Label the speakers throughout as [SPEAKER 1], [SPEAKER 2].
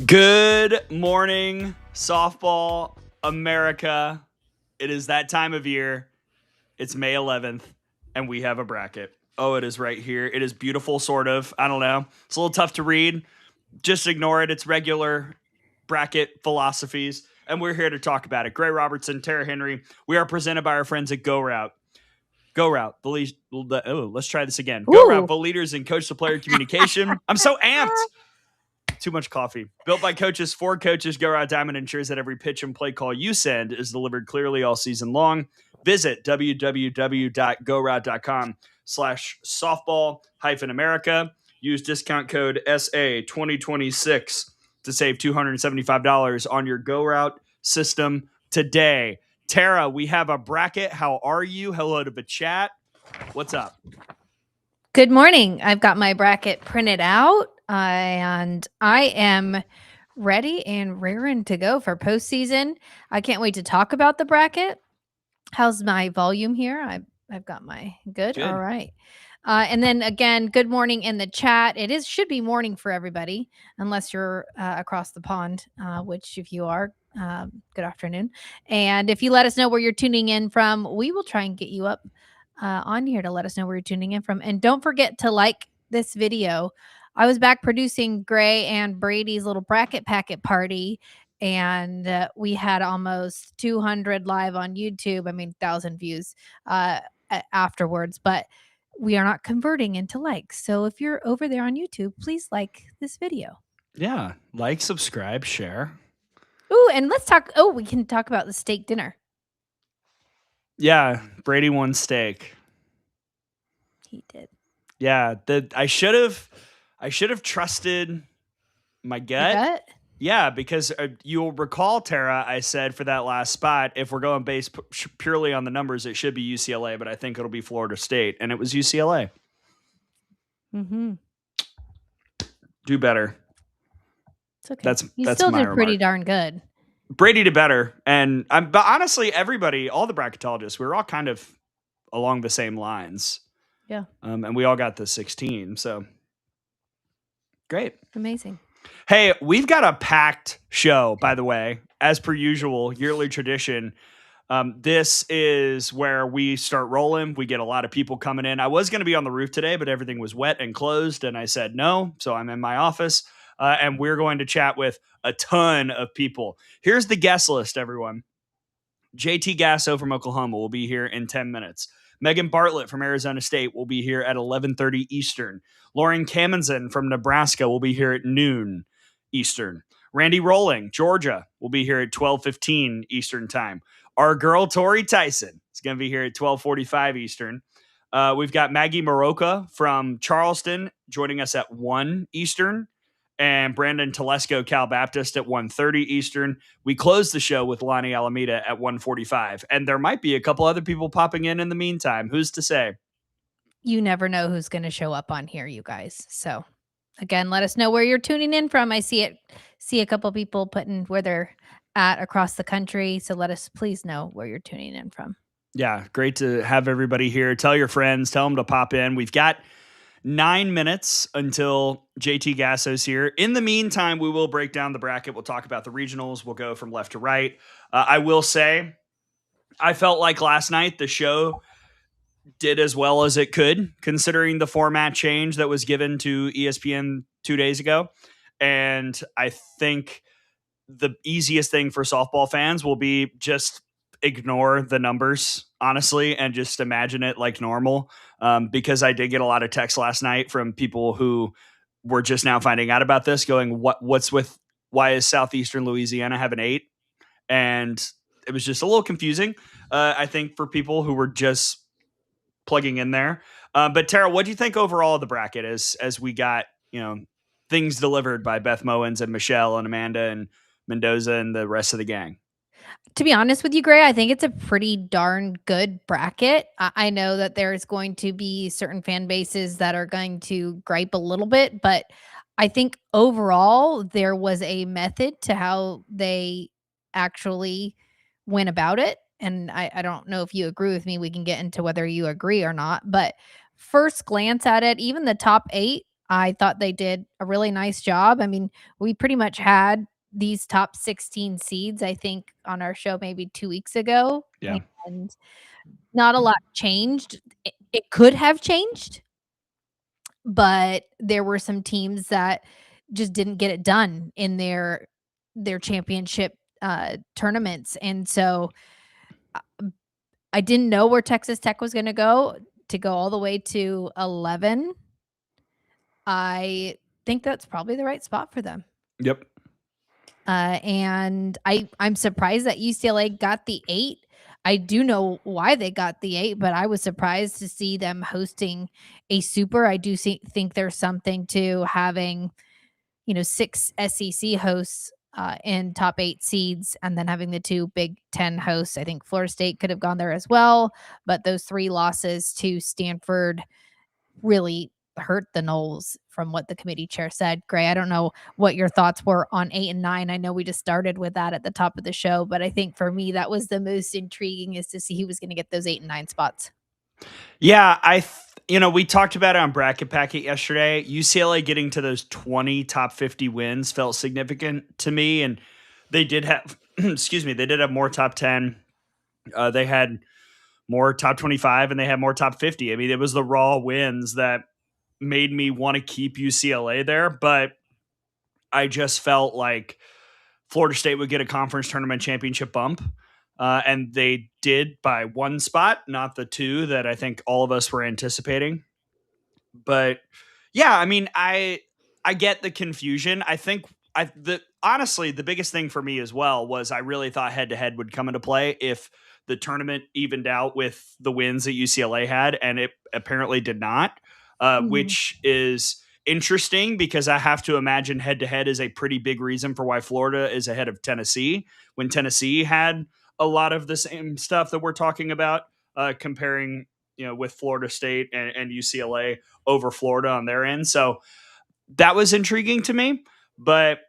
[SPEAKER 1] Good morning, softball America. It is that time of year. It's May 11th, and we have a bracket. Oh, it is right here. It is beautiful, sort of. I don't know. It's a little tough to read. Just ignore it. It's regular bracket philosophies, and we're here to talk about it. Gray Robertson, Tara Henry. We are presented by our friends at GoRout. GoRout. Let's try this again. GoRout, the leaders in coach-to-player communication. I'm so amped. Too much coffee. Built by coaches for coaches, GoRout Diamond ensures that every pitch and play call you send is delivered clearly all season long. Visit www.gorout.com/softball-America. Use discount code SA2026 to save $275 on your GoRout system today. Tara, we have a bracket. How are you? Hello to the chat. What's up?
[SPEAKER 2] Good morning. I've got my bracket printed out. And I am ready and raring to go for postseason. I can't wait to talk about the bracket. How's my volume here? I've got my good. All right. And then again, good morning in the chat. Should be morning for everybody, unless you're across the pond, which if you are, good afternoon. And if you let us know where you're tuning in from, we will try and get you up on here to let us know where you're tuning in from. And don't forget to like this video. I was back producing Gray and Brady's little bracket packet party, and we had almost 200 live on YouTube. 1,000 views afterwards, but we are not converting into likes. So if you're over there on YouTube, please like this video.
[SPEAKER 1] Yeah. Like, subscribe, share.
[SPEAKER 2] Ooh, and let's talk. Oh, we can talk about the steak dinner.
[SPEAKER 1] Yeah. Brady won steak.
[SPEAKER 2] He did.
[SPEAKER 1] Yeah. I should have trusted my gut. Yeah, because you'll recall, Tara, I said for that last spot, if we're going based purely on the numbers, it should be UCLA, but I think it'll be Florida State, and it was UCLA.
[SPEAKER 2] Mm-hmm.
[SPEAKER 1] Do better.
[SPEAKER 2] It's okay.
[SPEAKER 1] That's
[SPEAKER 2] still
[SPEAKER 1] my
[SPEAKER 2] did pretty
[SPEAKER 1] remark.
[SPEAKER 2] darn good.
[SPEAKER 1] Brady did better, but honestly, everybody, all the bracketologists, we were all kind of along the same lines.
[SPEAKER 2] Yeah.
[SPEAKER 1] And we all got the 16, so great.
[SPEAKER 2] Amazing.
[SPEAKER 1] Hey, we've got a packed show, by the way, as per usual, yearly tradition. This is where we start rolling. We get a lot of people coming in. I was going to be on the roof today, but everything was wet and closed, and I said no, so I'm in my office, and we're going to chat with a ton of people. Here's the guest list, everyone. JT Gasso from Oklahoma will be here in 10 minutes. Megan Bartlett from Arizona State will be here at 11:30 Eastern. Lauren Camenzind from Nebraska will be here at noon Eastern. Randy Rowling, Georgia, will be here at 12:15 Eastern time. Our girl Tori Tyson is going to be here at 12:45 Eastern. We've got Maggie Maroka from Charleston joining us at 1 Eastern. And Brandon Tlesco, Cal Baptist, at 1:30 Eastern. We close the show with Lonni, Alameda at 1:45. And there might be a couple other people popping in the meantime. Who's to say?
[SPEAKER 2] You never know who's going to show up on here, you guys. So, again, let us know where you're tuning in from. I see a couple people putting where they're at across the country. So let us please know where you're tuning in from.
[SPEAKER 1] Yeah, great to have everybody here. Tell your friends. Tell them to pop in. We've got 9 minutes until JT Gasso's here. In the meantime, we will break down the bracket. We'll talk about the regionals. We'll go from left to right. I will say, I felt like last night the show did as well as it could, considering the format change that was given to ESPN 2 days ago. And I think the easiest thing for softball fans will be just ignore the numbers, honestly, and just imagine it like normal. Because I did get a lot of texts last night from people who were just now finding out about this, going, why is Southeastern Louisiana have an 8? And it was just a little confusing, I think, for people who were just plugging in there. But Tara, what do you think overall of the bracket as we got, things delivered by Beth Mowens and Michelle and Amanda and Mendoza and the rest of the gang?
[SPEAKER 2] To be honest with you, Gray, I think it's a pretty darn good bracket. I know that there's going to be certain fan bases that are going to gripe a little bit, but I think overall there was a method to how they actually went about it. And I don't know if you agree with me. We can get into whether you agree or not. But first glance at it, even the top 8, I thought they did a really nice job. I mean, we pretty much had these top 16 seeds, I think, on our show maybe 2 weeks ago.
[SPEAKER 1] Yeah.
[SPEAKER 2] And not a lot changed. It could have changed, but there were some teams that just didn't get it done in their championship tournaments. And so I didn't know where Texas Tech was going to go all the way to 11. I think that's probably the right spot for them.
[SPEAKER 1] Yep.
[SPEAKER 2] And I'm surprised that UCLA got the 8. I do know why they got the 8, but I was surprised to see them hosting a super. I do think there's something to having, 6 SEC hosts in top 8 seeds and then having the 2 Big Ten hosts. I think Florida State could have gone there as well, but those 3 losses to Stanford really hurt the Noles from what the committee chair said. Gray, I don't know what your thoughts were on 8 and 9. I know we just started with that at the top of the show, but I think for me, that was the most intriguing, is to see who was going to get those 8 and 9 spots.
[SPEAKER 1] Yeah, we talked about it on Bracket Packet yesterday. UCLA getting to those 20 top 50 wins felt significant to me, and they did have, they did have more top 10. They had more top 25, and they had more top 50. I mean, it was the raw wins that made me want to keep UCLA there, but I just felt like Florida State would get a conference tournament championship bump. And they did by 1 spot, not the 2 that I think all of us were anticipating. But yeah, I mean, I get the confusion. I think honestly, the biggest thing for me as well was I really thought head-to-head would come into play if the tournament evened out with the wins that UCLA had, and it apparently did not, which is interesting because I have to imagine head-to-head is a pretty big reason for why Florida is ahead of Tennessee, when Tennessee had a lot of the same stuff that we're talking about, comparing, with Florida State and UCLA over Florida on their end. So that was intriguing to me. But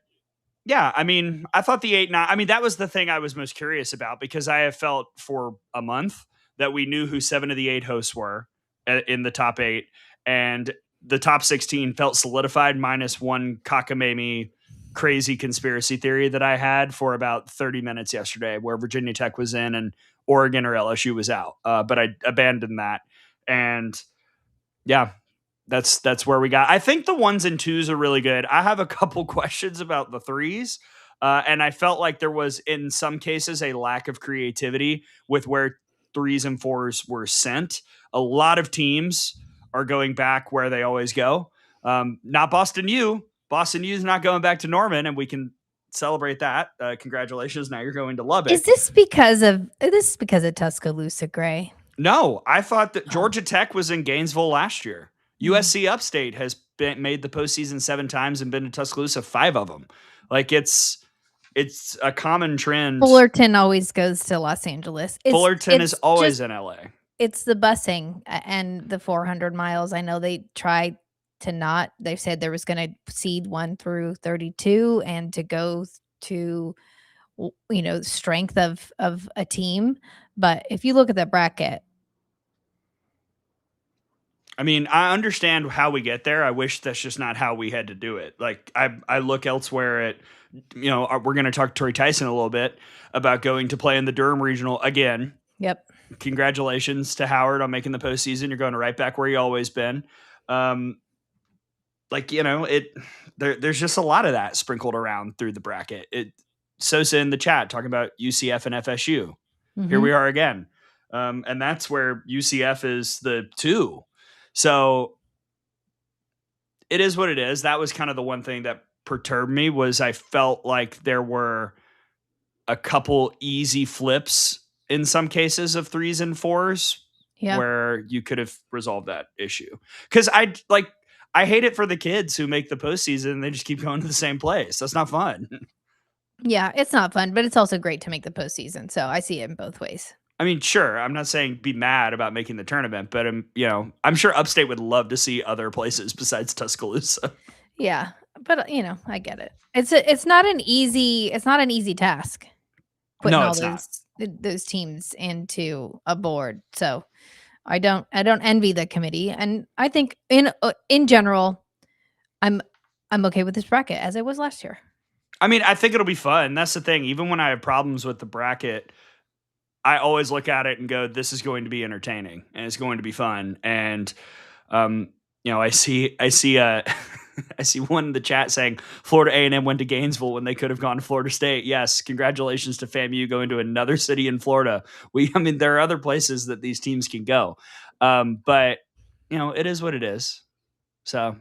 [SPEAKER 1] yeah, I mean, I thought the 8-9, I mean, that was the thing I was most curious about, because I have felt for a month that we knew who 7 of the 8 hosts were in the top 8, and the top 16 felt solidified, minus one cockamamie crazy conspiracy theory that I had for about 30 minutes yesterday, where Virginia Tech was in and Oregon or LSU was out. But I abandoned that. And yeah, that's where we got. I think the 1s and 2s are really good. I have a couple questions about the 3s. And I felt like there was, in some cases, a lack of creativity with where 3s and 4s were sent. A lot of teams are going back where they always go. Not Boston U. Boston U is not going back to Norman, and we can celebrate that. Congratulations. Now you're going to Lubbock.
[SPEAKER 2] Is this because of Tuscaloosa, Gray?
[SPEAKER 1] No, I thought that Georgia Tech was in Gainesville last year. USC Upstate has made the postseason 7 times and been to Tuscaloosa 5 of them. Like, it's a common trend.
[SPEAKER 2] Fullerton always goes to Los Angeles.
[SPEAKER 1] Fullerton is always in LA.
[SPEAKER 2] It's the busing and the 400 miles. I know they tried to not. They said there was going to seed 1 through 32 and to go to, strength of a team. But if you look at the bracket,
[SPEAKER 1] I mean, I understand how we get there. I wish that's just not how we had to do it. Like, I look elsewhere at, we're going to talk to Tori Tyson a little bit about going to play in the Durham Regional again.
[SPEAKER 2] Yep.
[SPEAKER 1] Congratulations to Howard on making the postseason. You're going right back where you always been. There's just a lot of that sprinkled around through the bracket. Sosa in the chat talking about UCF and FSU. Mm-hmm. Here we are again. And that's where UCF is the 2. So it is what it is. That was kind of the one thing that perturbed me, was I felt like there were a couple easy flips in some cases of 3s and 4s.
[SPEAKER 2] Yeah.
[SPEAKER 1] where you could have resolved that issue. Because I hate it for the kids who make the postseason and they just keep going to the same place. That's not fun.
[SPEAKER 2] Yeah, it's not fun, but it's also great to make the postseason. So I see it in both ways.
[SPEAKER 1] I mean, sure, I'm not saying be mad about making the tournament, but I'm sure Upstate would love to see other places besides Tuscaloosa.
[SPEAKER 2] Yeah, but I get it. It's not an easy task putting
[SPEAKER 1] No,
[SPEAKER 2] all
[SPEAKER 1] it's not.
[SPEAKER 2] those teams into a board. So I don't envy the committee, and I think in general, I'm okay with this bracket as I was last year.
[SPEAKER 1] I mean, I think it'll be fun. That's the thing. Even when I have problems with the bracket, I always look at it and go, "This is going to be entertaining and it's going to be fun." And I see I see one in the chat saying Florida A&M went to Gainesville when they could have gone to Florida State. Yes, congratulations to FAMU going to another city in Florida. There are other places that these teams can go, but it is what it is. So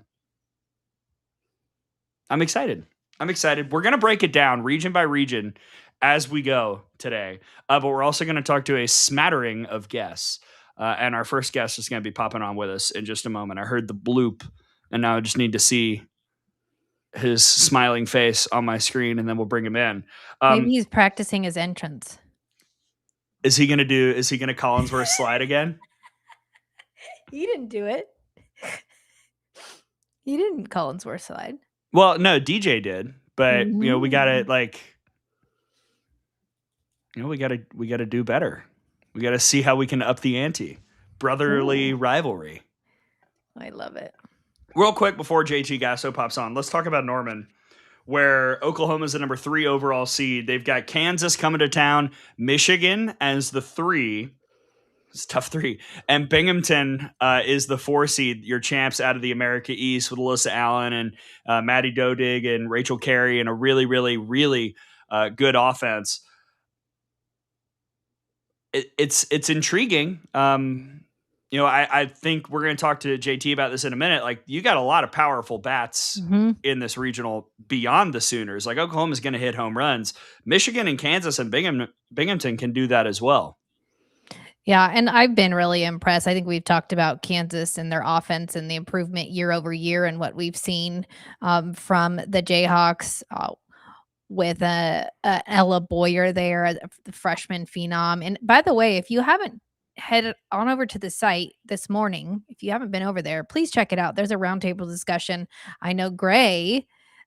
[SPEAKER 1] I'm excited. We're going to break it down region by region as we go today. But we're also going to talk to a smattering of guests. And our first guest is going to be popping on with us in just a moment. I heard the bloop, and now I just need to see his smiling face on my screen, and then we'll bring him in.
[SPEAKER 2] Maybe he's practicing his entrance.
[SPEAKER 1] Is he going to Collinsworth slide again?
[SPEAKER 2] He didn't do it. He didn't Collinsworth slide.
[SPEAKER 1] Well, no, DJ did, but we got to we got to do better. We got to see how we can up the ante. Brotherly rivalry.
[SPEAKER 2] I love it.
[SPEAKER 1] Real quick before JT Gasso pops on, let's talk about Norman, where Oklahoma's the number 3 overall seed. They've got Kansas coming to town, Michigan as the 3. It's a tough 3. And Binghamton is the 4 seed, your champs out of the America East with Alyssa Allen and Maddie Dodig and Rachel Carey and a really, really, really good offense. It's intriguing. I think we're going to talk to JT about this in a minute. Like, you got a lot of powerful bats in this regional beyond the Sooners. Like, Oklahoma's going to hit home runs. Michigan and Kansas and Binghamton can do that as well.
[SPEAKER 2] Yeah, and I've been really impressed. I think we've talked about Kansas and their offense and the improvement year over year and what we've seen from the Jayhawks with Ella Boyer there, the freshman phenom. And by the way, if you haven't headed on over to the site this morning, if you haven't been over there, please check it out. There's a roundtable discussion. I know Gray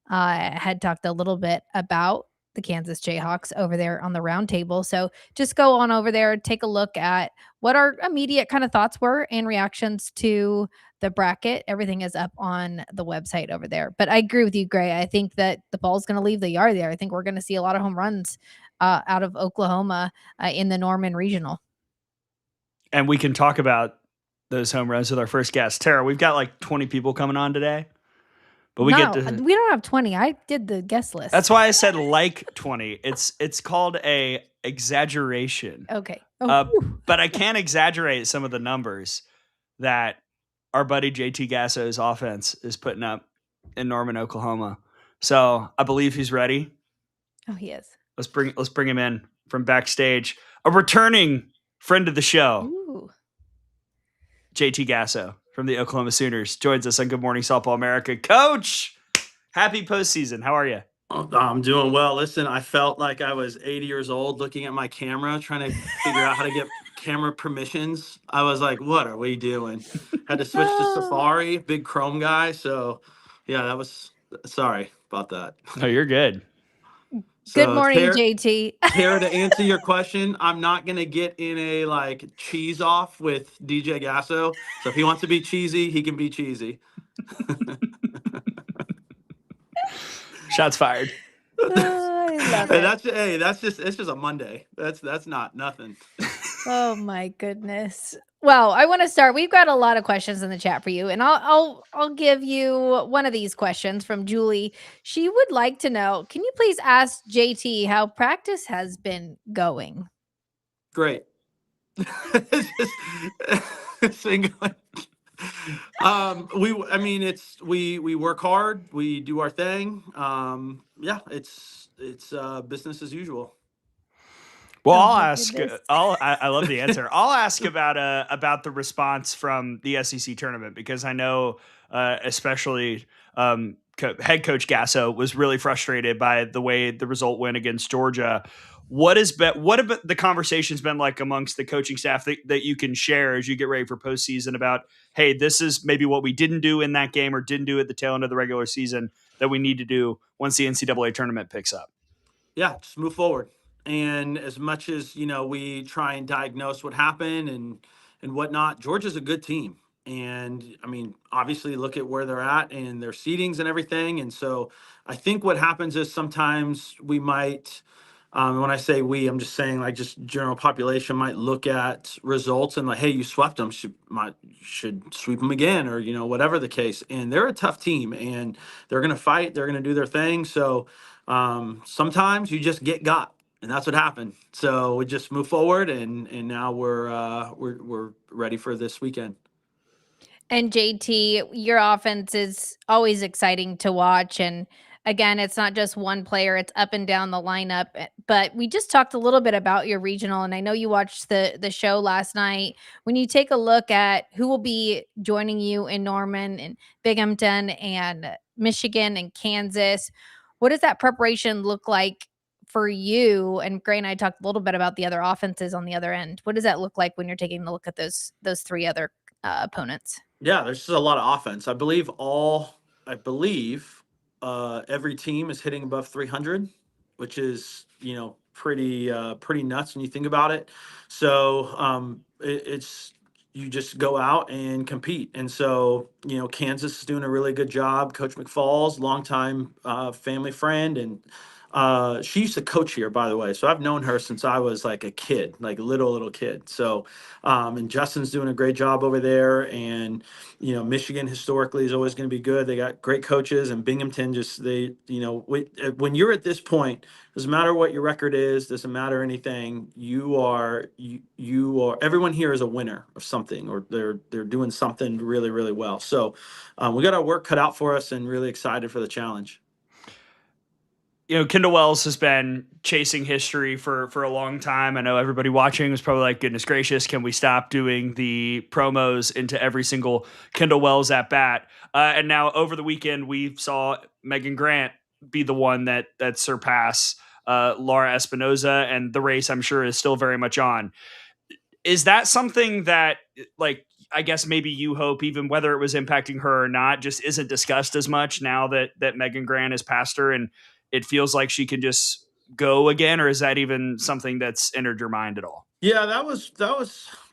[SPEAKER 2] had talked a little bit about the Kansas Jayhawks over there on the roundtable. So just go on over there, take a look at what our immediate kind of thoughts were and reactions to the bracket. Everything is up on the website over there. But I agree with you, Gray. I think that the ball's going to leave the yard there. I think we're going to see a lot of home runs out of Oklahoma in the Norman Regional.
[SPEAKER 1] And we can talk about those home runs with our first guest. Tara, we've got like 20 people coming on today. But we
[SPEAKER 2] don't have 20. I did the guest list.
[SPEAKER 1] That's why I said like 20. It's called a exaggeration.
[SPEAKER 2] Okay.
[SPEAKER 1] But I can't exaggerate some of the numbers that our buddy JT Gasso's offense is putting up in Norman, Oklahoma. So I believe he's ready.
[SPEAKER 2] Oh, he is.
[SPEAKER 1] Let's bring him in from backstage. A returning friend of the show.
[SPEAKER 2] Ooh.
[SPEAKER 1] JT Gasso from the Oklahoma Sooners joins us on Good Morning Softball America. Coach, happy postseason. How are you?
[SPEAKER 3] I'm doing well. Listen, I felt like I was 80 years old looking at my camera, trying to figure out how to get camera permissions. I was like, what are we doing? Had to switch to Safari, big Chrome guy. So, yeah, sorry about that.
[SPEAKER 1] No, you're good.
[SPEAKER 2] So, good morning, JT.
[SPEAKER 3] Tara, to answer your question, I'm not going to get in a cheese off with DJ Gasso. So if he wants to be cheesy, he can be cheesy.
[SPEAKER 1] Shots fired.
[SPEAKER 2] I love it.
[SPEAKER 3] It's just a Monday. That's not nothing.
[SPEAKER 2] Oh my goodness. Well, I want to start. We've got a lot of questions in the chat for you, and I'll give you one of these questions from Julie. She would like to know, can you please ask JT how practice has been going?
[SPEAKER 3] Great. It's been going. We work hard, we do our thing. It's business as usual.
[SPEAKER 1] Well,
[SPEAKER 2] Oh
[SPEAKER 1] I'll
[SPEAKER 2] my
[SPEAKER 1] ask.
[SPEAKER 2] goodness.
[SPEAKER 1] I love the answer. I'll ask about the response from the SEC tournament, because I know, especially head coach Gasso was really frustrated by the way the result went against Georgia. What have the conversations been like amongst the coaching staff that you can share as you get ready for postseason about, hey, this is maybe what we didn't do in that game or didn't do at the tail end of the regular season that we need to do once the NCAA tournament picks up?
[SPEAKER 3] Yeah, just move forward. And as much as we try and diagnose what happened and whatnot, Georgia's a good team. And I mean, obviously, look at where they're at and their seedings and everything. And so, I think what happens is sometimes we might, when I say we, I'm just saying like just general population might look at results and like, hey, you swept them, should sweep them again, or whatever the case. And they're a tough team, and they're going to fight. They're going to do their thing. So sometimes you just get got, and that's what happened. So we just move forward, and now we're ready for this weekend.
[SPEAKER 2] And JT, your offense is always exciting to watch. And again, it's not just one player, it's up and down the lineup. But we just talked a little bit about your regional, and I know you watched the show last night. When you take a look at who will be joining you in Norman and Binghamton and Michigan and Kansas, what does that preparation look like for you? And Gray and I talked a little bit about the other offenses on the other end. What does that look like when you're taking a look at those three other opponents?
[SPEAKER 3] Yeah, there's just a lot of offense. I believe every team is hitting above 300, which is pretty nuts when you think about it. So it's you just go out and compete. And so Kansas is doing a really good job. Coach McFall's longtime family friend, and she used to coach here, by the way. So I've known her since I was like a kid, like a little kid. So and Justin's doing a great job over there. And Michigan historically is always going to be good. They got great coaches, and Binghamton when you're at this point, doesn't matter what your record is, doesn't matter anything. You are everyone here is a winner of something, or they're doing something really, really well. So we got our work cut out for us, and really excited for the challenge.
[SPEAKER 1] Kendall Wells has been chasing history for a long time. I know everybody watching was probably like, goodness gracious, can we stop doing the promos into every single Kendall Wells at bat? And now over the weekend, we saw Megan Grant be the one that surpassed Laura Espinoza, and the race, I'm sure, is still very much on. Is that something that, like, I guess maybe you hope, even whether it was impacting her or not, just isn't discussed as much now that Megan Grant has passed her and it feels like she can just go again? Or is that even something that's entered your mind at all?
[SPEAKER 3] Yeah, that was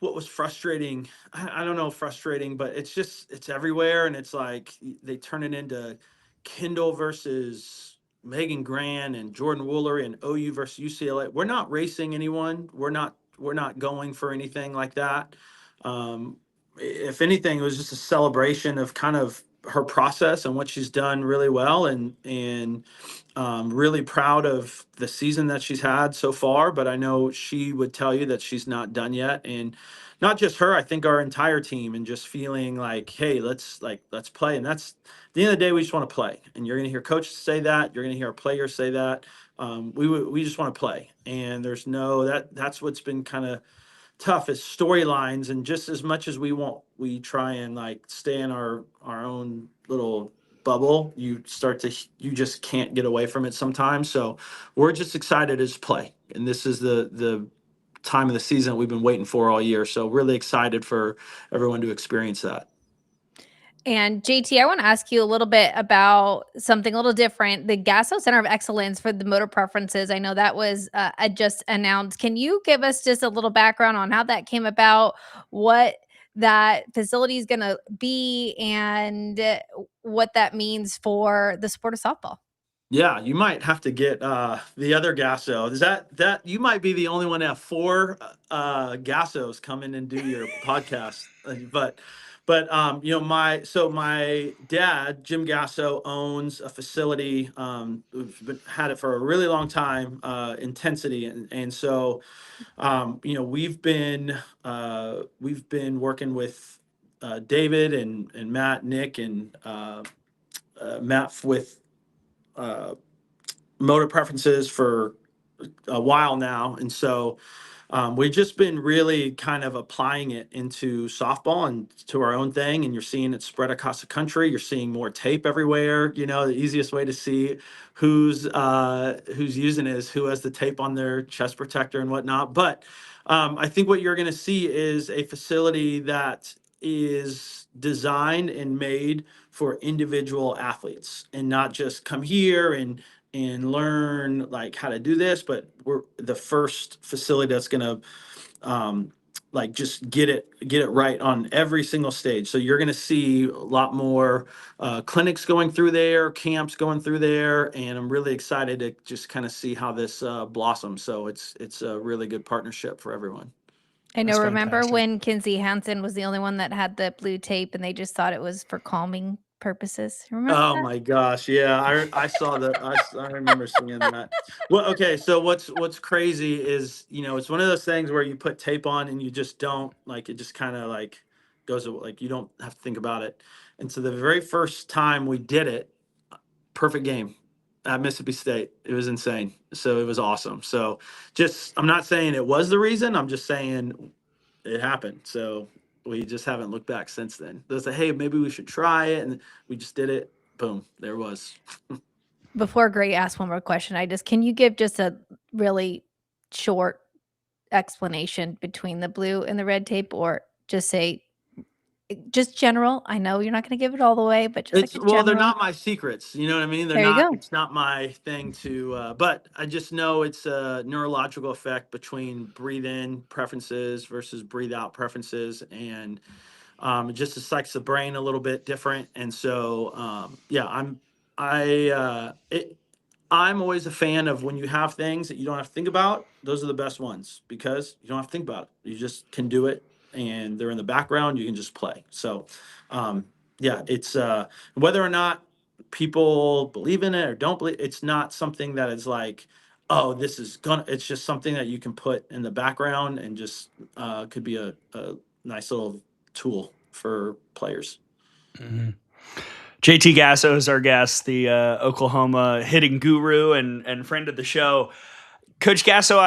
[SPEAKER 3] what was frustrating. I don't know, frustrating, but it's everywhere, and it's like they turn it into Kendall versus Megan Grant and Jordan Woolery and OU versus UCLA. We're not racing anyone. We're not going for anything like that. If anything, it was just a celebration of kind of her process and what she's done really well, and really proud of the season that she's had so far. But I know she would tell you that she's not done yet, and not just her. I think our entire team, and just feeling like, hey, let's play. And that's at the end of the day, we just want to play. And you're going to hear coaches say that. You're going to hear our players say that. We just want to play, and there's no that's what's been kind of tough is storylines. And just as much as we try and like stay in our own little bubble, you just can't get away from it sometimes. So we're just excited to just play, and this is the time of the season we've been waiting for all year. So really excited for everyone to experience that.
[SPEAKER 2] And JT, I want to ask you a little bit about something a little different. The Gasso Center of Excellence for the Motor Preferences. I know that was just announced. Can you give us just a little background on how that came about, what that facility is going to be, and what that means for the sport of softball?
[SPEAKER 3] Yeah, you might have to get the other Gasso. Is that you might be the only one to have four Gassos come in and do your podcast. My dad, Jim Gasso, owns a facility. We've had it for a really long time, Intensity, and so we've been working with David and Matt, Nick, and Matt with motor preferences for a while now. And so we've just been really kind of applying it into softball and to our own thing. And you're seeing it spread across the country. You're seeing more tape everywhere. The easiest way to see who's using it is who has the tape on their chest protector and whatnot. But I think what you're going to see is a facility that is designed and made for individual athletes, and not just come here and learn like how to do this, but we're the first facility that's going to like just get it right on every single stage. So you're going to see a lot more clinics going through there, camps going through there, and I'm really excited to just kind of see how this blossoms. So it's a really good partnership for everyone.
[SPEAKER 2] I know.
[SPEAKER 1] That's
[SPEAKER 2] Remember
[SPEAKER 1] fantastic.
[SPEAKER 2] when Kinsey Hansen was the only one that had the blue tape, and they just thought it was for calming purposes? Remember
[SPEAKER 3] Oh
[SPEAKER 2] that?
[SPEAKER 3] my gosh, yeah, I saw that. I remember seeing that. Well, okay, so what's crazy is, it's one of those things where you put tape on and you just don't like it, just kind of like goes like you don't have to think about it. And so the very first time we did it, perfect game at Mississippi State. It was insane. So it was awesome. So just I'm not saying it was the reason. I'm just saying it happened. So we just haven't looked back since then. They said, hey, maybe we should try it, and we just did it. Boom, there it was.
[SPEAKER 2] Before Gray asks one more question, can you give just a really short explanation between the blue and the red tape, or just say just general? I know you're not going to give it all the way, but just like a
[SPEAKER 3] Well, they're
[SPEAKER 2] general.
[SPEAKER 3] not my secrets. You know what I mean? They're
[SPEAKER 2] There you
[SPEAKER 3] not.
[SPEAKER 2] go.
[SPEAKER 3] It's not my thing to. But I just know it's a neurological effect between breathe in preferences versus breathe out preferences, and it just affects the brain a little bit different. And so, yeah, I'm always a fan of when you have things that you don't have to think about. Those are the best ones because you don't have to think about it. You just can do it, and they're in the background. You can just play. So, yeah, it's whether or not people believe in it or don't believe. It's not something that is like, oh, this is gonna. It's just something that you can put in the background and just could be a nice little tool for players.
[SPEAKER 1] Mm-hmm. JT Gasso is our guest, the Oklahoma hitting guru and friend of the show. Coach Gasso,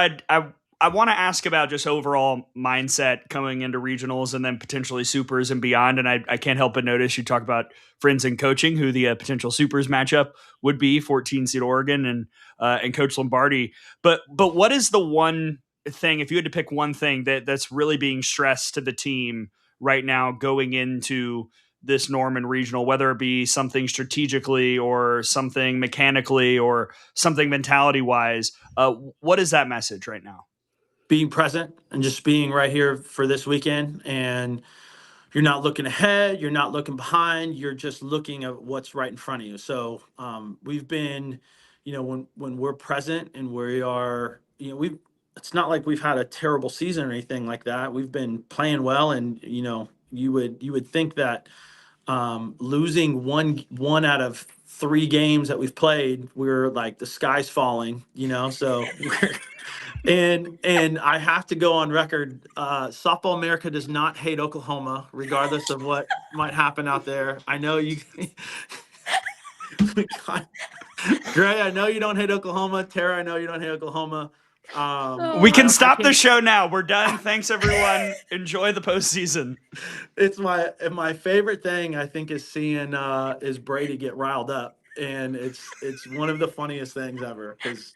[SPEAKER 1] I want to ask about just overall mindset coming into regionals and then potentially supers and beyond. And I can't help but notice you talk about friends in coaching, who the potential supers matchup would be, 14 seed Oregon and Coach Lombardi. But what is the one thing, if you had to pick one thing that's really being stressed to the team right now going into this Norman regional, whether it be something strategically or something mechanically or something mentality wise? What is that message right now?
[SPEAKER 3] Being present and just being right here for this weekend, and you're not looking ahead, you're not looking behind, you're just looking at what's right in front of you. So we've been, when we're present and we are, it's not like we've had a terrible season or anything like that. We've been playing well, and you would think that losing one out of 3 games that we've played, we're like the sky's falling, so and I have to go on record. Softball America does not hate Oklahoma, regardless of what might happen out there. I know you Gray, I know you don't hate Oklahoma. Tara, I know you don't hate Oklahoma.
[SPEAKER 1] We can
[SPEAKER 3] I
[SPEAKER 1] stop the
[SPEAKER 3] can't-
[SPEAKER 1] show now. We're done. Thanks, everyone. Enjoy the postseason.
[SPEAKER 3] It's my favorite thing, I think, is seeing is Brady get riled up, and it's one of the funniest things ever, because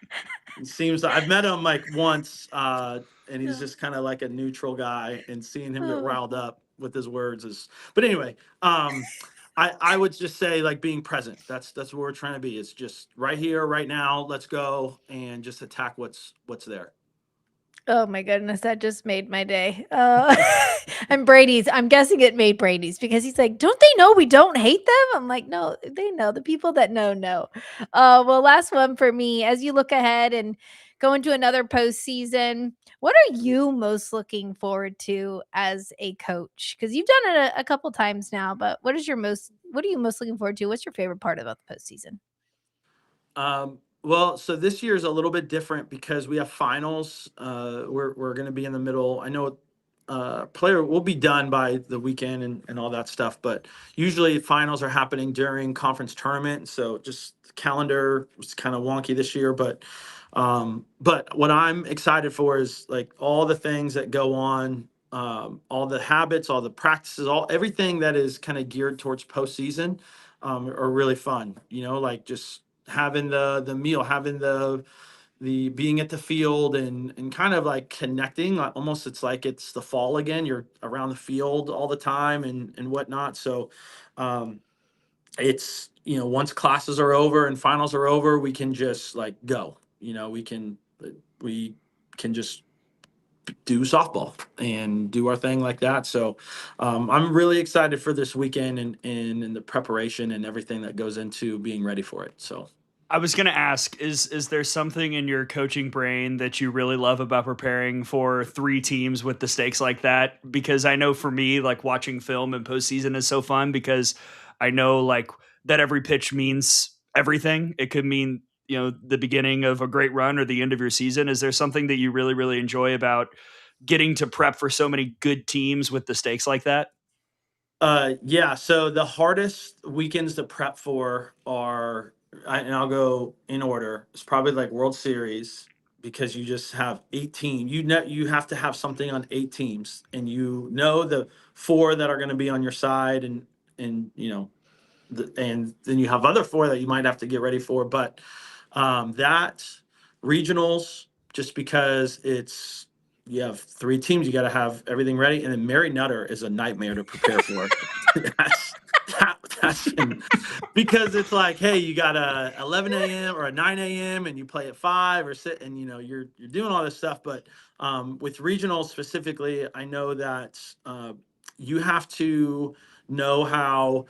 [SPEAKER 3] it seems I've met him like once, and he's just kind of like a neutral guy, and seeing him get riled up with his words is. But anyway, I would just say, like, being present. That's what we're trying to be. It's just right here, right now. Let's go and just attack what's there.
[SPEAKER 2] Oh my goodness, that just made my day. And I'm guessing it made Brady's, because he's like, don't they know we don't hate them? I'm like, no, they know. The people that know. Well, last one for me. As you look ahead and go into another postseason, what are you most looking forward to as a coach? Because you've done it a couple times now, but what are you most looking forward to? What's your favorite part about the postseason?
[SPEAKER 3] Well, so this year is a little bit different because we have finals. We're going to be in the middle. I know player will be done by the weekend and all that stuff, but usually finals are happening during conference tournament. So just the calendar was kind of wonky this year, but But what I'm excited for is like all the things that go on, all the habits, all the practices, everything that is kind of geared towards postseason, are really fun. Like just having the meal, having the being at the field and kind of like connecting. Almost it's like it's the fall again. You're around the field all the time and whatnot. So it's once classes are over and finals are over, we can just like go. We can just do softball and do our thing like that. So I'm really excited for this weekend and the preparation and everything that goes into being ready for it. So
[SPEAKER 1] I was going to ask, is there something in your coaching brain that you really love about preparing for 3 teams with the stakes like that? Because I know for me, like watching film and postseason is so fun because I know like that every pitch means everything. It could mean, the beginning of a great run or the end of your season. Is there something that you really, really enjoy about getting to prep for so many good teams with the stakes like that?
[SPEAKER 3] yeah. So the hardest weekends to prep for are, and I'll go in order. It's probably like World Series because you just have 18. You have to have something on 8 teams, and the 4 that are going to be on your side, and and then you have other 4 that you might have to get ready for. But that regionals, just because you have 3 teams, you got to have everything ready. And then Mary Nutter is a nightmare to prepare for. that's because it's like, hey, you got a 11 a.m. or a 9 a.m. and you play at 5 or sit, and you're doing all this stuff. But with regionals specifically, I know that you have to know how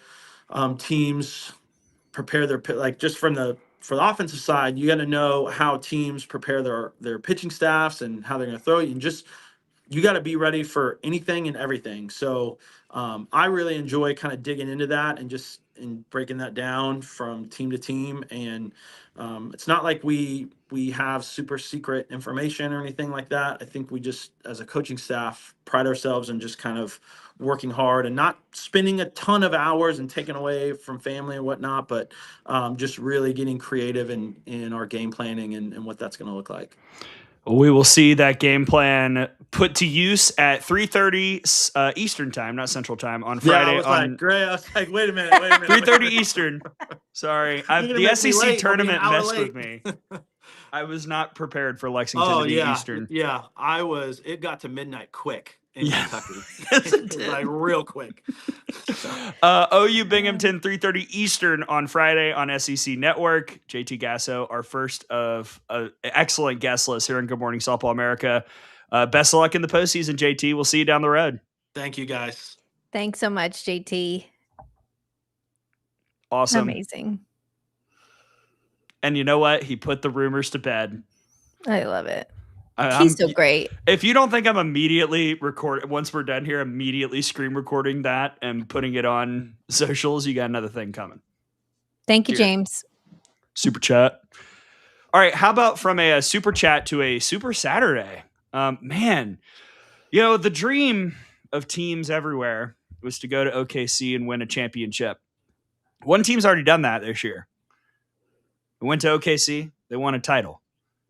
[SPEAKER 3] teams prepare like just for the offensive side. You got to know how teams prepare their pitching staffs and how they're going to throw you, and just you got to be ready for anything and everything. So I really enjoy kind of digging into that and breaking that down from team to team. And it's not like we have super secret information or anything like that. I think we just, as a coaching staff, pride ourselves in just kind of working hard and not spending a ton of hours and taking away from family and whatnot, but just really getting creative in our game planning and what that's going to look like.
[SPEAKER 1] We will see that game plan put to use at 3:30 Eastern time, not Central time, on Friday.
[SPEAKER 3] Yeah, I was like, wait a minute.
[SPEAKER 1] 3:30 Eastern. Sorry, the SEC tournament messed
[SPEAKER 3] late.
[SPEAKER 1] with me. I was not prepared for Lexington to be Eastern.
[SPEAKER 3] Yeah, I was. It got to midnight quick in Kentucky.
[SPEAKER 1] Yes, it did.
[SPEAKER 3] Like real quick.
[SPEAKER 1] OU Binghamton, 3:30 Eastern on Friday on SEC Network. JT Gasso, our first of excellent guest list here on Good Morning Softball America. Best of luck in the postseason, JT. We'll see you down the road.
[SPEAKER 3] Thank you, guys.
[SPEAKER 2] Thanks so much, JT.
[SPEAKER 1] Awesome.
[SPEAKER 2] Amazing.
[SPEAKER 1] And you know what? He put the rumors to bed.
[SPEAKER 2] I love it. He's so great.
[SPEAKER 1] If you don't think I'm immediately once we're done here, immediately screen recording that and putting it on socials, you got another thing coming.
[SPEAKER 2] Thank you, James.
[SPEAKER 1] Super chat. All right. How about from a super chat to a super Saturday? Man, the dream of teams everywhere was to go to OKC and win a championship. One team's already done that this year. It went to OKC. They won a title.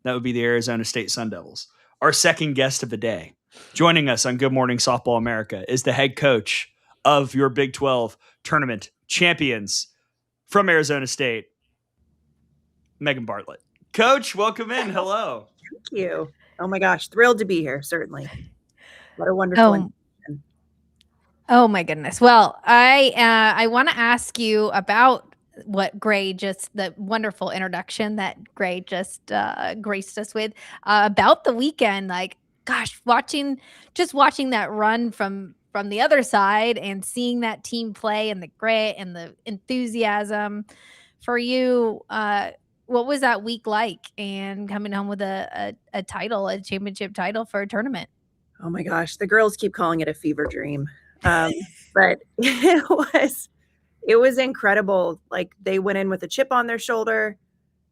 [SPEAKER 1] That would be the Arizona State Sun Devils. Our second guest of the day, joining us on Good Morning Softball America, is the head coach of your Big 12 tournament champions from Arizona State, Megan Bartlett. Coach, welcome in. Hello.
[SPEAKER 4] Thank you. Oh my gosh, thrilled to be here. Certainly. What a wonderful.
[SPEAKER 2] Oh my goodness. Well, I want to ask you about what the wonderful introduction that Gray just graced us with about the weekend. Like, gosh, watching that run from the other side and seeing that team play and the grit and the enthusiasm for you. What was that week like, and coming home with a championship title for a tournament?
[SPEAKER 4] Oh my gosh, the girls keep calling it a fever dream. But it was incredible. Like, they went in with a chip on their shoulder,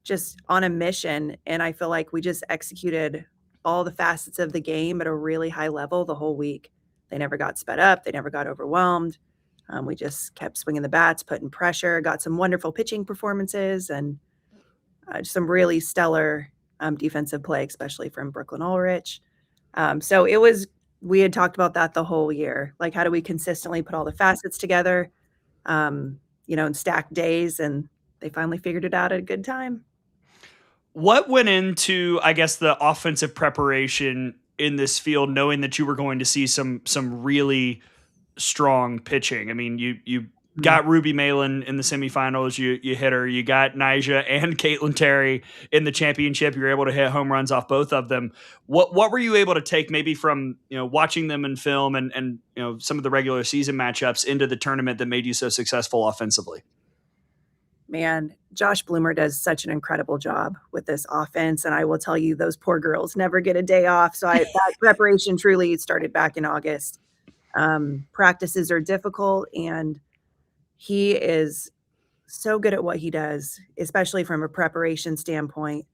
[SPEAKER 4] just on a mission. And I feel like we just executed all the facets of the game at a really high level the whole week. They never got sped up. They never got overwhelmed. We just kept swinging the bats, putting pressure, got some wonderful pitching performances, and some really stellar defensive play, especially from Brooklyn Ulrich. So we had talked about that the whole year. Like, how do we consistently put all the facets together, in stacked days? And they finally figured it out at a good time.
[SPEAKER 1] What went into, I guess, the offensive preparation in this field, knowing that you were going to see some really strong pitching? I mean, you got Ruby Malin in the semifinals. You hit her. You got Nyjah and Caitlin Terry in the championship. You were able to hit home runs off both of them. What were you able to take maybe from watching them in film and some of the regular season matchups into the tournament that made you so successful offensively?
[SPEAKER 4] Man, Josh Bloomer does such an incredible job with this offense. And I will tell you, those poor girls never get a day off. So that preparation truly started back in August. Practices are difficult, and he is so good at what he does, especially from a preparation standpoint.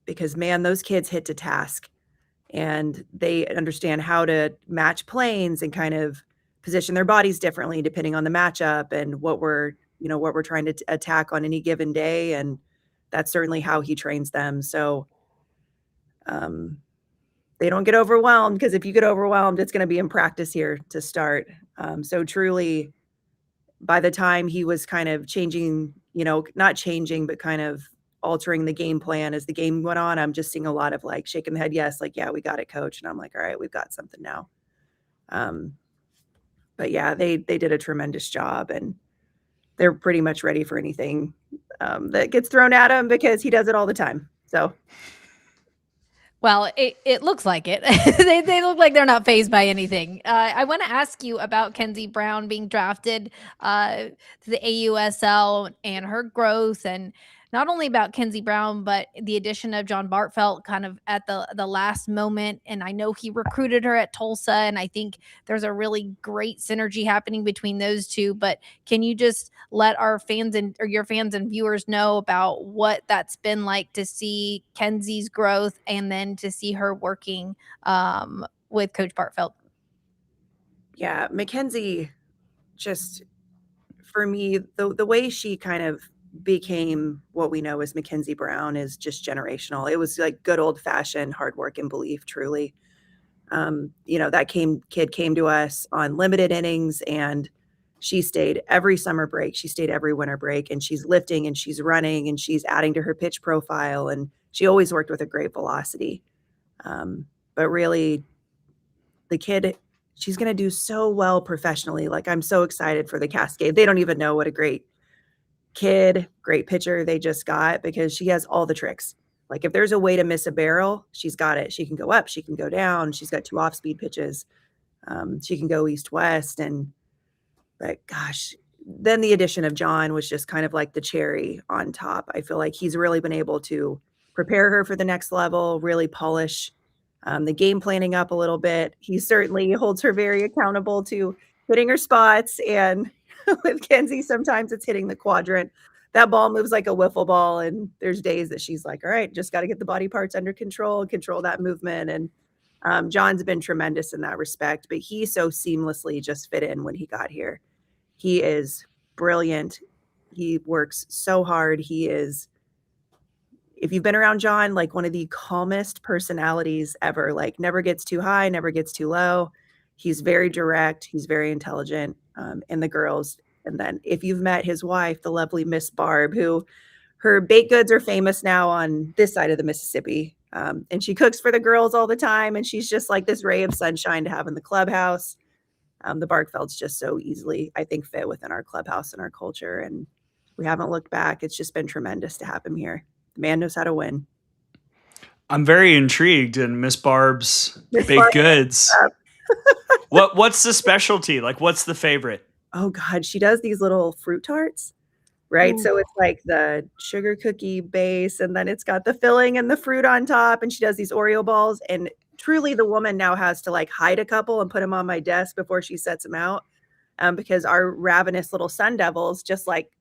[SPEAKER 4] Because, man, those kids hit to task, and they understand how to match planes and kind of position their bodies differently depending on the matchup and what we're trying to attack on any given day. And that's certainly how he trains them. So they don't get overwhelmed, because if you get overwhelmed, it's going to be in practice here to start. So truly, by the time he was kind of changing, not changing, but kind of altering the game plan as the game went on, I'm just seeing a lot of like shaking the head. Yes. Like, yeah, we got it, coach. And I'm like, all right, we've got something now. But yeah, they did a tremendous job, and they're pretty much ready for anything that gets thrown at them, because he does it all the time. So,
[SPEAKER 2] well, it looks like it. they look like they're not fazed by anything. I want to ask you about Kenzie Brown being drafted to the AUSL and her growth, and not only about Kenzie Brown, but the addition of John Bartfelt kind of at the last moment. And I know he recruited her at Tulsa, and I think there's a really great synergy happening between those two. But can you just let our fans or your fans and viewers know about what that's been like to see Kenzie's growth, and then to see her working with Coach Bartfelt?
[SPEAKER 4] Yeah, Mackenzie, just for me, the way she kind of became what we know as Mackenzie Brown is just generational. It was like good old fashioned hard work and belief, truly. That kid came to us on limited innings, and she stayed every summer break. She stayed every winter break, and she's lifting and she's running and she's adding to her pitch profile. And she always worked with a great velocity. But really, the kid, she's going to do so well professionally. Like, I'm so excited for the Cascade. They don't even know what a great kid, great pitcher they just got, because she has all the tricks. Like, if there's a way to miss a barrel, she's got it. She can go up, she can go down. She's got 2 off-speed pitches. She can go east-west. But gosh, then the addition of John was just kind of like the cherry on top. I feel like he's really been able to prepare her for the next level, really polish the game planning up a little bit. He certainly holds her very accountable to hitting her spots, and with Kenzie, sometimes it's hitting the quadrant. That ball moves like a wiffle ball, and there's days that she's like, all right, just got to get the body parts under control that movement. And John's been tremendous in that respect, but he so seamlessly just fit in when he got here. He is brilliant. He works so hard. He is, if you've been around John, like one of the calmest personalities ever, like never gets too high, never gets too low. He's very direct. He's very intelligent. And the girls. And then if you've met his wife, the lovely Miss Barb, who her baked goods are famous now on this side of the Mississippi. And she cooks for the girls all the time. And she's just like this ray of sunshine to have in the clubhouse. The Barkfelds just so easily, I think, fit within our clubhouse and our culture. And we haven't looked back. It's just been tremendous to have him here. The man knows how to win.
[SPEAKER 1] I'm very intrigued in Miss Barb's baked goods. What's the specialty? Like, what's the favorite?
[SPEAKER 4] Oh God, she does these little fruit tarts, right? Ooh. So it's like the sugar cookie base, and then it's got the filling and the fruit on top, and she does these Oreo balls. And truly, the woman now has to like hide a couple and put them on my desk before she sets them out, because our ravenous little sun devils just like,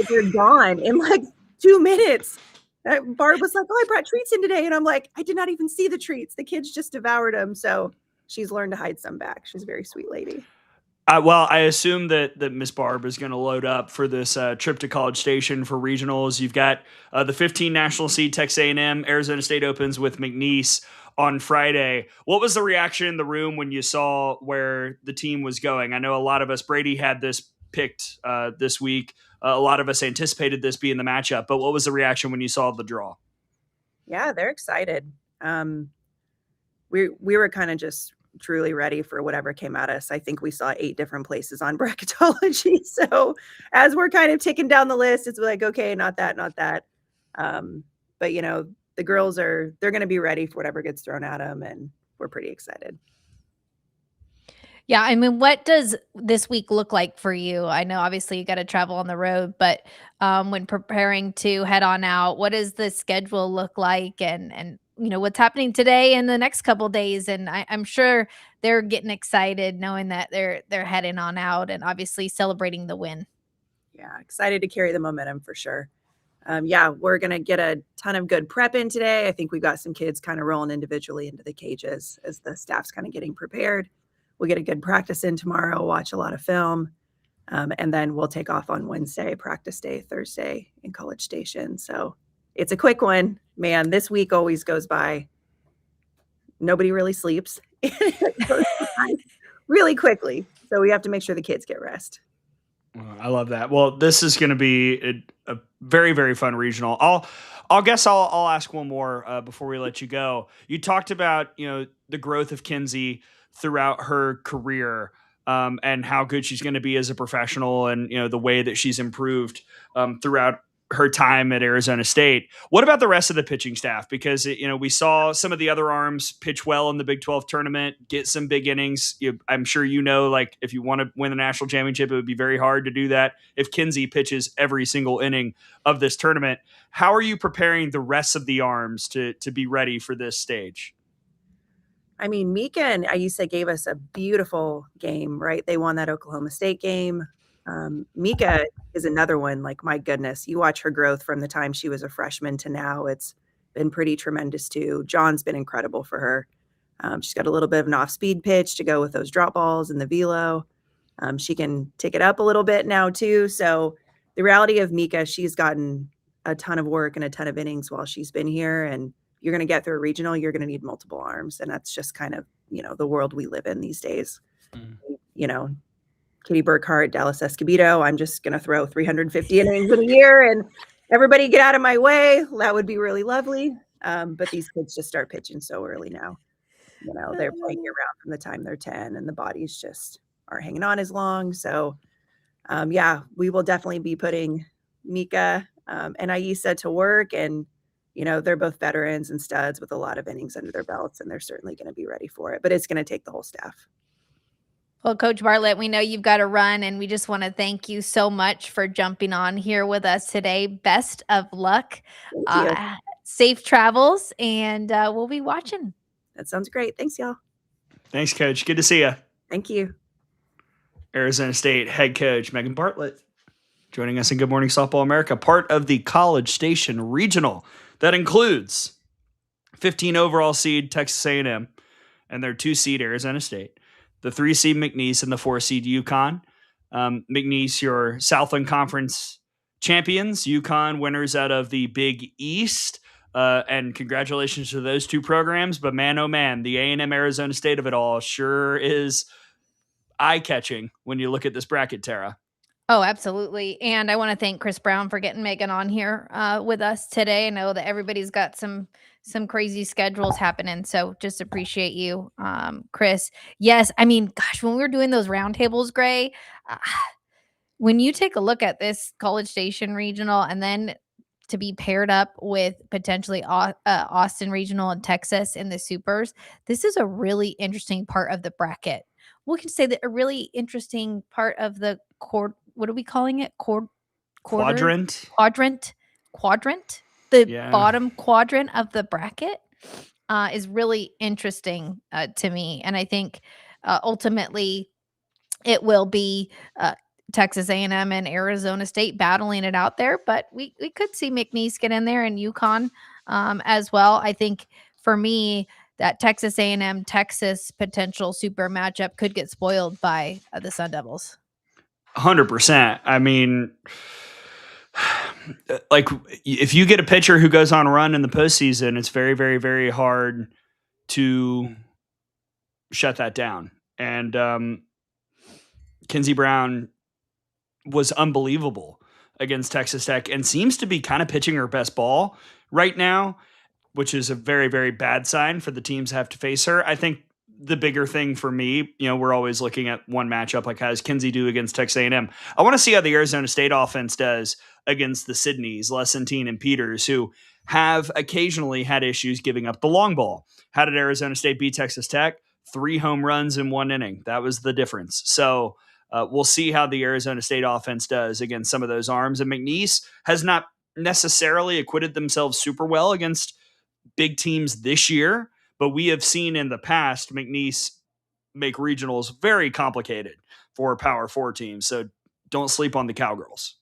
[SPEAKER 4] they're gone in like 2 minutes. Barb was like, oh, I brought treats in today. And I'm like, I did not even see the treats. The kids just devoured them. So she's learned to hide some back. She's a very sweet lady.
[SPEAKER 1] Well, I assume that Miss Barb is going to load up for this trip to College Station for regionals. You've got the 15 national seed Texas A&M. Arizona State opens with McNeese on Friday. What was the reaction in the room when you saw where the team was going? I know a lot of us, Brady had this picked this week. A lot of us anticipated this being the matchup, but what was the reaction when you saw the draw?
[SPEAKER 4] Yeah, they're excited. We were kind of just truly ready for whatever came at us. I think we saw 8 different places on bracketology. So as we're kind of ticking down the list, it's like, okay, not that, not that. But you know, the girls they're going to be ready for whatever gets thrown at them. And we're pretty excited.
[SPEAKER 2] Yeah. I mean, what does this week look like for you? I know obviously you got to travel on the road, but when preparing to head on out, what does the schedule look like? And you know, what's happening today and the next couple of days? And I'm sure they're getting excited knowing that they're heading on out and obviously celebrating the win.
[SPEAKER 4] Yeah, excited to carry the momentum for sure. Yeah, we're going to get a ton of good prep in today. I think we've got some kids kind of rolling individually into the cages as the staff's kind of getting prepared. We'll get a good practice in tomorrow, watch a lot of film, and then we'll take off on Wednesday, practice day, Thursday in College Station. So it's a quick one. Man, this week always goes by. Nobody really sleeps. It goes by really quickly. So we have to make sure the kids get rest.
[SPEAKER 1] I love that. Well, this is going to be a very, very fun regional. I'll guess I'll ask one more before we let you go. You talked about, you know, the growth of Kinsey throughout her career and how good she's going to be as a professional and, you know, the way that she's improved throughout her time at Arizona State. What about the rest of the pitching staff? Because, you know, we saw some of the other arms pitch well in the Big 12 tournament, get some big innings. I'm sure, you know, like if you want to win the national championship, it would be very hard to do that if Kinsey pitches every single inning of this tournament. How are you preparing the rest of the arms to be ready for this stage?
[SPEAKER 4] I mean, Mika and Aisa gave us a beautiful game, right? They won that Oklahoma State game. Mika is another one, like, my goodness, you watch her growth from the time she was a freshman to now. It's been pretty tremendous too. John's been incredible for her. She's got a little bit of an off-speed pitch to go with those drop balls and the velo. She can tick it up a little bit now too. So the reality of Mika, she's gotten a ton of work and a ton of innings while she's been here. And you're going to get through a regional, you're going to need multiple arms. And that's just kind of, you know, the world we live in these days. You know, Katie Burkhart, Dallas Escobedo, I'm just going to throw 350 innings in a year and everybody get out of my way. That would be really lovely. But these kids just start pitching so early now. You know, they're playing year round from the time they're 10 and the bodies just aren't hanging on as long. So, yeah, we will definitely be putting Mika and Aisa to work. And, you know, they're both veterans and studs with a lot of innings under their belts, and they're certainly going to be ready for it. But it's going to take the whole staff.
[SPEAKER 2] Well, Coach Bartlett, we know you've got to run, and we just want to thank you so much for jumping on here with us today. Best of luck. Safe travels, and we'll be watching.
[SPEAKER 4] That sounds great. Thanks, y'all.
[SPEAKER 1] Thanks, Coach. Good to see you.
[SPEAKER 4] Thank you.
[SPEAKER 1] Arizona State head coach Megan Bartlett joining us in Good Morning Softball America, part of the College Station Regional that includes 15 overall seed Texas A&M and their 2 seed Arizona State, the 3 seed McNeese, and the 4 seed UConn. McNeese, your Southland Conference champions, UConn winners out of the Big East. And congratulations to those 2 programs. But man, oh man, the A&M Arizona State of it all sure is eye-catching when you look at this bracket, Tara.
[SPEAKER 2] Oh, absolutely. And I want to thank Chris Brown for getting Megan on here with us today. I know that everybody's got some crazy schedules happening. So just appreciate you, Chris. Yes. I mean, gosh, when we were doing those roundtables, Gray, when you take a look at this College Station Regional and then to be paired up with potentially Austin Regional and Texas in the Supers, this is a really interesting part of the bracket. We can say that a really interesting part of the what are we calling it?
[SPEAKER 1] Quadrant.
[SPEAKER 2] The bottom quadrant of the bracket is really interesting to me. And I think ultimately it will be Texas A&M and Arizona State battling it out there. But we could see McNeese get in there and UConn as well. I think for me, that Texas A&M Texas potential super matchup could get spoiled by the Sun Devils.
[SPEAKER 1] 100%. I mean, like if you get a pitcher who goes on a run in the postseason, it's very, very, very hard to shut that down. And Kinsey Brown was unbelievable against Texas Tech and seems to be kind of pitching her best ball right now, which is a very, very bad sign for the teams that have to face her. I think the bigger thing for me, we're always looking at one matchup, like how does Kinsey do against Texas A&M? I want to see how the Arizona State offense does against the Sydneys, Lessentine and Peters, who have occasionally had issues giving up the long ball. How did Arizona State beat Texas Tech? 3 home runs in 1 inning. That was the difference. So we'll see how the Arizona State offense does against some of those arms. And McNeese has not necessarily acquitted themselves super well against big teams this year, but we have seen in the past McNeese make regionals very complicated for Power 4 teams. So don't sleep on the Cowgirls.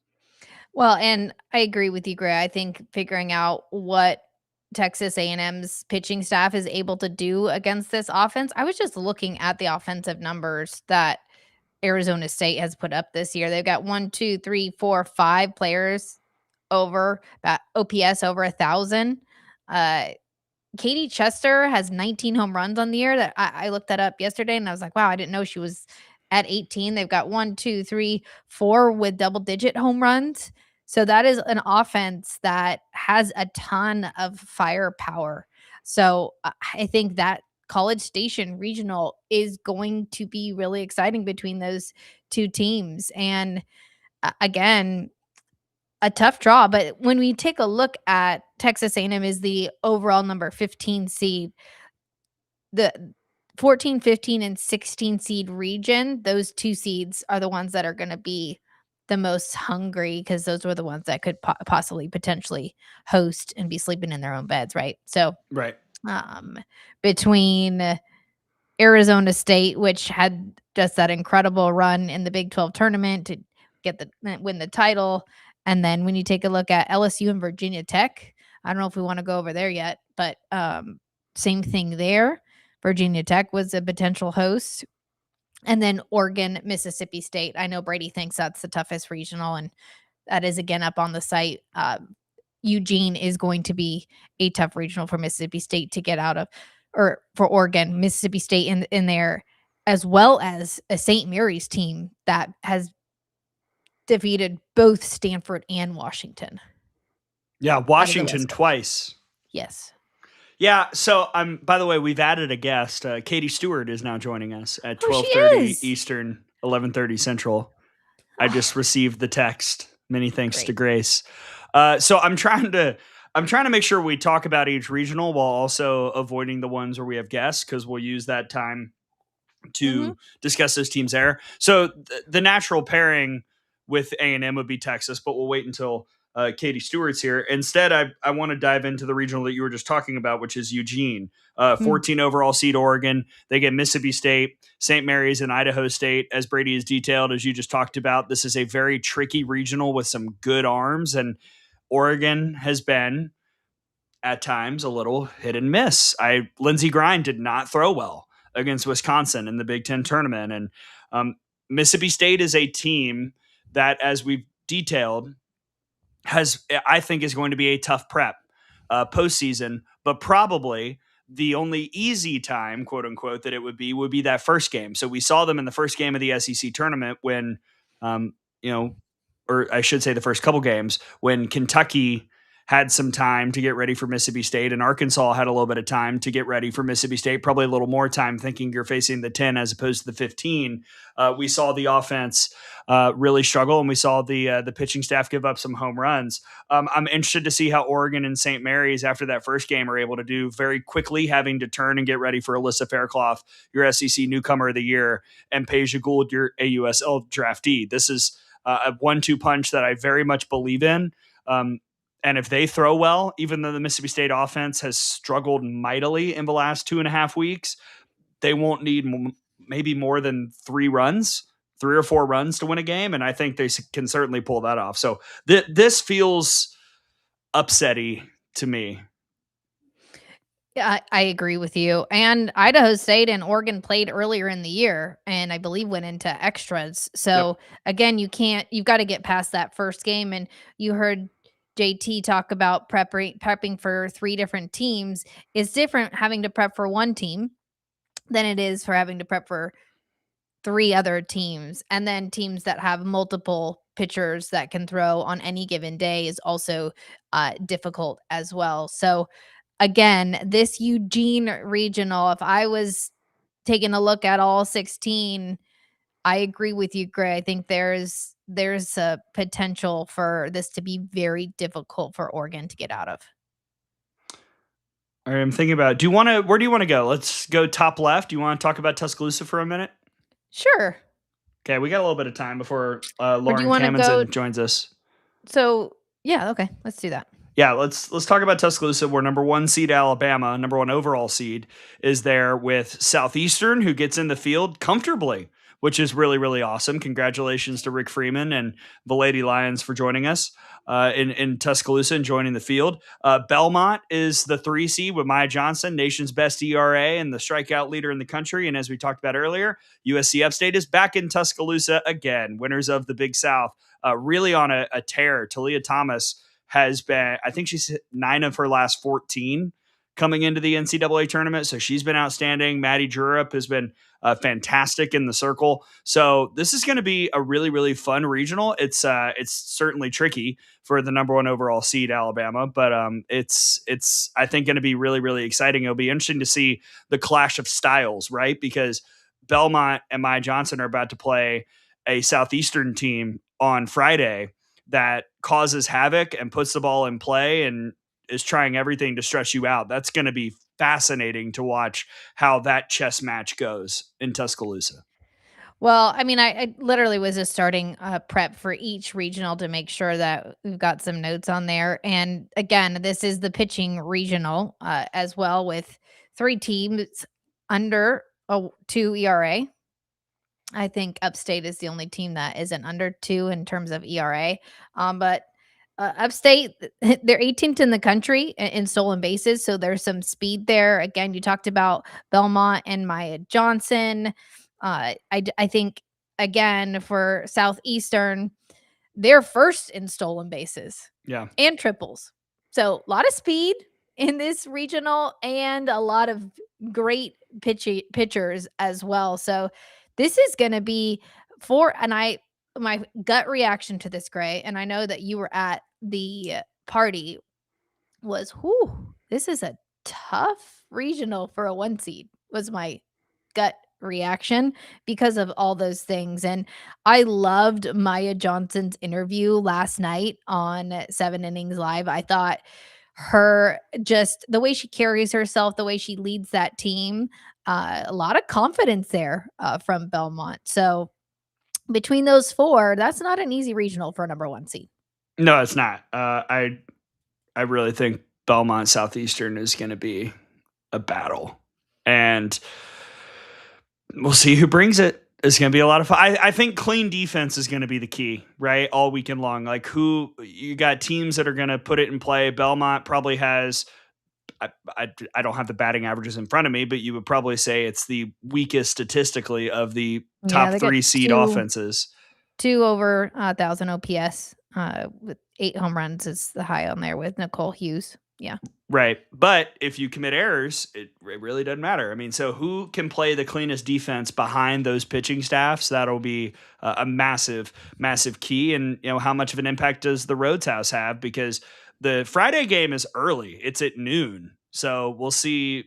[SPEAKER 2] Well, and I agree with you, Gray. I think figuring out what Texas A&M's pitching staff is able to do against this offense. I was just looking at the offensive numbers that Arizona State has put up this year. They've got 5 players over that OPS over 1,000. Katie Chester has 19 home runs on the year. That I looked that up yesterday, and I was like, wow, I didn't know she was at 18. They've got 4 with double-digit home runs. So that is an offense that has a ton of firepower. So I think that College Station regional is going to be really exciting between those two teams. And again, a tough draw. But when we take a look at Texas A&M is the overall number 15 seed, the 14, 15, and 16 seed region, those 2 seeds are the ones that are going to be the most hungry because those were the ones that could possibly potentially host and be sleeping in their own beds, right? So
[SPEAKER 1] right.
[SPEAKER 2] Between Arizona State, which had just that incredible run in the Big 12 tournament to win the title, and then when you take a look at LSU and Virginia Tech, I don't know if we want to go over there yet, but same thing there. Virginia Tech was a potential host. And then Oregon, Mississippi State. I know Brady thinks that's the toughest regional, and that is again up on the site. Eugene is going to be a tough regional for Mississippi State to get out of, or for Oregon, Mississippi State in there, as well as a St. Mary's team that has defeated both Stanford and Washington.
[SPEAKER 1] Yeah, Washington twice.
[SPEAKER 2] Yes.
[SPEAKER 1] Yeah, so by the way, we've added a guest. Katie Stewart is now joining us at 12:30 Eastern, 11:30 Central. I just received the text. Many thanks to Grace. So I'm trying to make sure we talk about each regional while also avoiding the ones where we have guests, because we'll use that time to discuss those teams there. So the natural pairing with A&M would be Texas, but we'll wait until Katie Stewart's here. Instead, I want to dive into the regional that you were just talking about, which is Eugene. 14 overall seed Oregon. They get Mississippi State, St. Mary's, and Idaho State. As Brady has detailed, as you just talked about, this is a very tricky regional with some good arms, and Oregon has been at times a little hit and miss. Lindsey Grind did not throw well against Wisconsin in the Big Ten tournament. And Mississippi State is a team that, as we've detailed, I think is going to be a tough prep postseason, but probably the only easy time, quote unquote, that it would be that first game. So we saw them in the first game of the SEC tournament when, or I should say the first couple games, when Kentucky had some time to get ready for Mississippi State, and Arkansas had a little bit of time to get ready for Mississippi State, probably a little more time, thinking you're facing the 10 as opposed to the 15. We saw the offense really struggle, and we saw the pitching staff give up some home runs. I'm interested to see how Oregon and St. Mary's, after that first game, are able to do very quickly, having to turn and get ready for Alyssa Faircloth, your SEC Newcomer of the Year, and Peja Gould, your AUSL draftee. This is a 1-2 punch that I very much believe in. And if they throw well, even though the Mississippi State offense has struggled mightily in the last 2.5 weeks, they won't need maybe more than 3 or 4 runs to win a game. And I think they can certainly pull that off. So this feels upsetty to me.
[SPEAKER 2] Yeah, I agree with you. And Idaho State and Oregon played earlier in the year and I believe went into extras. So again, you've got to get past that first game. And you heard JT talk about prepping for 3 different teams. It's different having to prep for one team than it is for having to prep for 3 other teams. And then teams that have multiple pitchers that can throw on any given day is also difficult as well. So again, this Eugene regional, if I was taking a look at all 16, I agree with you, Gray. I think there's a potential for this to be very difficult for Oregon to get out of.
[SPEAKER 1] All right, I'm thinking about, where do you want to go? Let's go top left. Do you want to talk about Tuscaloosa for a minute?
[SPEAKER 2] Sure.
[SPEAKER 1] Okay, we got a little bit of time before
[SPEAKER 2] do you
[SPEAKER 1] Lauren
[SPEAKER 2] wanna go-
[SPEAKER 1] Camenzind joins us.
[SPEAKER 2] So, yeah, okay. Let's do that.
[SPEAKER 1] Yeah, let's talk about Tuscaloosa. We're number 1 seed Alabama, number 1 overall seed is there with Southeastern, who gets in the field comfortably, which is really, really awesome. Congratulations to Rick Freeman and the Lady Lions for joining us in Tuscaloosa and joining the field. Belmont is the 3 seed with Maya Johnson, nation's best ERA and the strikeout leader in the country. And as we talked about earlier, USC Upstate is back in Tuscaloosa again, winners of the Big South, really on a tear. Talia Thomas has been, I think she's hit 9 of her last 14 coming into the NCAA tournament. So she's been outstanding. Maddie Jurup has been fantastic in the circle. So this is going to be a really, really fun regional. It's certainly tricky for the number 1 overall seed Alabama, but it's I think going to be really, really exciting. It'll be interesting to see the clash of styles, right? Because Belmont and Maya Johnson are about to play a Southeastern team on Friday that causes havoc and puts the ball in play and is trying everything to stress you out. That's going to be fascinating to watch how that chess match goes in Tuscaloosa.
[SPEAKER 2] Well, I mean, I literally was just starting prep for each regional to make sure that we've got some notes on there. And again, this is the pitching regional as well, with 3 teams under a 2 ERA. I think Upstate is the only team that isn't under 2 in terms of ERA. But Upstate, they're 18th in the country in stolen bases, so there's some speed there. Again, you talked about Belmont and Maya Johnson. I think, again, for Southeastern, they're first in stolen bases.
[SPEAKER 1] Yeah.
[SPEAKER 2] And triples. So a lot of speed in this regional and a lot of great pitchers as well. So this is going to be my gut reaction to this, Gray, and I know that you were at the party, was, this is a tough regional for a 1 seed, was my gut reaction because of all those things. And I loved Maya Johnson's interview last night on 7 Innings Live. I thought just the way she carries herself, the way she leads that team, a lot of confidence there from Belmont. So between those 4, that's not an easy regional for a number 1 seed.
[SPEAKER 1] No, it's not. I really think Belmont Southeastern is going to be a battle, and we'll see who brings it. It's going to be a lot of fun. I think clean defense is going to be the key, right? All weekend long. Like, who you got teams that are going to put it in play. Belmont probably has, I don't have the batting averages in front of me, but you would probably say it's the weakest statistically of the top 3 seed offenses.
[SPEAKER 2] 2 over 1,000 OPS with 8 home runs is the high on there with Nicole Hughes. Yeah.
[SPEAKER 1] Right. But if you commit errors, it really doesn't matter. I mean, so who can play the cleanest defense behind those pitching staffs? That'll be a massive, massive key. And, how much of an impact does the Rhodes House have? Because the Friday game is early. It's at noon. So we'll see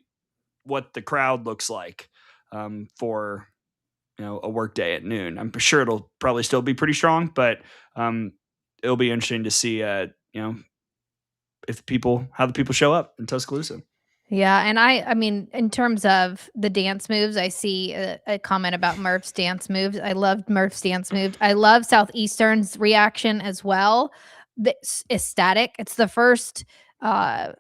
[SPEAKER 1] what the crowd looks like for, a work day at noon. I'm sure it'll probably still be pretty strong, but it'll be interesting to see, how the people show up in Tuscaloosa.
[SPEAKER 2] Yeah, and I mean, in terms of the dance moves, I see a comment about Murph's dance moves. I loved Murph's dance moves. I love Southeastern's reaction as well. It's ecstatic. It's the first at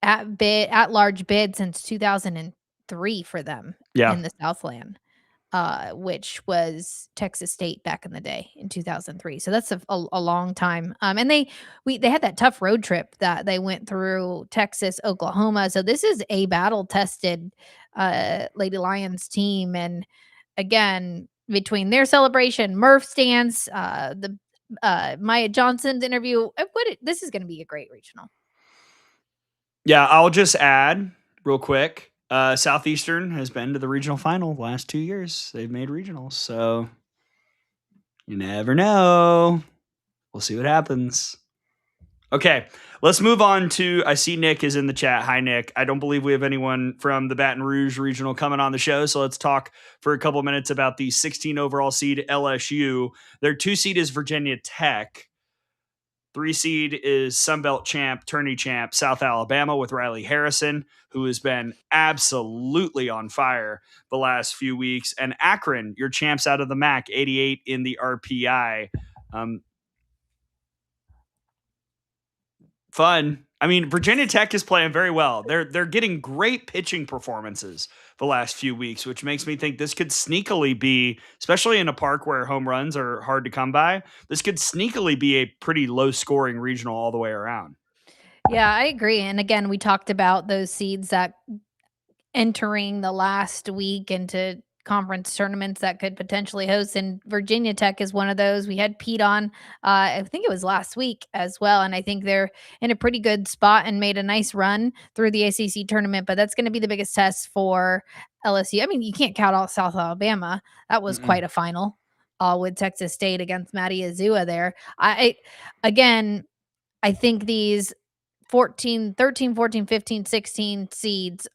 [SPEAKER 2] large bid since 2003 for them in the Southland. which was Texas State back in the day in 2003. So that's a long time. And they had that tough road trip that they went through Texas, Oklahoma. So this is a battle tested Lady Lions team. And again, between their celebration, Murph's dance, the Maya Johnson's interview, this is going to be a great regional.
[SPEAKER 1] Yeah, I'll just add real quick. Southeastern has been to the regional final the last 2 years. They've made regionals, so you never know. We'll see what happens. Okay, let's move on to, I see Nick is in the chat. Hi, Nick. I don't believe we have anyone from the Baton Rouge regional coming on the show, so let's talk for a couple minutes about the 16 overall seed LSU. Their 2 seed is Virginia Tech. 3 seed is Sunbelt champ, tourney champ, South Alabama with Riley Harrison, who has been absolutely on fire the last few weeks. And Akron, your champs out of the MAC, 88 in the RPI. Fun. I mean, Virginia Tech is playing very well. They're getting great pitching performances the last few weeks, which makes me think this could sneakily be, especially in a park where home runs are hard to come by, this could sneakily be a pretty low-scoring regional all the way around.
[SPEAKER 2] Yeah, I agree. And again, we talked about those seeds that entering the last week into conference tournaments that could potentially host, and Virginia Tech is one of those. We had Pete on, I think it was last week as well, and I think they're in a pretty good spot and made a nice run through the ACC tournament, but that's going to be the biggest test for LSU. I mean, you can't count out South Alabama. That was quite a final with Texas State against Matty Azua there. I think these 13, 14, 15, 16 seeds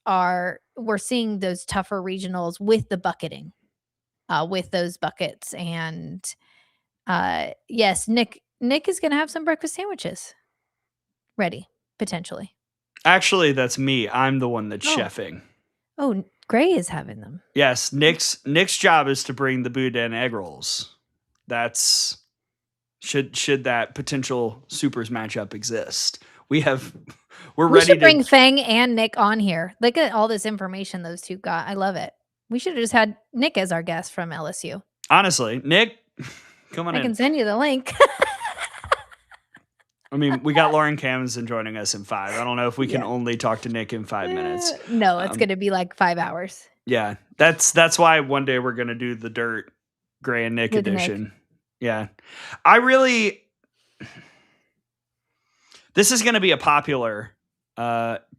[SPEAKER 2] we're seeing those tougher regionals with the bucketing, with those buckets. And yes, Nick is going to have some breakfast sandwiches ready, potentially.
[SPEAKER 1] Actually, that's me. I'm the one that's chefing.
[SPEAKER 2] Oh, Gray is having them.
[SPEAKER 1] Yes, Nick's job is to bring the boudin egg rolls. That's should that potential supers matchup exist. We ready
[SPEAKER 2] should bring Fang and Nick on here. Look at all this information those two got. I love it. We should have just had Nick as our guest from LSU.
[SPEAKER 1] Honestly, Nick, come on in.
[SPEAKER 2] I can send you the link.
[SPEAKER 1] I mean, we got Lauren Camenzind joining us in 5. I don't know if we can only talk to Nick in 5 minutes.
[SPEAKER 2] No, it's going to be like 5 hours.
[SPEAKER 1] Yeah, that's why one day we're going to do the Dirt Gray and Nick edition. Nick. Yeah. This is going to be a popular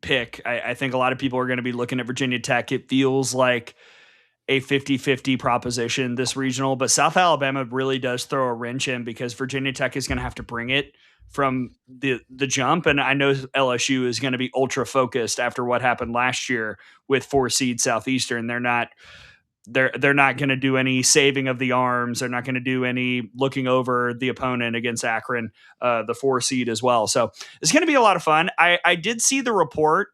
[SPEAKER 1] pick. I think a lot of people are going to be looking at Virginia Tech. It feels like a 50-50 proposition, this regional, but South Alabama really does throw a wrench in because Virginia Tech is going to have to bring it from the jump. And I know LSU is going to be ultra focused after what happened last year with 4 seed Southeastern. They're not going to do any saving of the arms. They're not going to do any looking over the opponent against Akron, the 4 seed as well. So it's going to be a lot of fun. I did see the report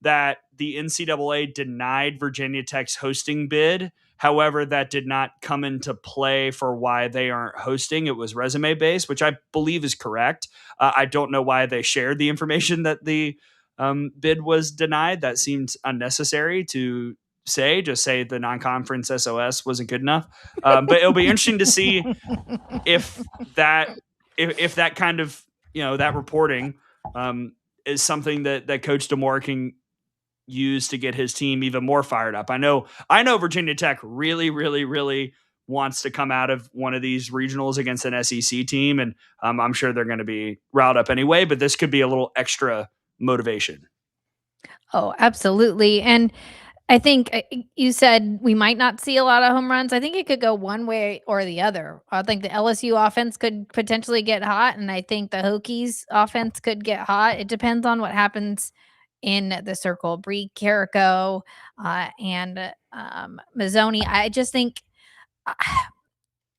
[SPEAKER 1] that the NCAA denied Virginia Tech's hosting bid. However, that did not come into play for why they aren't hosting. It was resume based, which I believe is correct. I don't know why they shared the information that the bid was denied. That seemed unnecessary to say. Just say the non-conference SOS wasn't good enough. But it'll be interesting to see if that kind of, that reporting is something that Coach DeMore can use to get his team even more fired up. I know Virginia Tech really, really, really wants to come out of one of these regionals against an SEC team, and I'm sure they're going to be riled up anyway, but this could be a little extra motivation.
[SPEAKER 2] Oh, absolutely. And I think you said we might not see a lot of home runs. I think it could go one way or the other. I think the LSU offense could potentially get hot, and I think the Hokies offense could get hot. It depends on what happens in the circle. Bree Carrico and Mazzoni. I just think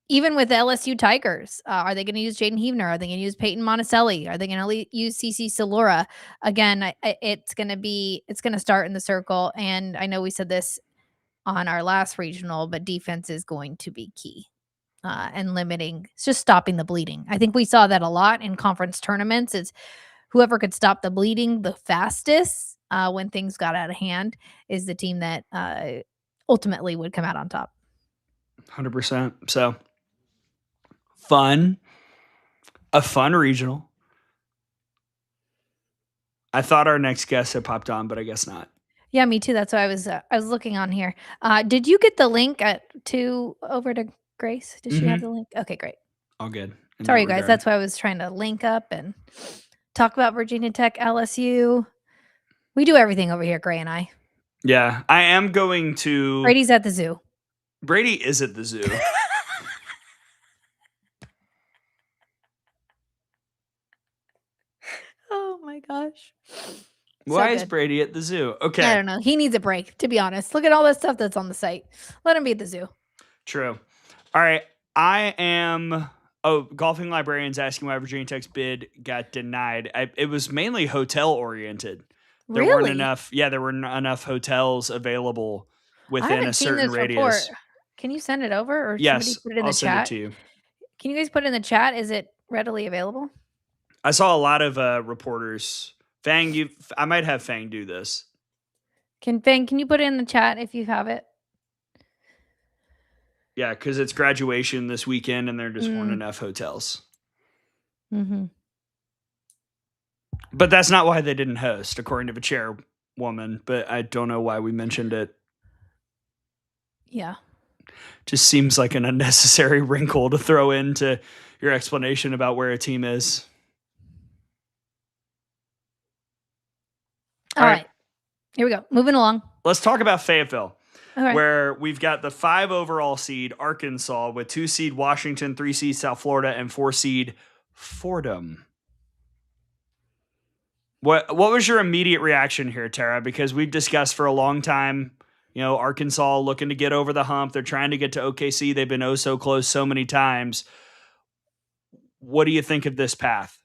[SPEAKER 2] even with the LSU Tigers, are they going to use Jaden Heavner? Are they going to use Peyton Monticelli? Are they going to use CC Salora? Again, it's going to start in the circle. And I know we said this on our last regional, but defense is going to be key. And limiting, it's just stopping the bleeding. I think we saw that a lot in conference tournaments. It's whoever could stop the bleeding the fastest when things got out of hand is the team that ultimately would come out on top.
[SPEAKER 1] 100%. So a fun regional. I thought our next guest had popped on, but I guess not.
[SPEAKER 2] Yeah, me too. That's why I was looking on here. Did you get the link over to Grace? Did she have the link? Okay, great.
[SPEAKER 1] All good.
[SPEAKER 2] Sorry, you guys. That's why I was trying to link up and talk about Virginia Tech, LSU. We do everything over here, Gray and I.
[SPEAKER 1] Yeah, I am going to.
[SPEAKER 2] Brady's at the zoo.
[SPEAKER 1] Brady is at the zoo.
[SPEAKER 2] Oh my gosh.
[SPEAKER 1] Why is Brady at the zoo? Okay.
[SPEAKER 2] I don't know. He needs a break, to be honest. Look at all that stuff that's on the site. Let him be at the zoo.
[SPEAKER 1] True. All right. I am. Oh, Golfing Librarian's asking why Virginia Tech's bid got denied. It was mainly hotel oriented. There weren't enough. Yeah, there weren't enough hotels available within a certain radius.
[SPEAKER 2] Report. Can you send it over, or
[SPEAKER 1] yes,
[SPEAKER 2] somebody put it in
[SPEAKER 1] I'll
[SPEAKER 2] the
[SPEAKER 1] send
[SPEAKER 2] chat?
[SPEAKER 1] it to you.
[SPEAKER 2] Can you guys put it in the chat? Is it readily available?
[SPEAKER 1] I saw a lot of reporters. Fang, I might have Fang do this.
[SPEAKER 2] Can you put it in the chat if you have it?
[SPEAKER 1] Yeah, because it's graduation this weekend, and there just weren't enough hotels.
[SPEAKER 2] Mm-hmm.
[SPEAKER 1] But that's not why they didn't host, according to the chairwoman. But I don't know why we mentioned it.
[SPEAKER 2] Yeah.
[SPEAKER 1] Just seems like an unnecessary wrinkle to throw into your explanation about where a team is.
[SPEAKER 2] All right. Here we go. Moving along.
[SPEAKER 1] Let's talk about Fayetteville,
[SPEAKER 2] Okay.
[SPEAKER 1] where we've got the 5 overall seed Arkansas with 2 seed Washington, 3 seed South Florida, and 4 seed Fordham. What was your immediate reaction here, Tara? Because we've discussed for a long time, Arkansas looking to get over the hump. They're trying to get to OKC. They've been oh so close so many times. What do you think of this path?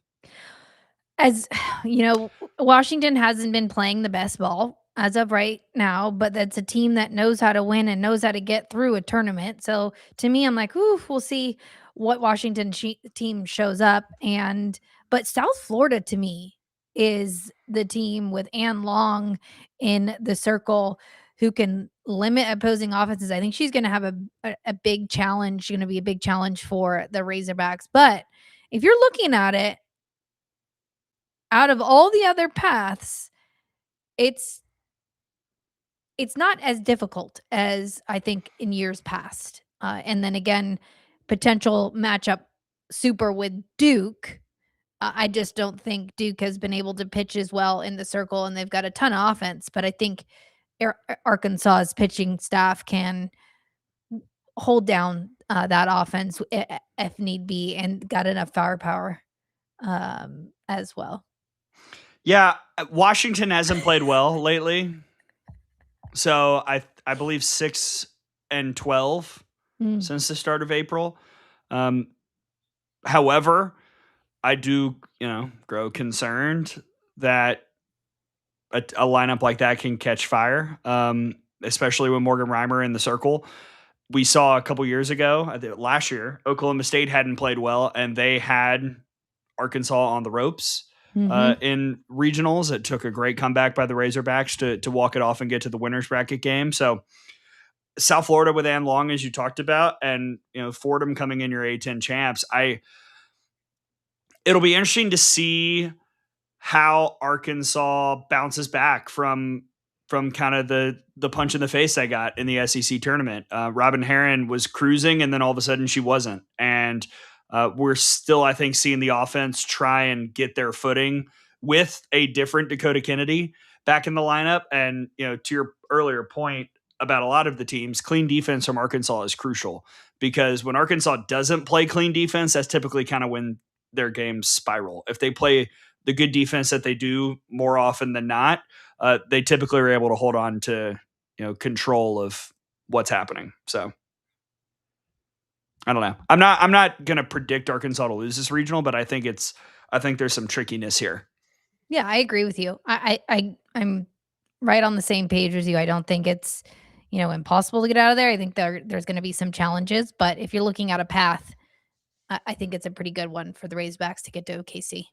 [SPEAKER 2] As you know, Washington hasn't been playing the best ball as of right now, but that's a team that knows how to win and knows how to get through a tournament. So to me, I'm like, ooh, we'll see what Washington team shows up. But South Florida to me is the team with Ann Long in the circle who can limit opposing offenses. I think she's going to have a big challenge, going to be a big challenge for the Razorbacks. But if you're looking at it, out of all the other paths, it's not as difficult as I think in years past. And then again, potential matchup super with Duke. I just don't think Duke has been able to pitch as well in the circle, and they've got a ton of offense. But I think Arkansas's pitching staff can hold down that offense if need be, and got enough firepower as well. Yeah,
[SPEAKER 1] Washington hasn't played well lately. So I believe 6-12 since the start of April. However, I do, grow concerned that a lineup like that can catch fire, especially with Morgan Reimer in the circle. We saw a couple years ago, last year, Oklahoma State hadn't played well, and they had Arkansas on the ropes. In regionals. It took a great comeback by the Razorbacks to walk it off and get to the winner's bracket game. So South Florida with Ann Long, as you talked about, and Fordham coming in your A10 champs. It'll be interesting to see how Arkansas bounces back from kind of the punch in the face they got in the SEC tournament. Robin Herron was cruising, and then all of a sudden she wasn't. And we're still, I think, seeing the offense try and get their footing with a different Dakota Kennedy back in the lineup. And, to your earlier point about a lot of the teams, clean defense from Arkansas is crucial, because when Arkansas doesn't play clean defense, that's typically kind of when their games spiral. If they play the good defense that they do more often than not, they typically are able to hold on to, control of what's happening. So I don't know. I'm not going to predict Arkansas to lose this regional, but I think there's some trickiness here.
[SPEAKER 2] Yeah, I agree with you. I'm right on the same page as you. I don't think it's, impossible to get out of there. I think there's going to be some challenges, but if you're looking at a path, I think it's a pretty good one for the Razorbacks to get to OKC.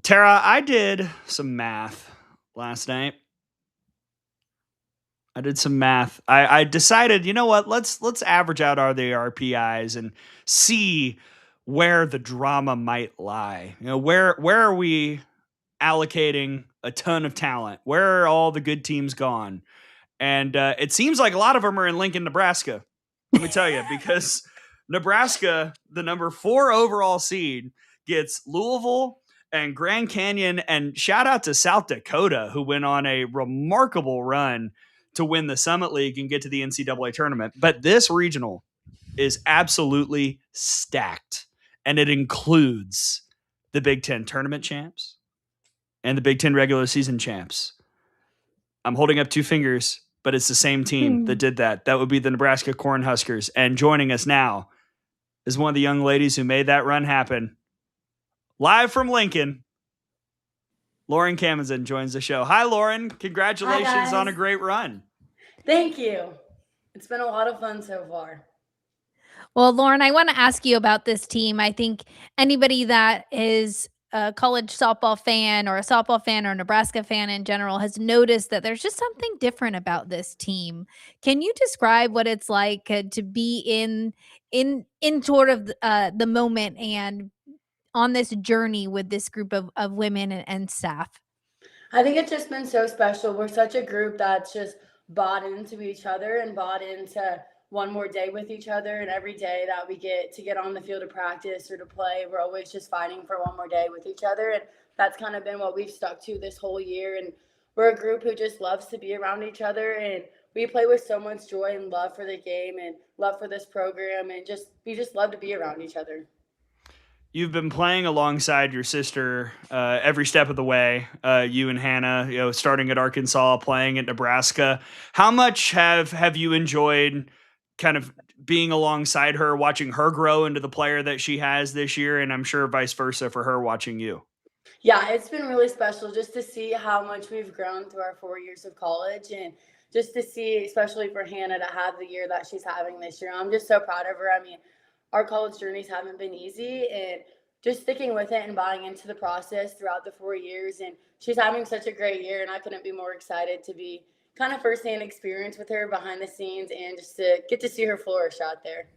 [SPEAKER 1] Tara, I did some math last night. I did some math. I decided, you know what? Let's average out our the RPIs and see where the drama might lie. You know, where are we allocating a ton of talent? Where are all the good teams gone? And it seems like a lot of them are in Lincoln, Nebraska. Let me tell you, because Nebraska, the number 4 overall seed, gets Louisville and Grand Canyon, and shout out to South Dakota, who went on a remarkable run to win the Summit League and get to the NCAA tournament. But this regional is absolutely stacked, and it includes the Big Ten tournament champs and the Big Ten regular season champs. I'm holding up 2 fingers, but it's the same team that did that. That would be the Nebraska Cornhuskers. And joining us now is one of the young ladies who made that run happen. Live from Lincoln, Lauren Camenzind joins the show. Hi, Lauren. Congratulations on a great run.
[SPEAKER 5] Thank you. It's been a lot of fun so far.
[SPEAKER 2] Well, Lauren, I want to ask you about this team. I think anybody that is a college softball fan or a softball fan or a Nebraska fan in general has noticed that there's just something different about this team. Can you describe what it's like to be in sort of the moment and on this journey with this group of women and staff?
[SPEAKER 5] I think it's just been so special. We're such a group that's just bought into each other and bought into one more day with each other, and every day that we get to get on the field to practice or to play, we're always just fighting for one more day with each other, and that's kind of been what we've stuck to this whole year. And we're a group who just loves to be around each other, and we play with so much joy and love for the game and love for this program, and we just love to be around each other.
[SPEAKER 1] You've been playing alongside your sister every step of the way, you and Hannah, you know, starting at Arkansas, playing at Nebraska. How much have you enjoyed kind of being alongside her, watching her grow into the player that she has this year, and I'm sure vice versa for her watching you?
[SPEAKER 5] Yeah, it's been really special just to see how much we've grown through our 4 years of college, and just to see, especially for Hannah, to have the year that she's having this year. I'm just so proud of her. I mean, our college journeys haven't been easy, and just sticking with it and buying into the process throughout the 4 years, and she's having such a great year, and I couldn't be more excited to be kind of firsthand experience with her behind the scenes and just to get to see her flourish out there.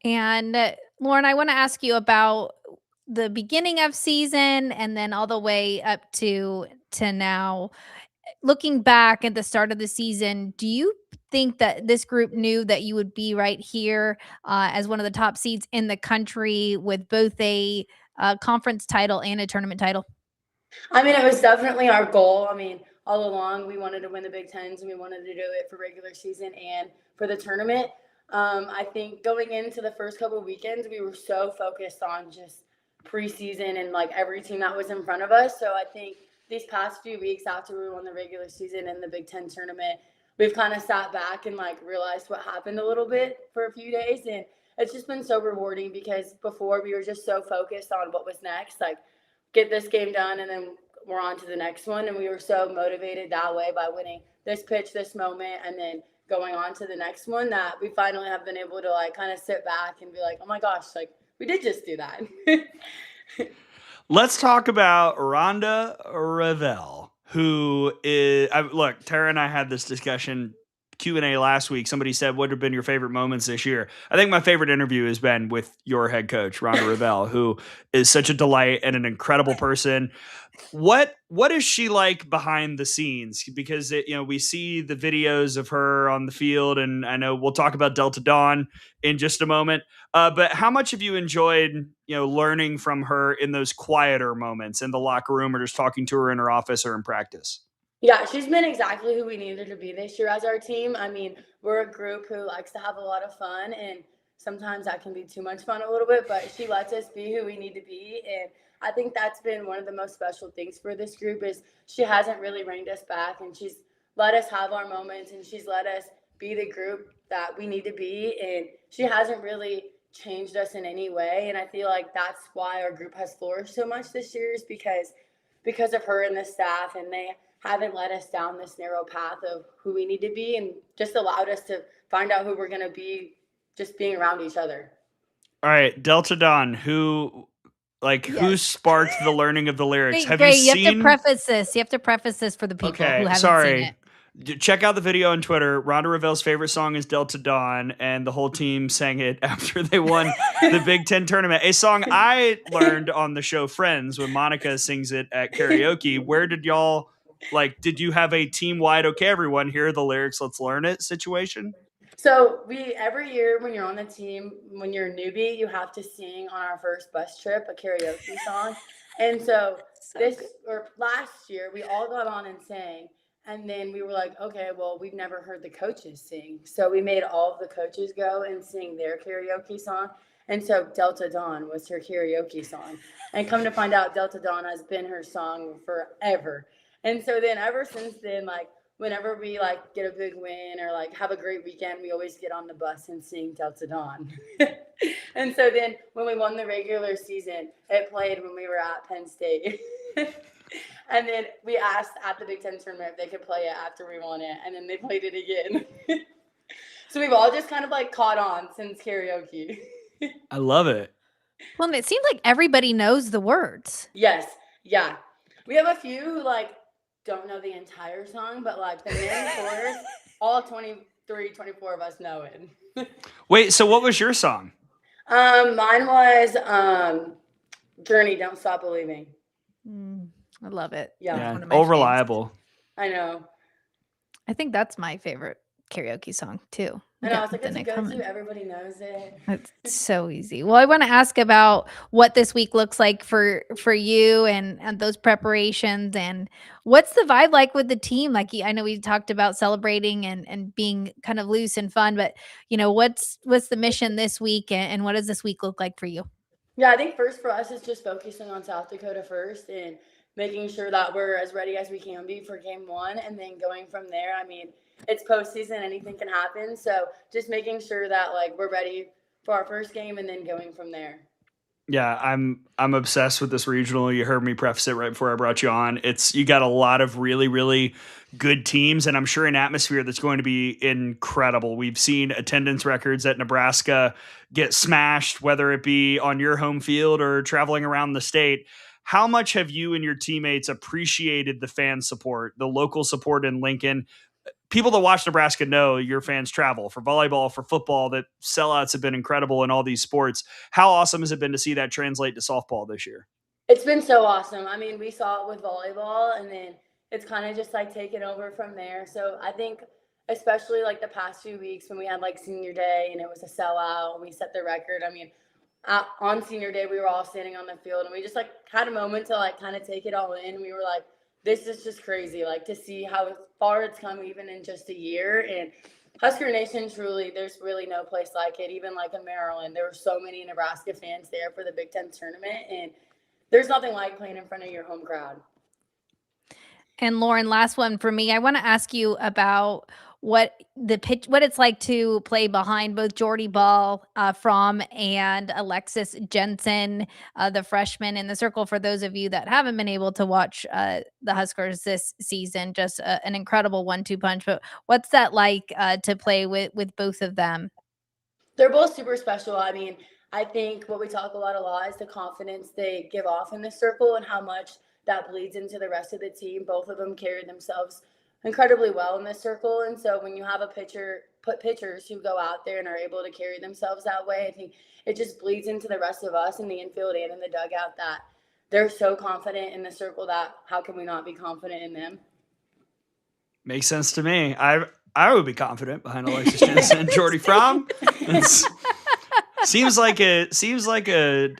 [SPEAKER 2] And Lauren, I want to ask you about the beginning of season and then all the way up to now. Looking back at the start of the season, do you think that this group knew that you would be right here as one of the top seeds in the country with both a conference title and a tournament title?
[SPEAKER 5] I mean, it was definitely our goal. I mean, all along we wanted to win the Big Tens, and we wanted to do it for regular season and for the tournament. I think going into the first couple of weekends, we were so focused on just preseason and like every team that was in front of us. So I think these past few weeks after we won the regular season and the Big Ten tournament, we've kind of sat back and like realized what happened a little bit for a few days. And it's just been so rewarding because before we were just so focused on what was next, like get this game done and then we're on to the next one. And we were so motivated that way by winning this pitch, this moment, and then going on to the next one, that we finally have been able to like kind of sit back and be like, oh my gosh, like we did just do that.
[SPEAKER 1] Let's talk about Randi Rowling, who is look, Tara and I had this discussion Q&A last week. Somebody said, what have been your favorite moments this year? I think my favorite interview has been with your head coach, Randi Rowling, who is such a delight and an incredible person. What is she like behind the scenes? Because we see the videos of her on the field, and I know we'll talk about Delta Dawn in just a moment. But how much have you enjoyed, learning from her in those quieter moments in the locker room, or just talking to her in her office or in practice?
[SPEAKER 5] Yeah, she's been exactly who we needed to be this year as our team. I mean, we're a group who likes to have a lot of fun, and sometimes that can be too much fun a little bit, but she lets us be who we need to be. And I think that's been one of the most special things for this group is she hasn't really reined us back, and she's let us have our moments, and she's let us be the group that we need to be. And she hasn't really changed us in any way. And I feel like that's why our group has flourished so much this year, is because of her and the staff, and they haven't led us down this narrow path of who we need to be, and just allowed us to find out who we're going to be just being around each other.
[SPEAKER 1] All right, Delta Dawn, who sparked the learning of the lyrics?
[SPEAKER 2] Wait, Gray, you have to preface this. You have to preface this for the people who haven't seen it.
[SPEAKER 1] Check out the video on Twitter. Ronda Ravel's favorite song is Delta Dawn, and the whole team sang it after they won the Big Ten tournament. A song I learned on the show Friends when Monica sings it at karaoke. Where did y'all, did you have a team-wide, okay, everyone, here are the lyrics, let's learn it situation?
[SPEAKER 5] So every year when you're on the team, when you're a newbie, you have to sing on our first bus trip a karaoke song. And so last year, we all got on and sang. And then we were like, okay, well, we've never heard the coaches sing. So we made all of the coaches go and sing their karaoke song. And so Delta Dawn was her karaoke song. And come to find out, Delta Dawn has been her song forever. And so then ever since then, whenever we get a big win or have a great weekend, we always get on the bus and sing Delta Dawn. And so then when we won the regular season, it played when we were at Penn State. And then we asked at the Big Ten tournament if they could play it after we won it, and then they played it again. So we've all just kind of caught on since karaoke.
[SPEAKER 1] I love it.
[SPEAKER 2] Well, and it seems like everybody knows the words.
[SPEAKER 5] Yes. Yeah. We have a few who don't know the entire song, but the main chorus, all 23, 24 of us know it.
[SPEAKER 1] Wait, so what was your song?
[SPEAKER 5] Mine was Journey, Don't Stop Believing.
[SPEAKER 2] I love it.
[SPEAKER 5] Yeah.
[SPEAKER 1] Reliable.
[SPEAKER 5] I know.
[SPEAKER 2] I think that's my favorite karaoke song too.
[SPEAKER 5] I know. It's it's a go-to. Everybody knows it.
[SPEAKER 2] It's so easy. Well, I want to ask about what this week looks like for you and those preparations, and what's the vibe like with the team? I know we talked about celebrating and being kind of loose and fun, but what's the mission this week, and what does this week look like for you?
[SPEAKER 5] Yeah, I think first for us is just focusing on South Dakota first and making sure that we're as ready as we can be for game one, and then going from there. I mean, it's postseason, anything can happen. So just making sure that we're ready for our first game and then going from there.
[SPEAKER 1] Yeah, I'm obsessed with this regional. You heard me preface it right before I brought you on. You got a lot of really, really good teams, and I'm sure an atmosphere that's going to be incredible. We've seen attendance records at Nebraska get smashed, whether it be on your home field or traveling around the state. How much have you and your teammates appreciated the fan support, the local support in Lincoln? People that watch Nebraska know your fans travel for volleyball, for football, that sellouts have been incredible in all these sports. How awesome has it been to see that translate to softball this year?
[SPEAKER 5] It's been so awesome. I mean, we saw it with volleyball, and then it's kind of just taken over from there. So I think especially the past few weeks when we had senior day and it was a sellout and we set the record. I mean, on senior day, we were all standing on the field and we just had a moment to kind of take it all in. We were this is just crazy, to see how far it's come even in just a year. And Husker Nation, truly, there's really no place like it. Even in Maryland, there were so many Nebraska fans there for the Big Ten tournament, and there's nothing like playing in front of your home crowd.
[SPEAKER 2] And Lauren, last one for me. I want to ask you about what it's like to play behind both Jordy Ball Fromm and Alexis Jensen, the freshman in the circle. For those of you that haven't been able to watch the Huskers this season, just an incredible 1-2 punch. But what's that like to play with both of them?
[SPEAKER 5] They're both super special. I mean, I think what we talk about a lot is the confidence they give off in the circle and how much that bleeds into the rest of the team. Both of them carry themselves incredibly well in this circle. And so when you have pitchers who go out there and are able to carry themselves that way, I think it just bleeds into the rest of us in the infield and in the dugout that they're so confident in the circle that how can we not be confident in them?
[SPEAKER 1] Makes sense to me. I would be confident behind Alexis Jensen and Jordy Fromm. Seems like a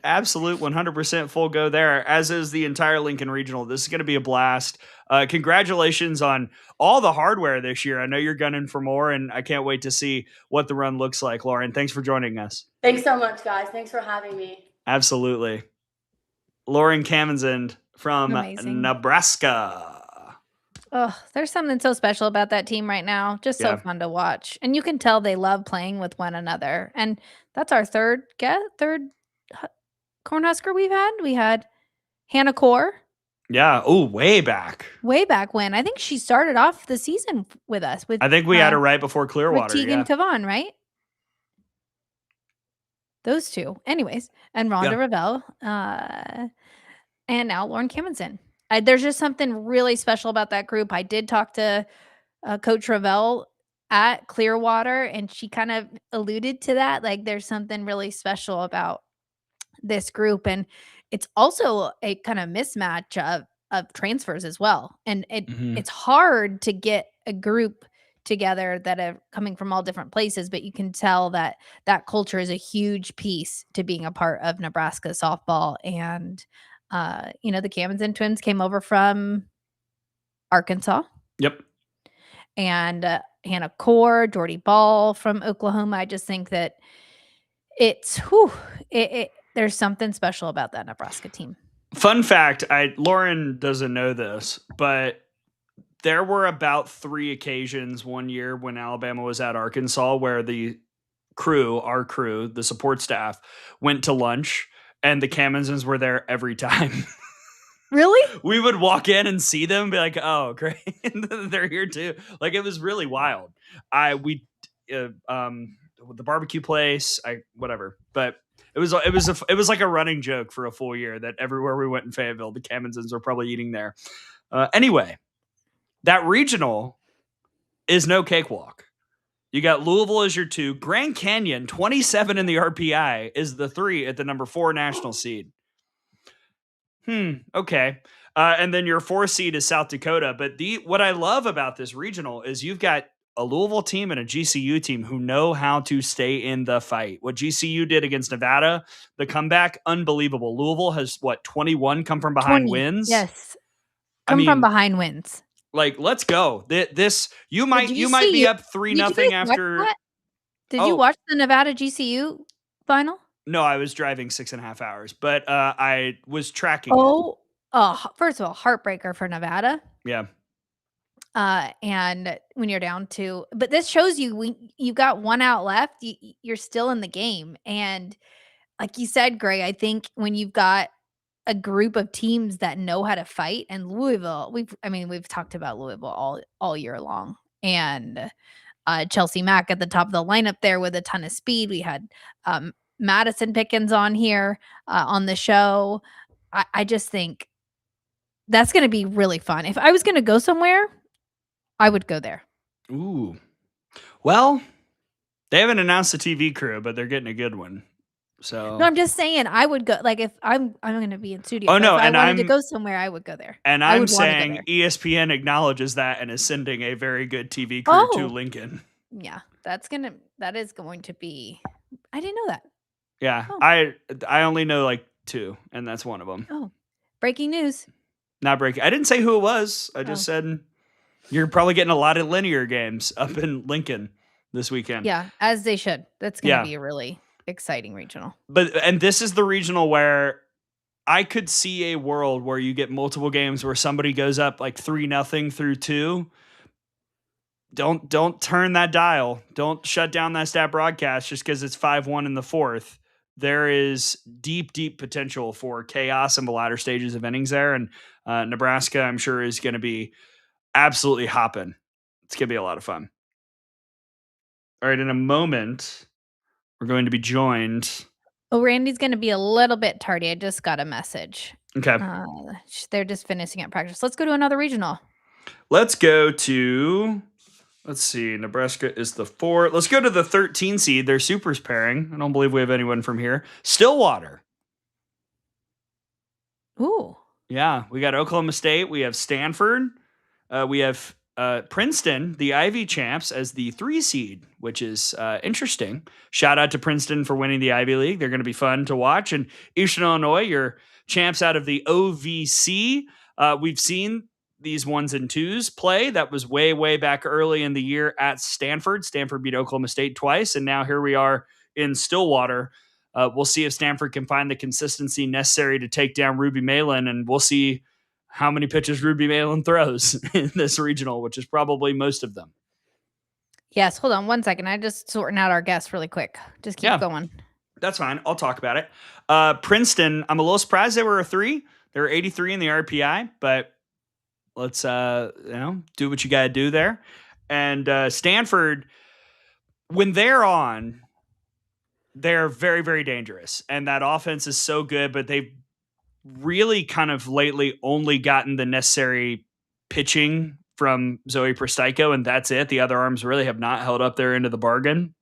[SPEAKER 1] absolute 100% full go there, as is the entire Lincoln Regional. This is going to be a blast. Congratulations on all the hardware this year. I know you're gunning for more, and I can't wait to see what the run looks like. Lauren, thanks for joining us.
[SPEAKER 5] Thanks so much, guys. Thanks for having me.
[SPEAKER 1] Absolutely. Lauren Camenzind from Nebraska.
[SPEAKER 2] Oh, there's something so special about that team right now. Just so fun to watch. And you can tell they love playing with one another. And that's our third Cornhusker we've had. We had Hannah Core.
[SPEAKER 1] Yeah. Oh, way back
[SPEAKER 2] when. I think she started off the season with us.
[SPEAKER 1] I think we had her right before Clearwater.
[SPEAKER 2] With Tegan Kavan, right? Those two. Anyways. And Ronda Ravel. And now Lauren Camund. There's just something really special about that group. I did talk to Coach Ravel at Clearwater, and she kind of alluded to that. Like, there's something really special about this group, and it's also a kind of mismatch of transfers as well. And it's hard to get a group together that are coming from all different places, but you can tell that that culture is a huge piece to being a part of Nebraska softball. And the Camenzind twins came over from Arkansas.
[SPEAKER 1] Yep.
[SPEAKER 2] And Hannah Core, Jordy Ball from Oklahoma. I just think that there's something special about that Nebraska team.
[SPEAKER 1] Fun fact, Lauren doesn't know this, but there were about 3 occasions one year when Alabama was at Arkansas where the our crew, the support staff, went to lunch, and the Camenzinds were there every time.
[SPEAKER 2] Really?
[SPEAKER 1] We would walk in and see them and be like, oh, great. They're here too. Like, it was really wild. The barbecue place, whatever. But it was like a running joke for a full year that everywhere we went in Fayetteville, the Camenzinds were probably eating there. Anyway, that regional is no cakewalk. You got Louisville as your 2. Grand Canyon, 27 in the RPI, is the 3 at the number 4 national seed. Okay. And then your 4 seed is South Dakota. But what I love about this regional is you've got a Louisville team and a GCU team who know how to stay in the fight. What GCU did against Nevada, the comeback, unbelievable. Louisville has 21 come from behind
[SPEAKER 2] 20,
[SPEAKER 1] wins.
[SPEAKER 2] Yes. From behind wins.
[SPEAKER 1] Like, let's go. You might be up 3-0 after.
[SPEAKER 2] Did you watch the Nevada GCU final?
[SPEAKER 1] No, I was driving 6.5 hours, but I was tracking.
[SPEAKER 2] First of all, heartbreaker for Nevada.
[SPEAKER 1] Yeah.
[SPEAKER 2] And when you're down to, but this shows you when you got 1 out left, you're still in the game. And like you said, Gray, I think when you've got a group of teams that know how to fight, and Louisville, we've talked about Louisville all year long, and Chelsea Mack at the top of the lineup there with a ton of speed. We had Madison Pickens on here on the show. I just think that's going to be really fun. If I was going to go somewhere, I would go there.
[SPEAKER 1] Ooh. Well, they haven't announced the TV crew, but they're getting a good one. So
[SPEAKER 2] no, I'm just saying I would go. Like, if I'm going to be in studio.
[SPEAKER 1] Oh no,
[SPEAKER 2] if
[SPEAKER 1] and
[SPEAKER 2] I wanted to go somewhere, I would go there.
[SPEAKER 1] And I'm saying ESPN acknowledges that and is sending a very good TV crew to Lincoln.
[SPEAKER 2] Yeah, that is going to be. I didn't know that.
[SPEAKER 1] Yeah, I only know like 2, and that's one of them.
[SPEAKER 2] Oh, breaking news.
[SPEAKER 1] Not breaking. I didn't say who it was. I just said you're probably getting a lot of linear games up in Lincoln this weekend.
[SPEAKER 2] Yeah, as they should. That's going to be a really exciting regional.
[SPEAKER 1] And this is the regional where I could see a world where you get multiple games where somebody goes up like 3-0 through 2. Don't turn that dial. Don't shut down that stat broadcast just because it's 5-1 in the 4th. There is deep potential for chaos in the latter stages of innings there. And Nebraska, I'm sure, is going to be absolutely hopping. It's going to be a lot of fun. All right, in a moment, we're going to be joined.
[SPEAKER 2] Oh, Randy's going to be a little bit tardy. I just got a message.
[SPEAKER 1] Okay.
[SPEAKER 2] They're just finishing up practice. Let's go to another regional.
[SPEAKER 1] Let's go to, let's see, Nebraska is the 4. Let's go to the 13 seed. They're supers pairing. I don't believe we have anyone from here. Stillwater.
[SPEAKER 2] Ooh.
[SPEAKER 1] Yeah, we got Oklahoma State. We have Stanford. We have Princeton, the Ivy champs, as the 3 seed, which is interesting. Shout out to Princeton for winning the Ivy League. They're going to be fun to watch. And Eastern Illinois, your champs out of the OVC. We've seen these 1s and 2s play. That was way back early in the year at Stanford. Stanford beat Oklahoma State twice, and now here we are in Stillwater. We'll see if Stanford can find the consistency necessary to take down Ruby Malin, and we'll see how many pitches Ruby Malin throws in this regional, which is probably most of them.
[SPEAKER 2] Yes, hold on 1 second. I'm just sorting out our guests really quick. Just keep going.
[SPEAKER 1] That's fine. I'll talk about it. Princeton, I'm a little surprised they were a 3. They were 83 in the RPI, but let's do what you got to do there. And Stanford, when they're on, they're very, very dangerous. And that offense is so good, but they've really kind of lately only gotten the necessary pitching from Zoe Prostyko, and that's it. The other arms really have not held up their end of the bargain.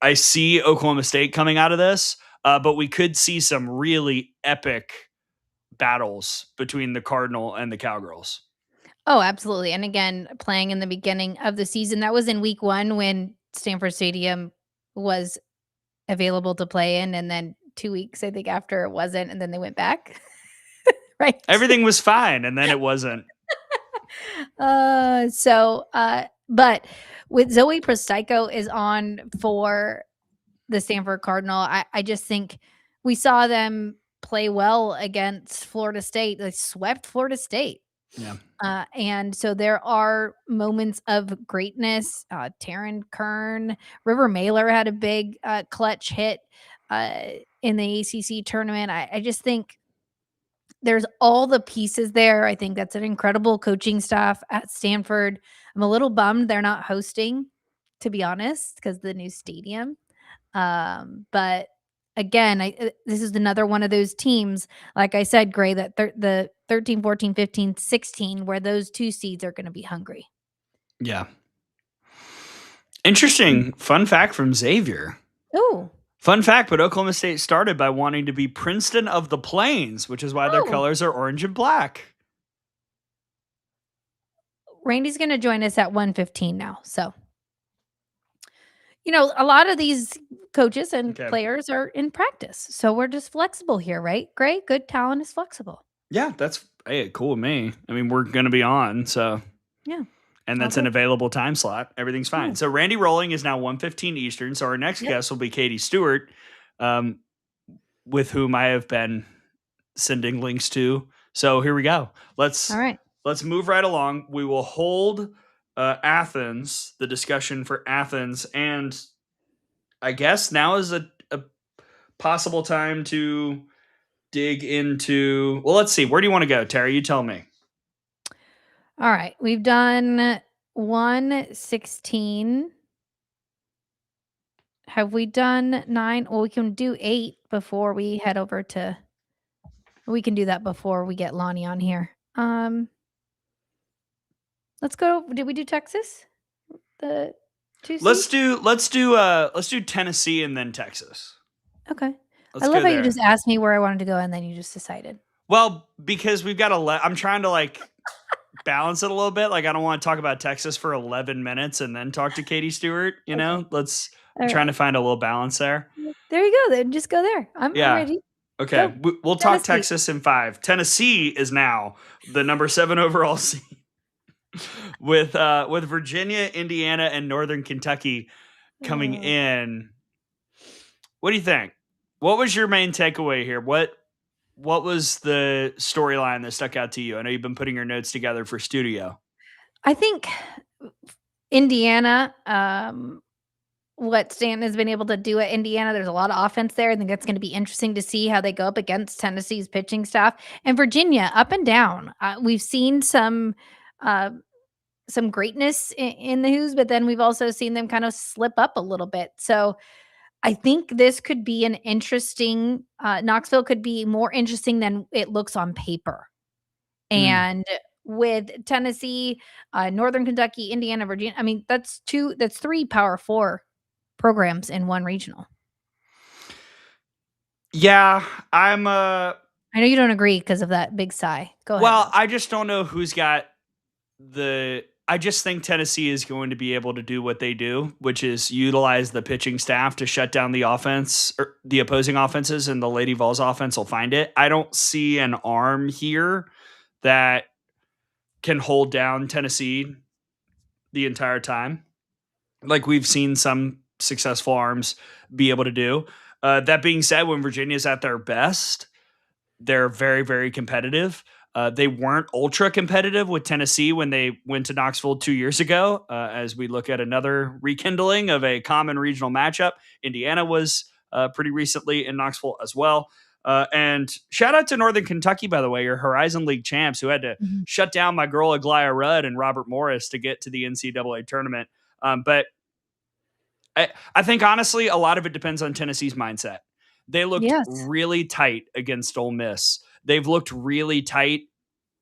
[SPEAKER 1] I see Oklahoma State coming out of this, but we could see some really epic battles between the Cardinal and the Cowgirls.
[SPEAKER 2] Oh, absolutely. And again, playing in the beginning of the season, that was in week 1 when Stanford Stadium was available to play in. And then 2 weeks, I think, after it wasn't. And then they went back. Right.
[SPEAKER 1] Everything was fine. And then it wasn't.
[SPEAKER 2] But with Zoe Prostyko is on for the Stanford Cardinal, I just think we saw them play well against Florida State. They swept Florida State.
[SPEAKER 1] Yeah.
[SPEAKER 2] And so there are moments of greatness. Taryn Kern, River Mailer had a big clutch hit in the ACC tournament. I just think there's all the pieces there. I think that's an incredible coaching staff at Stanford. I'm a little bummed they're not hosting, to be honest, because the new stadium. But again, this is another one of those teams, like I said, Gray, that the 13, 14, 15, 16, where those 2 seeds are going to be hungry.
[SPEAKER 1] Yeah. Interesting fun fact from Xavier.
[SPEAKER 2] Oh.
[SPEAKER 1] Fun fact, but Oklahoma State started by wanting to be Princeton of the Plains, which is why their colors are orange and black.
[SPEAKER 2] Randy's going to join us at 1:15 now. So, a lot of these coaches and players are in practice. So we're just flexible here, right? Gray, good talent is flexible.
[SPEAKER 1] Yeah, that's cool with me. I mean, we're going to be on, so.
[SPEAKER 2] Yeah.
[SPEAKER 1] And that's an available time slot. Everything's fine. Yeah. So Randy Rowling is now 1:15 Eastern. So our next guest will be Katie Stewart, with whom I have been sending links to. So here we go. Let's move right along. We will hold Athens, the discussion for Athens. And I guess now is a possible time to dig into, well, let's see. Where do you want to go, Terry? You tell me.
[SPEAKER 2] All right. We've done 1:16. Have we done 9? Well, we can do 8 before we head over to, we can do that before we get Lonni on here. Let's go. Did we do Texas? The 2
[SPEAKER 1] Let's do Tennessee and then Texas.
[SPEAKER 2] Okay. I love how you just asked me where I wanted to go and then you just decided.
[SPEAKER 1] Well, because we've got I'm trying to balance it a little bit. I don't want to talk about Texas for 11 minutes and then talk to Katie Stewart, know? I'm trying to find a little balance there.
[SPEAKER 2] There you go. Then just go there. I'm ready.
[SPEAKER 1] Okay. We'll talk Texas in 5. Tennessee is now the number 7 overall seed with Virginia, Indiana, and Northern Kentucky coming in. What do you think? What was your main takeaway here? What was the storyline that stuck out to you? I know you've been putting your notes together for studio.
[SPEAKER 2] I think Indiana, what Stanton has been able to do at Indiana, there's a lot of offense there. I think that's going to be interesting to see how they go up against Tennessee's pitching staff. And Virginia, up and down. We've seen some greatness in the Hoos, but then we've also seen them kind of slip up a little bit. So I think this could be an interesting, Knoxville could be more interesting than it looks on paper. And with Tennessee, Northern Kentucky, Indiana, Virginia, I mean, that's 3 Power 4 programs in one regional.
[SPEAKER 1] Yeah, I
[SPEAKER 2] know you don't agree because of that big sigh. Go ahead.
[SPEAKER 1] Well, I just don't know who's got I just think Tennessee is going to be able to do what they do, which is utilize the pitching staff to shut down the offense or the opposing offenses, and the Lady Vols offense will find it. I don't see an arm here that can hold down Tennessee the entire time, like we've seen some successful arms be able to do. That being said, when Virginia's at their best, they're very, very competitive. They weren't ultra competitive with Tennessee when they went to Knoxville 2 years ago. As we look at another rekindling of a common regional matchup, Indiana was pretty recently in Knoxville as well. And shout out to Northern Kentucky, by the way, your Horizon League champs, who had to shut down my girl Aglaya Rudd and Robert Morris to get to the NCAA tournament. But I think, honestly, a lot of it depends on Tennessee's mindset. They looked really tight against Ole Miss. They've looked really tight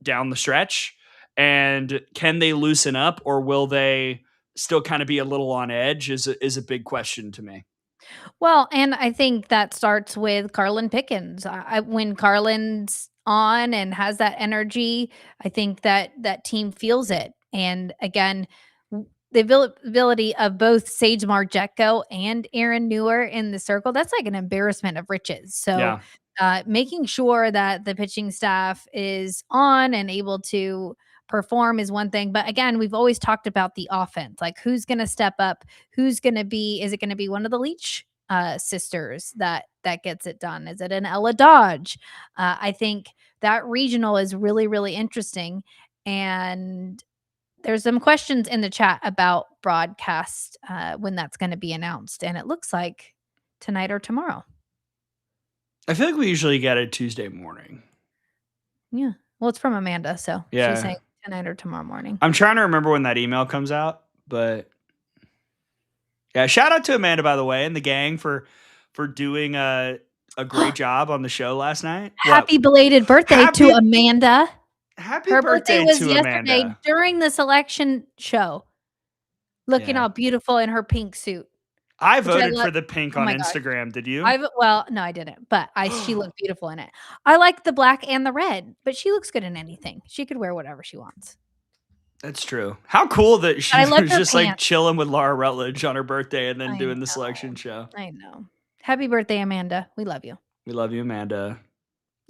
[SPEAKER 1] down the stretch. And can they loosen up, or will they still kind of be a little on edge is a big question to me.
[SPEAKER 2] Well, and I think that starts with Carlin Pickens. When Carlin's on and has that energy, I think that that team feels it. And again, the ability of both Sage Marjetko and Aaron Newer in the circle, that's like an embarrassment of riches. So making sure that the pitching staff is on and able to perform is one thing. But again, we've always talked about the offense, like who's going to step up, is it going to be one of the Leach sisters that gets it done? Is it an Ella Dodge? I think that regional is really, really interesting. And there's some questions in the chat about broadcast when that's going to be announced. And it looks like tonight or tomorrow.
[SPEAKER 1] I feel like we usually get it Tuesday morning.
[SPEAKER 2] Yeah. Well, it's from Amanda. So
[SPEAKER 1] yeah.
[SPEAKER 2] She's saying tonight or tomorrow morning.
[SPEAKER 1] I'm trying to remember when that email comes out, but yeah, shout out to Amanda, by the way, and the gang for doing a great job on the show last night.
[SPEAKER 2] Happy belated birthday to Amanda.
[SPEAKER 1] Her birthday
[SPEAKER 2] was
[SPEAKER 1] to
[SPEAKER 2] yesterday
[SPEAKER 1] Amanda.
[SPEAKER 2] during the selection show. Looking all beautiful in her pink suit.
[SPEAKER 1] I voted for the pink on Instagram.
[SPEAKER 2] Gosh.
[SPEAKER 1] Did you?
[SPEAKER 2] Well, no, I didn't. But she looked beautiful in it. I like the black and the red, but she looks good in anything. She could wear whatever she wants.
[SPEAKER 1] That's true. How cool that she was just like
[SPEAKER 2] pants.
[SPEAKER 1] chilling with Laura Rutledge on her birthday and then doing the selection show.
[SPEAKER 2] I know. Happy birthday, Amanda. We love you.
[SPEAKER 1] We love you, Amanda.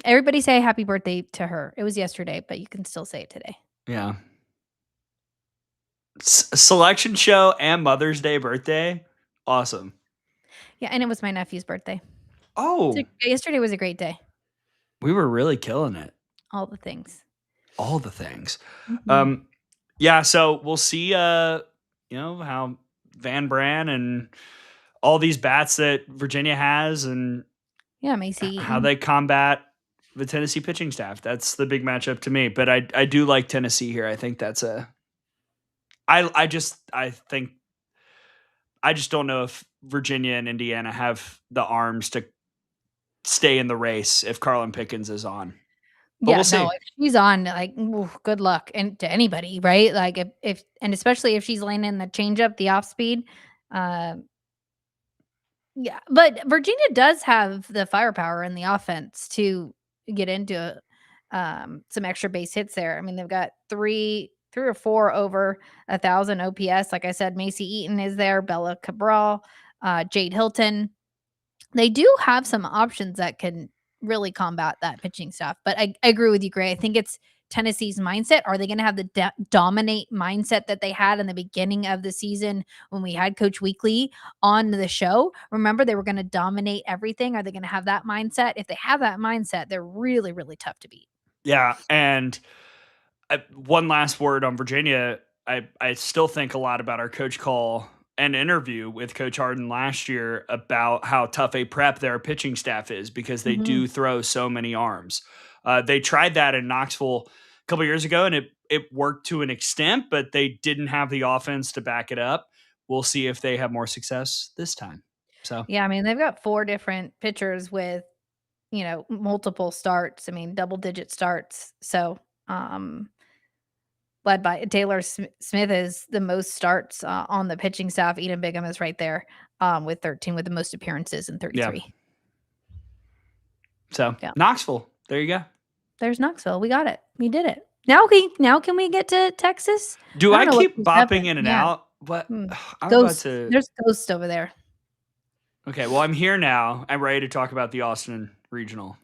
[SPEAKER 2] Everybody say happy birthday to her. It was yesterday, but you can still say it today.
[SPEAKER 1] Yeah. Selection show and Mother's Day birthday. Awesome.
[SPEAKER 2] Yeah, and it was my nephew's birthday.
[SPEAKER 1] Oh.
[SPEAKER 2] Yesterday was a great day.
[SPEAKER 1] We were really killing it.
[SPEAKER 2] All the things.
[SPEAKER 1] Mm-hmm. Yeah, so we'll see how Van Bran and all these bats that Virginia has and
[SPEAKER 2] Macy
[SPEAKER 1] how they combat the Tennessee pitching staff. That's the big matchup to me. But I do like Tennessee here. I think that's I just don't know if Virginia and Indiana have the arms to stay in the race if Carlin Pickens is on. But we'll see.
[SPEAKER 2] No, if she's on, like, good luck and to anybody, right? Like if and especially if she's laying in the changeup, the off speed. Yeah, but Virginia does have the firepower in the offense to get into some extra base hits there. I mean, they've got three or four over 1,000 OPS. Like I said, Macy Eaton is there, Bella Cabral, Jade Hilton. They do have some options that can really combat that pitching staff. But I agree with you, Gray. I think it's Tennessee's mindset. Are they going to have the dominate mindset that they had in the beginning of the season when we had Coach Weekly on the show? Remember, they were going to dominate everything. Are they going to have that mindset? If they have that mindset, they're really, really tough to beat.
[SPEAKER 1] Yeah, and one last word on Virginia. I still think a lot about our coach call and interview with Coach Harden last year about how tough a prep their pitching staff is because they do throw so many arms. They tried that in Knoxville a couple years ago, and it worked to an extent, but they didn't have the offense to back it up. We'll see if they have more success this time. So
[SPEAKER 2] yeah, I mean, they've got 4 different pitchers with, multiple starts. I mean, double-digit starts. So, led by Taylor Smith is the most starts on the pitching staff. Eden Bigham is right there with 13, with the most appearances in 33.
[SPEAKER 1] Yeah. So Knoxville, there you go.
[SPEAKER 2] There's Knoxville. We got it. We did it. Now can we get to Texas?
[SPEAKER 1] Do I keep bopping in and out? What?
[SPEAKER 2] Ghost. There's Ghost over there.
[SPEAKER 1] Okay, well, I'm here now. I'm ready to talk about the Austin Regional.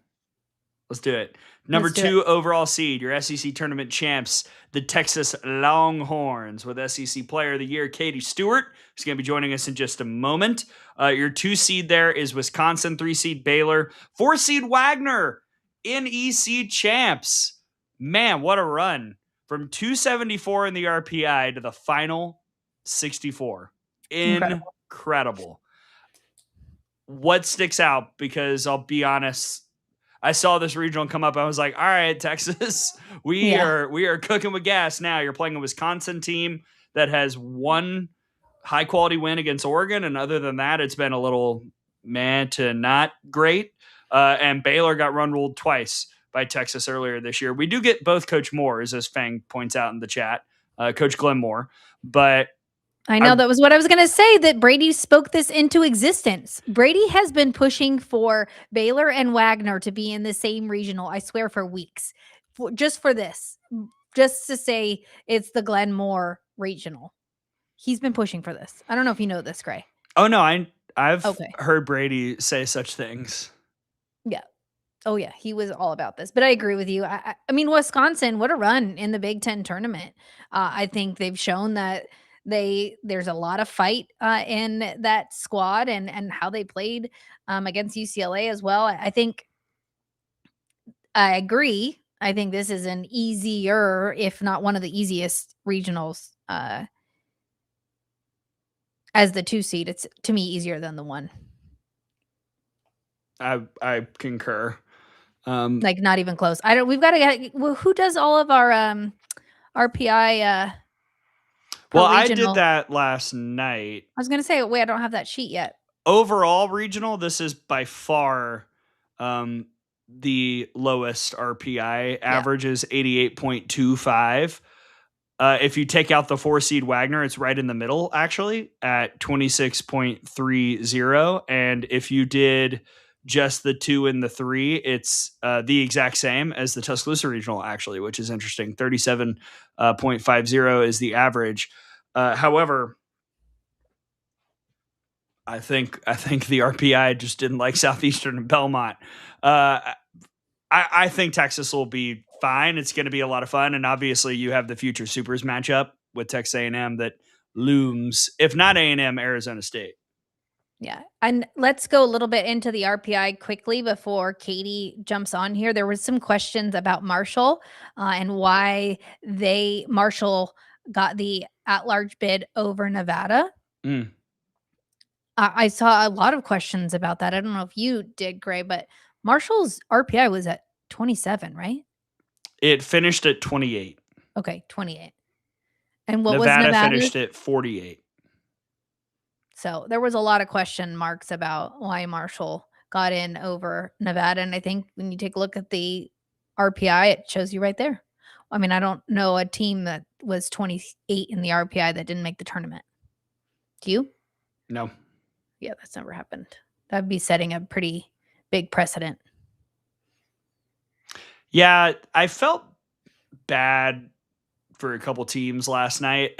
[SPEAKER 1] Let's do it. Number 2 overall seed, your SEC tournament champs, the Texas Longhorns, with SEC Player of the Year, Katie Stewart, who's going to be joining us in just a moment. Your 2 seed there is Wisconsin, 3 seed Baylor, 4 seed Wagner, NEC champs. Man, what a run. From 274 in the RPI to the final 64. Incredible. What sticks out? Because I'll be honest, I saw this regional come up. I was like, all right, Texas, we are cooking with gas now. You're playing a Wisconsin team that has one high quality win against Oregon. And other than that, it's been a little meh to not great. And Baylor got run ruled twice by Texas earlier this year. We do get both Coach Moores, as Fang points out in the chat, Coach Glenn Moore, but
[SPEAKER 2] I know that was what I was going to say, that Brady spoke this into existence. Brady has been pushing for Baylor and Wagner to be in the same regional, I swear, for weeks, just for this, just to say it's the Glenn Moore regional. He's been pushing for this. I don't know if you know this, Gray.
[SPEAKER 1] Oh, no, I've heard Brady say such things.
[SPEAKER 2] Yeah. Oh, yeah. He was all about this. But I agree with you. I mean, Wisconsin, what a run in the Big Ten tournament. I think they've shown that there's a lot of fight in that squad and how they played against UCLA as well. I think I agree. I think this is an easier, if not one of the easiest regionals as the 2 seed. It's, to me, easier than the 1.
[SPEAKER 1] I concur.
[SPEAKER 2] Like, not even close. We've got to get, who does all of our RPI?
[SPEAKER 1] Well, I did that last night.
[SPEAKER 2] I was going to say, wait, I don't have that sheet yet.
[SPEAKER 1] Overall regional, this is by far the lowest RPI. Average is 88.25. If you take out the 4 seed Wagner, it's right in the middle, actually, at 26.30. And if you did just the 2 and the 3, it's the exact same as the Tuscaloosa regional, actually, which is interesting. 37.50 is the average. However, I think the RPI just didn't like Southeastern and Belmont. I think Texas will be fine. It's going to be a lot of fun, and obviously you have the future Supers matchup with Texas A&M that looms, if not A&M, Arizona State.
[SPEAKER 2] Yeah. And let's go a little bit into the RPI quickly before Katie jumps on here. There was some questions about Marshall and why Marshall got the at-large bid over Nevada. I saw a lot of questions about that. I don't know if you did, Gray, but Marshall's RPI was at 27, right?
[SPEAKER 1] It finished at 28.
[SPEAKER 2] Okay, 28. And what
[SPEAKER 1] Nevada
[SPEAKER 2] was Nevada?
[SPEAKER 1] Finished at 48.
[SPEAKER 2] So there was a lot of question marks about why Marshall got in over Nevada. And I think when you take a look at the RPI, it shows you right there. I mean, I don't know a team that was 28 in the RPI that didn't make the tournament. Do you?
[SPEAKER 1] No.
[SPEAKER 2] Yeah, that's never happened. That'd be setting a pretty big precedent.
[SPEAKER 1] Yeah, I felt bad for a couple teams last night.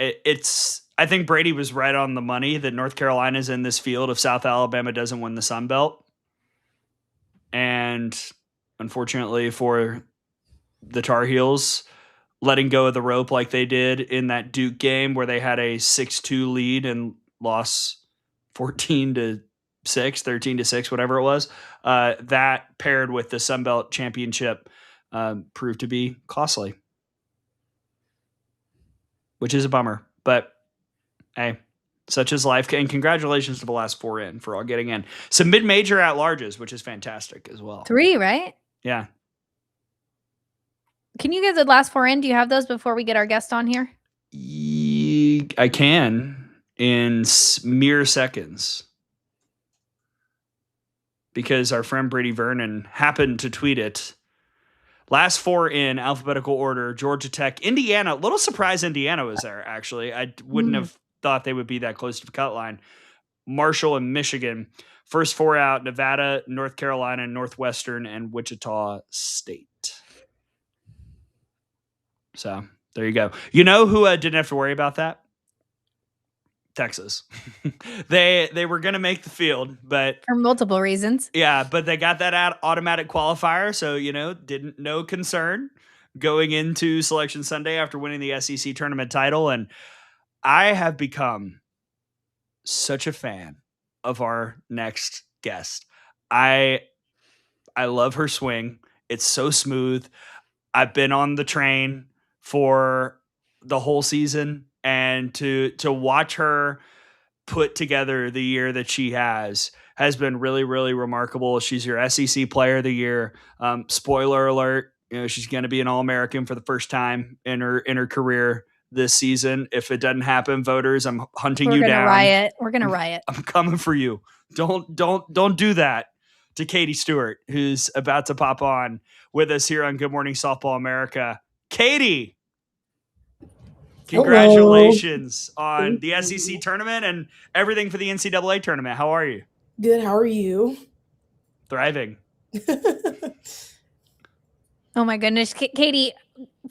[SPEAKER 1] I think Brady was right on the money that North Carolina's in this field if South Alabama doesn't win the Sun Belt. And unfortunately for the Tar Heels, letting go of the rope like they did in that Duke game where they had a 6-2 lead and lost 14-6, 13-6, whatever it was, that paired with the Sun Belt Championship proved to be costly, which is a bummer. But hey, such is life. And congratulations to the last 4 in for all getting in. Some mid-major at-larges, which is fantastic as well.
[SPEAKER 2] 3, right?
[SPEAKER 1] Yeah.
[SPEAKER 2] Can you get the last 4 in? Do you have those before we get our guest on here?
[SPEAKER 1] I can in mere seconds. Because our friend Brady Vernon happened to tweet it. Last 4 in alphabetical order: Georgia Tech, Indiana. A little surprised Indiana was there, actually. I wouldn't have thought they would be that close to the cut line. Marshall and Michigan. First 4 out: Nevada, North Carolina, Northwestern, and Wichita State. So there you go. You know who didn't have to worry about that? Texas. They were going to make the field, but
[SPEAKER 2] for multiple reasons.
[SPEAKER 1] Yeah, but they got that automatic qualifier, so no concern going into Selection Sunday after winning the SEC tournament title. And I have become such a fan of our next guest. I love her swing. It's so smooth. I've been on the train for the whole season, and to watch her put together the year that she has been really, really remarkable. She's your SEC Player of the Year. Spoiler alert, she's going to be an All-American for the first time in her career this season. If it doesn't happen, voters, I'm hunting you down.
[SPEAKER 2] We're going to riot.
[SPEAKER 1] I'm coming for you. Don't do that to Katie Stewart, who's about to pop on with us here on Good Morning Softball America. Katie, congratulations on the SEC tournament and everything for the NCAA tournament. How are you?
[SPEAKER 6] Good. How are you?
[SPEAKER 1] Thriving.
[SPEAKER 2] Oh my goodness, Katie!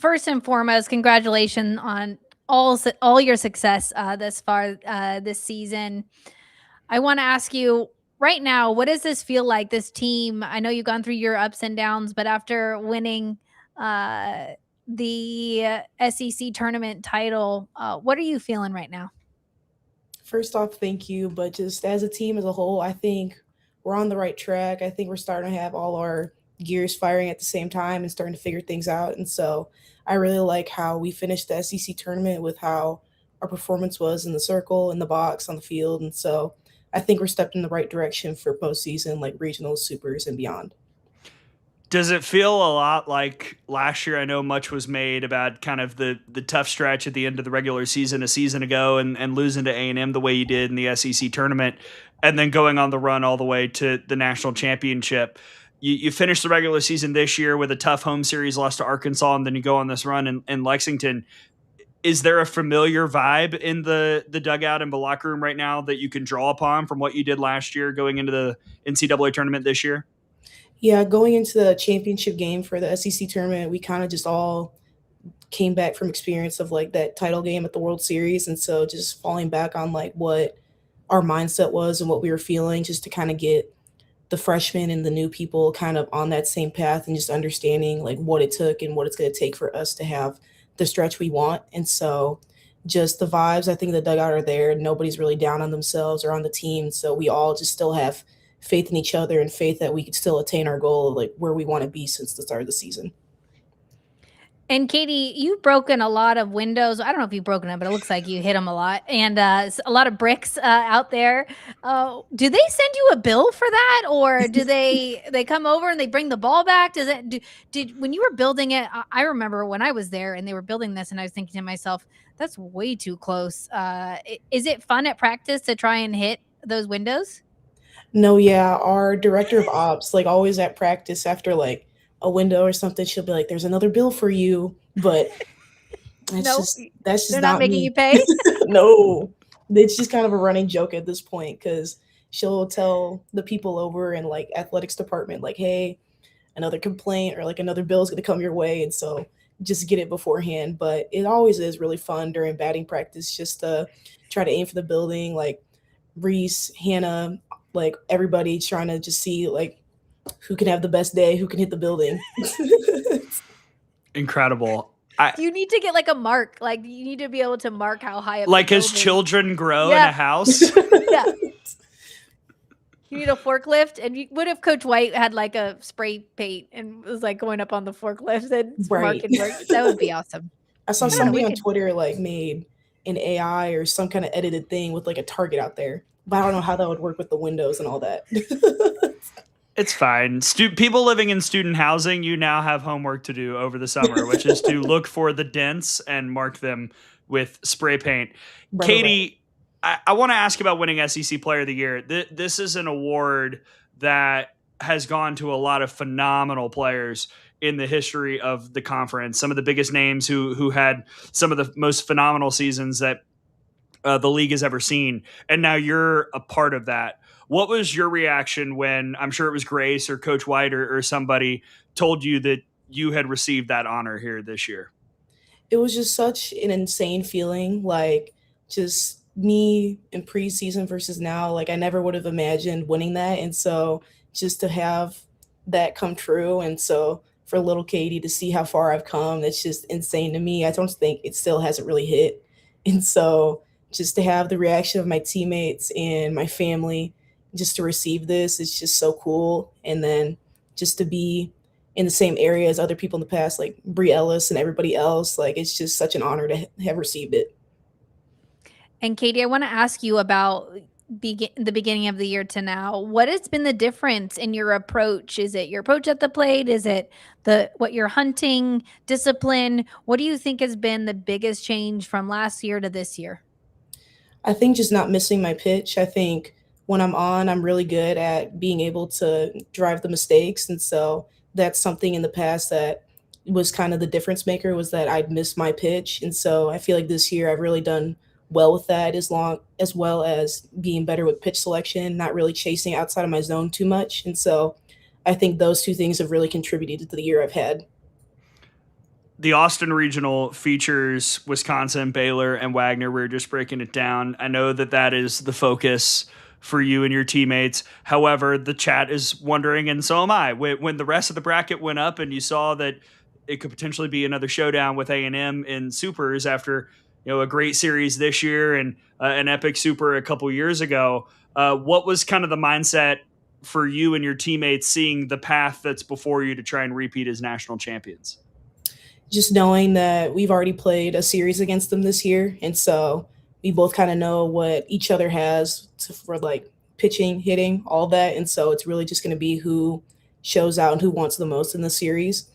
[SPEAKER 2] First and foremost, congratulations on all your success thus far this season. I want to ask you right now, what does this feel like? This team? I know you've gone through your ups and downs, but after winning the SEC tournament title, what are you feeling right now?
[SPEAKER 6] First off, thank you. But just as a team as a whole, I think we're on the right track. I think we're starting to have all our gears firing at the same time and starting to figure things out. And so I really like how we finished the SEC tournament with how our performance was in the circle, in the box, on the field. And so I think we're stepped in the right direction for postseason, like regionals, supers, and beyond.
[SPEAKER 1] Does it feel a lot like last year? I know much was made about kind of the tough stretch at the end of the regular season a season ago and losing to A&M the way you did in the SEC tournament and then going on the run all the way to the national championship. You finished the regular season this year with a tough home series loss to Arkansas, and then you go on this run in Lexington. Is there a familiar vibe in the dugout and the locker room right now that you can draw upon from what you did last year going into the NCAA tournament this year?
[SPEAKER 6] Yeah, going into the championship game for the SEC tournament, we kind of just all came back from experience of like that title game at the World Series. And so just falling back on like what our mindset was and what we were feeling just to kind of get the freshmen and the new people kind of on that same path and just understanding like what it took and what it's going to take for us to have the stretch we want. And so just the vibes, I think the dugout are there. Nobody's really down on themselves or on the team. So we all just still have faith in each other and faith that we could still attain our goal of like where we want to be since the start of the season.
[SPEAKER 2] And Katie, you've broken a lot of windows. I don't know if you've broken them, but it looks like you hit them a lot. And a lot of bricks out there. Do they send you a bill for that? Or do they come over and they bring the ball back? Did when you were building it, I remember when I was there and they were building this and I was thinking to myself, that's way too close. Is it fun at practice to try and hit those windows?
[SPEAKER 6] No, yeah. Our director of ops, like always at practice after like a window or something, she'll be like, there's another bill for you. But that's just
[SPEAKER 2] they're
[SPEAKER 6] not
[SPEAKER 2] making
[SPEAKER 6] me.
[SPEAKER 2] you pay.
[SPEAKER 6] No, it's just kind of a running joke at this point because she'll tell the people over in like athletics department, like, hey, another complaint or like another bill is going to come your way. And so just get it beforehand. But it always is really fun during batting practice just to try to aim for the building, like Reese, Hannah, like everybody trying to just see like who can have the best day, who can hit the building.
[SPEAKER 1] Incredible.
[SPEAKER 2] You need to get like a mark. Like you need to be able to mark how high up.
[SPEAKER 1] Like as children grow in a house.
[SPEAKER 2] Yeah. You need a forklift. And what if Coach White had like a spray paint and was like going up on the forklift and marking work? That would be awesome.
[SPEAKER 6] I saw somebody on Twitter like made an AI or some kind of edited thing with like a target out there. But I don't know how that would work with the windows and all that.
[SPEAKER 1] It's fine. People living in student housing, you now have homework to do over the summer, which is to look for the dents and mark them with spray paint.
[SPEAKER 6] Right,
[SPEAKER 1] Katie, I want to ask about winning SEC Player of the Year. This is an award that has gone to a lot of phenomenal players in the history of the conference. Some of the biggest names who had some of the most phenomenal seasons that the league has ever seen. And now you're a part of that. What was your reaction when, I'm sure it was Grace or Coach White or somebody told you that you had received that honor here this year?
[SPEAKER 6] It was just such an insane feeling, like just me in preseason versus now. Like I never would have imagined winning that. And so just to have that come true. And so for little Katie to see how far I've come, that's just insane to me. I don't think it still hasn't really hit. And so just to have the reaction of my teammates and my family, just to receive this, it's just so cool. And then just to be in the same area as other people in the past, like Brie Ellis and everybody else, like it's just such an honor to have received it.
[SPEAKER 2] And Katie, I want to ask you about the beginning of the year to now. What has been the difference in your approach? Is it your approach at the plate? Is it what you're hunting, discipline? What do you think has been the biggest change from last year to this year?
[SPEAKER 6] I think just not missing my pitch. I think when I'm on, I'm really good at being able to drive the mistakes. And so that's something in the past that was kind of the difference maker, was that I'd miss my pitch. And so I feel like this year I've really done well with that, as well as being better with pitch selection, not really chasing outside of my zone too much. And so I think those two things have really contributed to the year I've had.
[SPEAKER 1] The Austin Regional features Wisconsin, Baylor, and Wagner. We're just breaking it down. I know that is the focus for you and your teammates. However, the chat is wondering, and so am I, when the rest of the bracket went up and you saw that it could potentially be another showdown with A&M in supers after a great series this year and an epic super a couple years ago. What was kind of the mindset for you and your teammates seeing the path that's before you to try and repeat as national champions?
[SPEAKER 6] Just knowing that we've already played a series against them this year. And so we both kind of know what each other has for like pitching, hitting, all that. And so it's really just going to be who shows out and who wants the most in the series.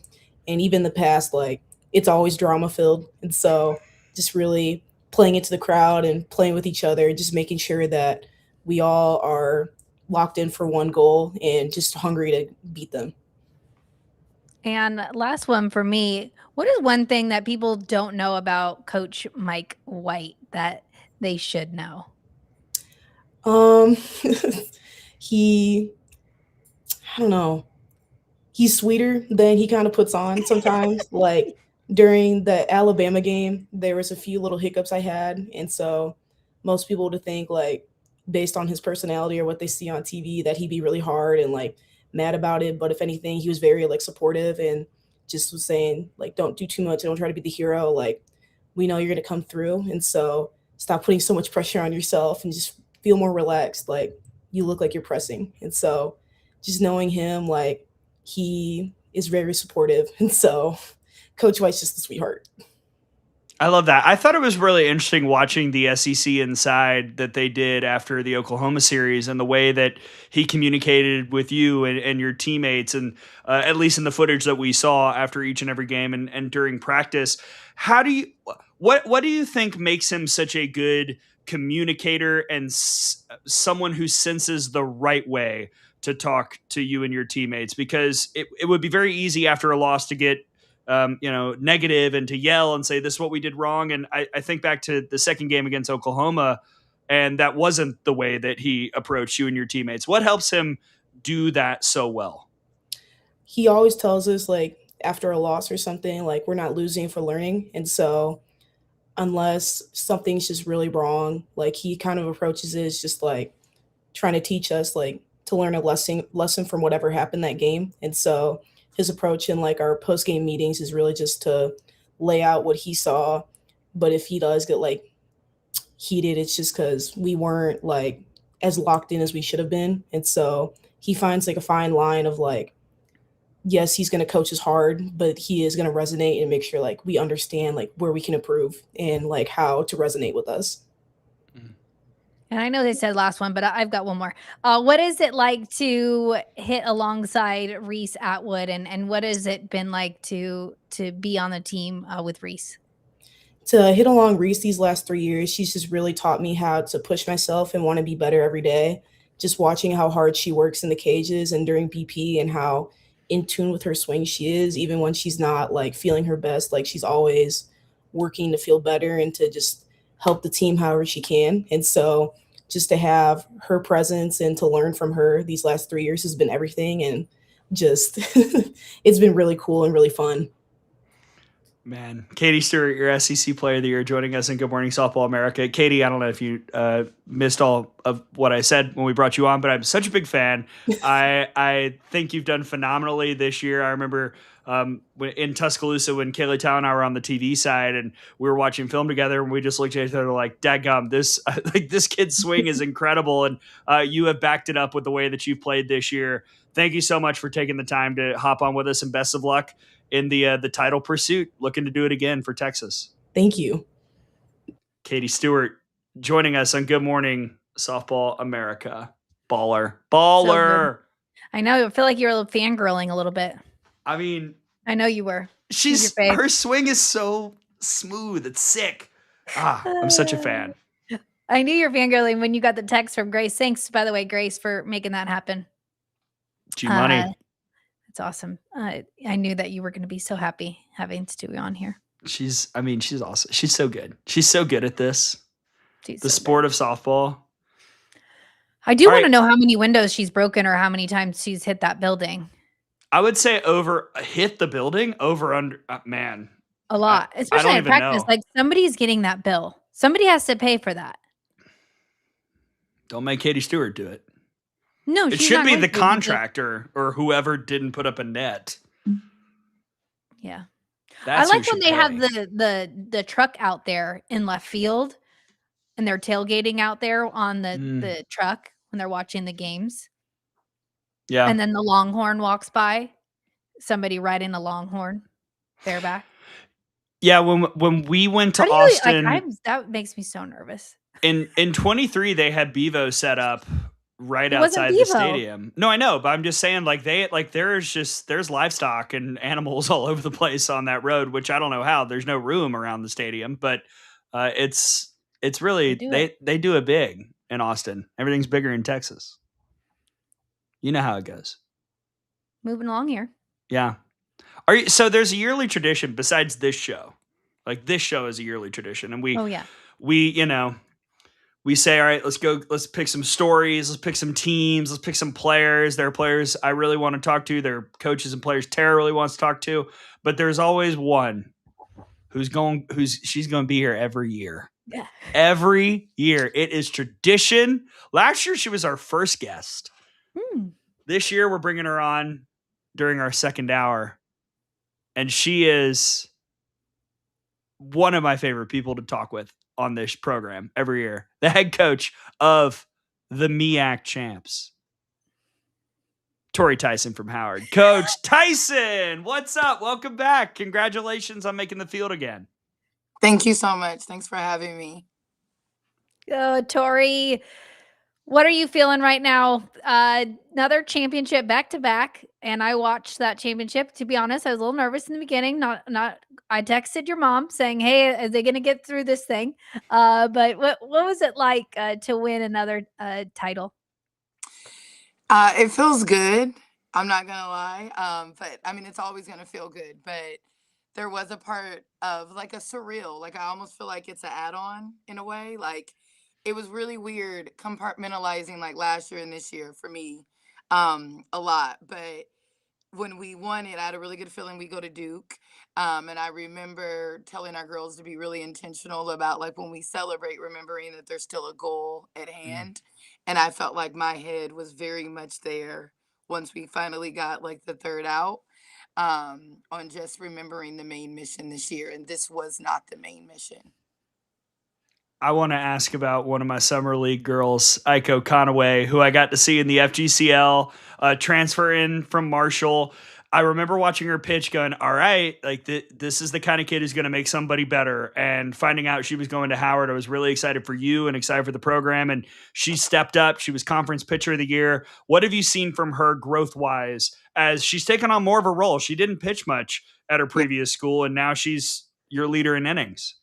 [SPEAKER 6] And even the past, like, it's always drama filled. And so just really playing into the crowd and playing with each other, just making sure that we all are locked in for one goal and just hungry to beat them.
[SPEAKER 2] And last one for me, what is one thing that people don't know about Coach Mike White that they should know?
[SPEAKER 6] I don't know. He's sweeter than he kind of puts on sometimes. Like during the Alabama game, there was a few little hiccups I had. And so most people would think, like, based on his personality or what they see on TV, that he'd be really hard and like mad about it. But if anything, he was very like supportive and just was saying, like, don't do too much. Don't try to be the hero. Like, we know you're going to come through. And so stop putting so much pressure on yourself and just feel more relaxed. Like, you look like you're pressing. And so just knowing him, like, he is very supportive. And so Coach White's just a sweetheart.
[SPEAKER 1] I love that. I thought it was really interesting watching the SEC Inside that they did after the Oklahoma series and the way that he communicated with you and your teammates, and at least in the footage that we saw after each and every game and during practice. What do you think makes him such a good communicator and someone who senses the right way to talk to you and your teammates? Because it would be very easy after a loss to get negative and to yell and say, this is what we did wrong. And I think back to the second game against Oklahoma, and that wasn't the way that he approached you and your teammates. What helps him do that so well?
[SPEAKER 6] He always tells us, like, after a loss or something, like, we're not losing for learning. And so unless something's just really wrong, like, he kind of approaches it as just like trying to teach us, like, to learn a lesson from whatever happened that game. And so his approach in like our post-game meetings is really just to lay out what he saw. But if he does get like heated, it's just because we weren't like as locked in as we should have been. And so he finds like a fine line of like, yes, he's going to coach us hard, but he is going to resonate and make sure like we understand like where we can improve and like how to resonate with us.
[SPEAKER 2] And I know they said last one, but I've got one more. What is it like to hit alongside Reese Atwood, and what has it been like to be on the team with Reese?
[SPEAKER 6] To hit along Reese these last 3 years, she's just really taught me how to push myself and want to be better every day. Just watching how hard she works in the cages and during BP and how in tune with her swing she is, even when she's not like feeling her best. Like, she's always working to feel better and to just help the team however she can. And so just to have her presence and to learn from her these last 3 years has been everything. And just it's been really cool and really fun.
[SPEAKER 1] Man, Katie Stewart, your SEC Player of the Year, joining us in Good Morning Softball America. Katie, I don't know if you missed all of what I said when we brought you on, but I'm such a big fan. I think you've done phenomenally this year. I remember in Tuscaloosa when Kaylee Town and I were on the TV side and we were watching film together, and we just looked at each other like, dadgum, this kid's swing is incredible. And you have backed it up with the way that you've played this year. Thank you so much for taking the time to hop on with us, and best of luck in the title pursuit. Looking to do it again for Texas.
[SPEAKER 6] Thank you.
[SPEAKER 1] Katie Stewart joining us on Good Morning Softball America. Baller.
[SPEAKER 2] So I know. I feel like you're fangirling a little bit.
[SPEAKER 1] I mean,
[SPEAKER 2] I know you were.
[SPEAKER 1] Her swing is so smooth. It's sick. I'm such a fan.
[SPEAKER 2] I knew you were fangirling when you got the text from Grace. Thanks, by the way, Grace, for making that happen.
[SPEAKER 1] G-Money.
[SPEAKER 2] It's awesome. I knew that you were going to be so happy having Stewie on here.
[SPEAKER 1] She's awesome. She's so good. She's so good at this.
[SPEAKER 2] She's
[SPEAKER 1] The
[SPEAKER 2] so
[SPEAKER 1] sport
[SPEAKER 2] good.
[SPEAKER 1] of softball.
[SPEAKER 2] I do
[SPEAKER 1] All
[SPEAKER 2] want to
[SPEAKER 1] right.
[SPEAKER 2] know how many windows she's broken or how many times she's hit that building.
[SPEAKER 1] I would say hit the building, over, under, man.
[SPEAKER 2] A lot, especially
[SPEAKER 1] don't
[SPEAKER 2] at
[SPEAKER 1] even
[SPEAKER 2] practice.
[SPEAKER 1] know.
[SPEAKER 2] Like somebody's getting that bill. Somebody has to pay for that.
[SPEAKER 1] Don't make Katie Stewart do it.
[SPEAKER 2] No,
[SPEAKER 1] It
[SPEAKER 2] she's
[SPEAKER 1] should
[SPEAKER 2] not
[SPEAKER 1] be
[SPEAKER 2] going
[SPEAKER 1] the
[SPEAKER 2] to, because
[SPEAKER 1] contractor or whoever didn't put up a net.
[SPEAKER 2] Yeah.
[SPEAKER 1] That's
[SPEAKER 2] I
[SPEAKER 1] who
[SPEAKER 2] like when
[SPEAKER 1] should
[SPEAKER 2] they
[SPEAKER 1] pay.
[SPEAKER 2] have the truck out there in left field and they're tailgating out there on the truck when they're watching the games.
[SPEAKER 1] Yeah.
[SPEAKER 2] And then the Longhorn walks by, somebody riding a Longhorn bareback.
[SPEAKER 1] Yeah, when we went to
[SPEAKER 2] How do you,
[SPEAKER 1] Austin
[SPEAKER 2] that makes me so nervous.
[SPEAKER 1] in 23, they had Bevo set up right
[SPEAKER 2] It wasn't
[SPEAKER 1] outside the
[SPEAKER 2] Bevo.
[SPEAKER 1] stadium. No, I know, but I'm just saying, like, there's livestock and animals all over the place on that road, which I don't know how. There's no room around the stadium, but it's really they do it big in Austin. Everything's bigger in Texas. You know how it goes.
[SPEAKER 2] Moving along here.
[SPEAKER 1] Yeah. So there's a yearly tradition besides this show. Like, this show is a yearly tradition, and we say, all right, let's pick some stories, let's pick some teams, let's pick some players. There are players I really want to talk to, there are coaches and players Tara really wants to talk to, but there's always one she's going to be here every year.
[SPEAKER 2] Yeah.
[SPEAKER 1] Every year. It is tradition. Last year she was our first guest. This year we're bringing her on during our second hour. And she is one of my favorite people to talk with on this program every year. The head coach of the MEAC champs, Tori Tyson from Howard. Coach Tyson, what's up? Welcome back. Congratulations on making the field again.
[SPEAKER 7] Thank you so much. Thanks for having me.
[SPEAKER 2] Tori, what are you feeling right now? Another championship back to back, and I watched that championship. To be honest, I was a little nervous in the beginning. I texted your mom saying, "Hey, are they going to get through this thing?" But what was it like to win another title?
[SPEAKER 7] It feels good. I'm not gonna lie. But I mean, it's always gonna feel good. But there was a part of like a surreal, like I almost feel like it's an add-on in a way. Like it was really weird compartmentalizing like last year and this year for me, a lot. But when we won it, I had a really good feeling. We go to Duke. And I remember telling our girls to be really intentional about like when we celebrate, remembering that there's still a goal at hand. And I felt like my head was very much there once we finally got like the third out, on just remembering the main mission this year. And this was not the main mission.
[SPEAKER 1] I want to ask about one of my summer league girls, Aiko Conaway, who I got to see in the FGCL, transfer in from Marshall. I remember watching her pitch going, all right, like this is the kind of kid who's going to make somebody better. And finding out she was going to Howard, I was really excited for you and excited for the program. And she stepped up. She was conference pitcher of the year. What have you seen from her growth-wise as she's taken on more of a role? She didn't pitch much at her previous school, and now she's your leader in innings.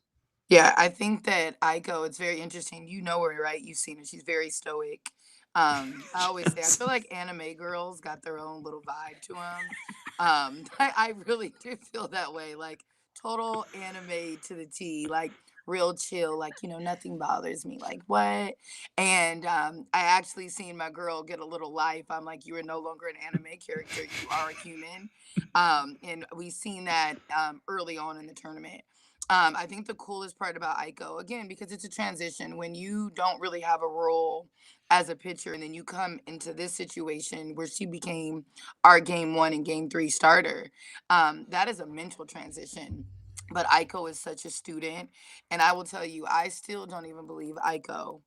[SPEAKER 7] Yeah, I think that Aiko, it's very interesting. You know her, right? You've seen her. She's very stoic. I always say, I feel like anime girls got their own little vibe to them. I really do feel that way. Like total anime to the T, like real chill, like, nothing bothers me. Like what? And I actually seen my girl get a little life. I'm like, you are no longer an anime character. You are a human. And we seen that early on in the tournament. I think the coolest part about Aiko, again, because it's a transition when you don't really have a role as a pitcher, and then you come into this situation where she became our game 1 and game 3 starter. That is a mental transition. But Aiko is such a student. And I will tell you, I still don't even believe Aiko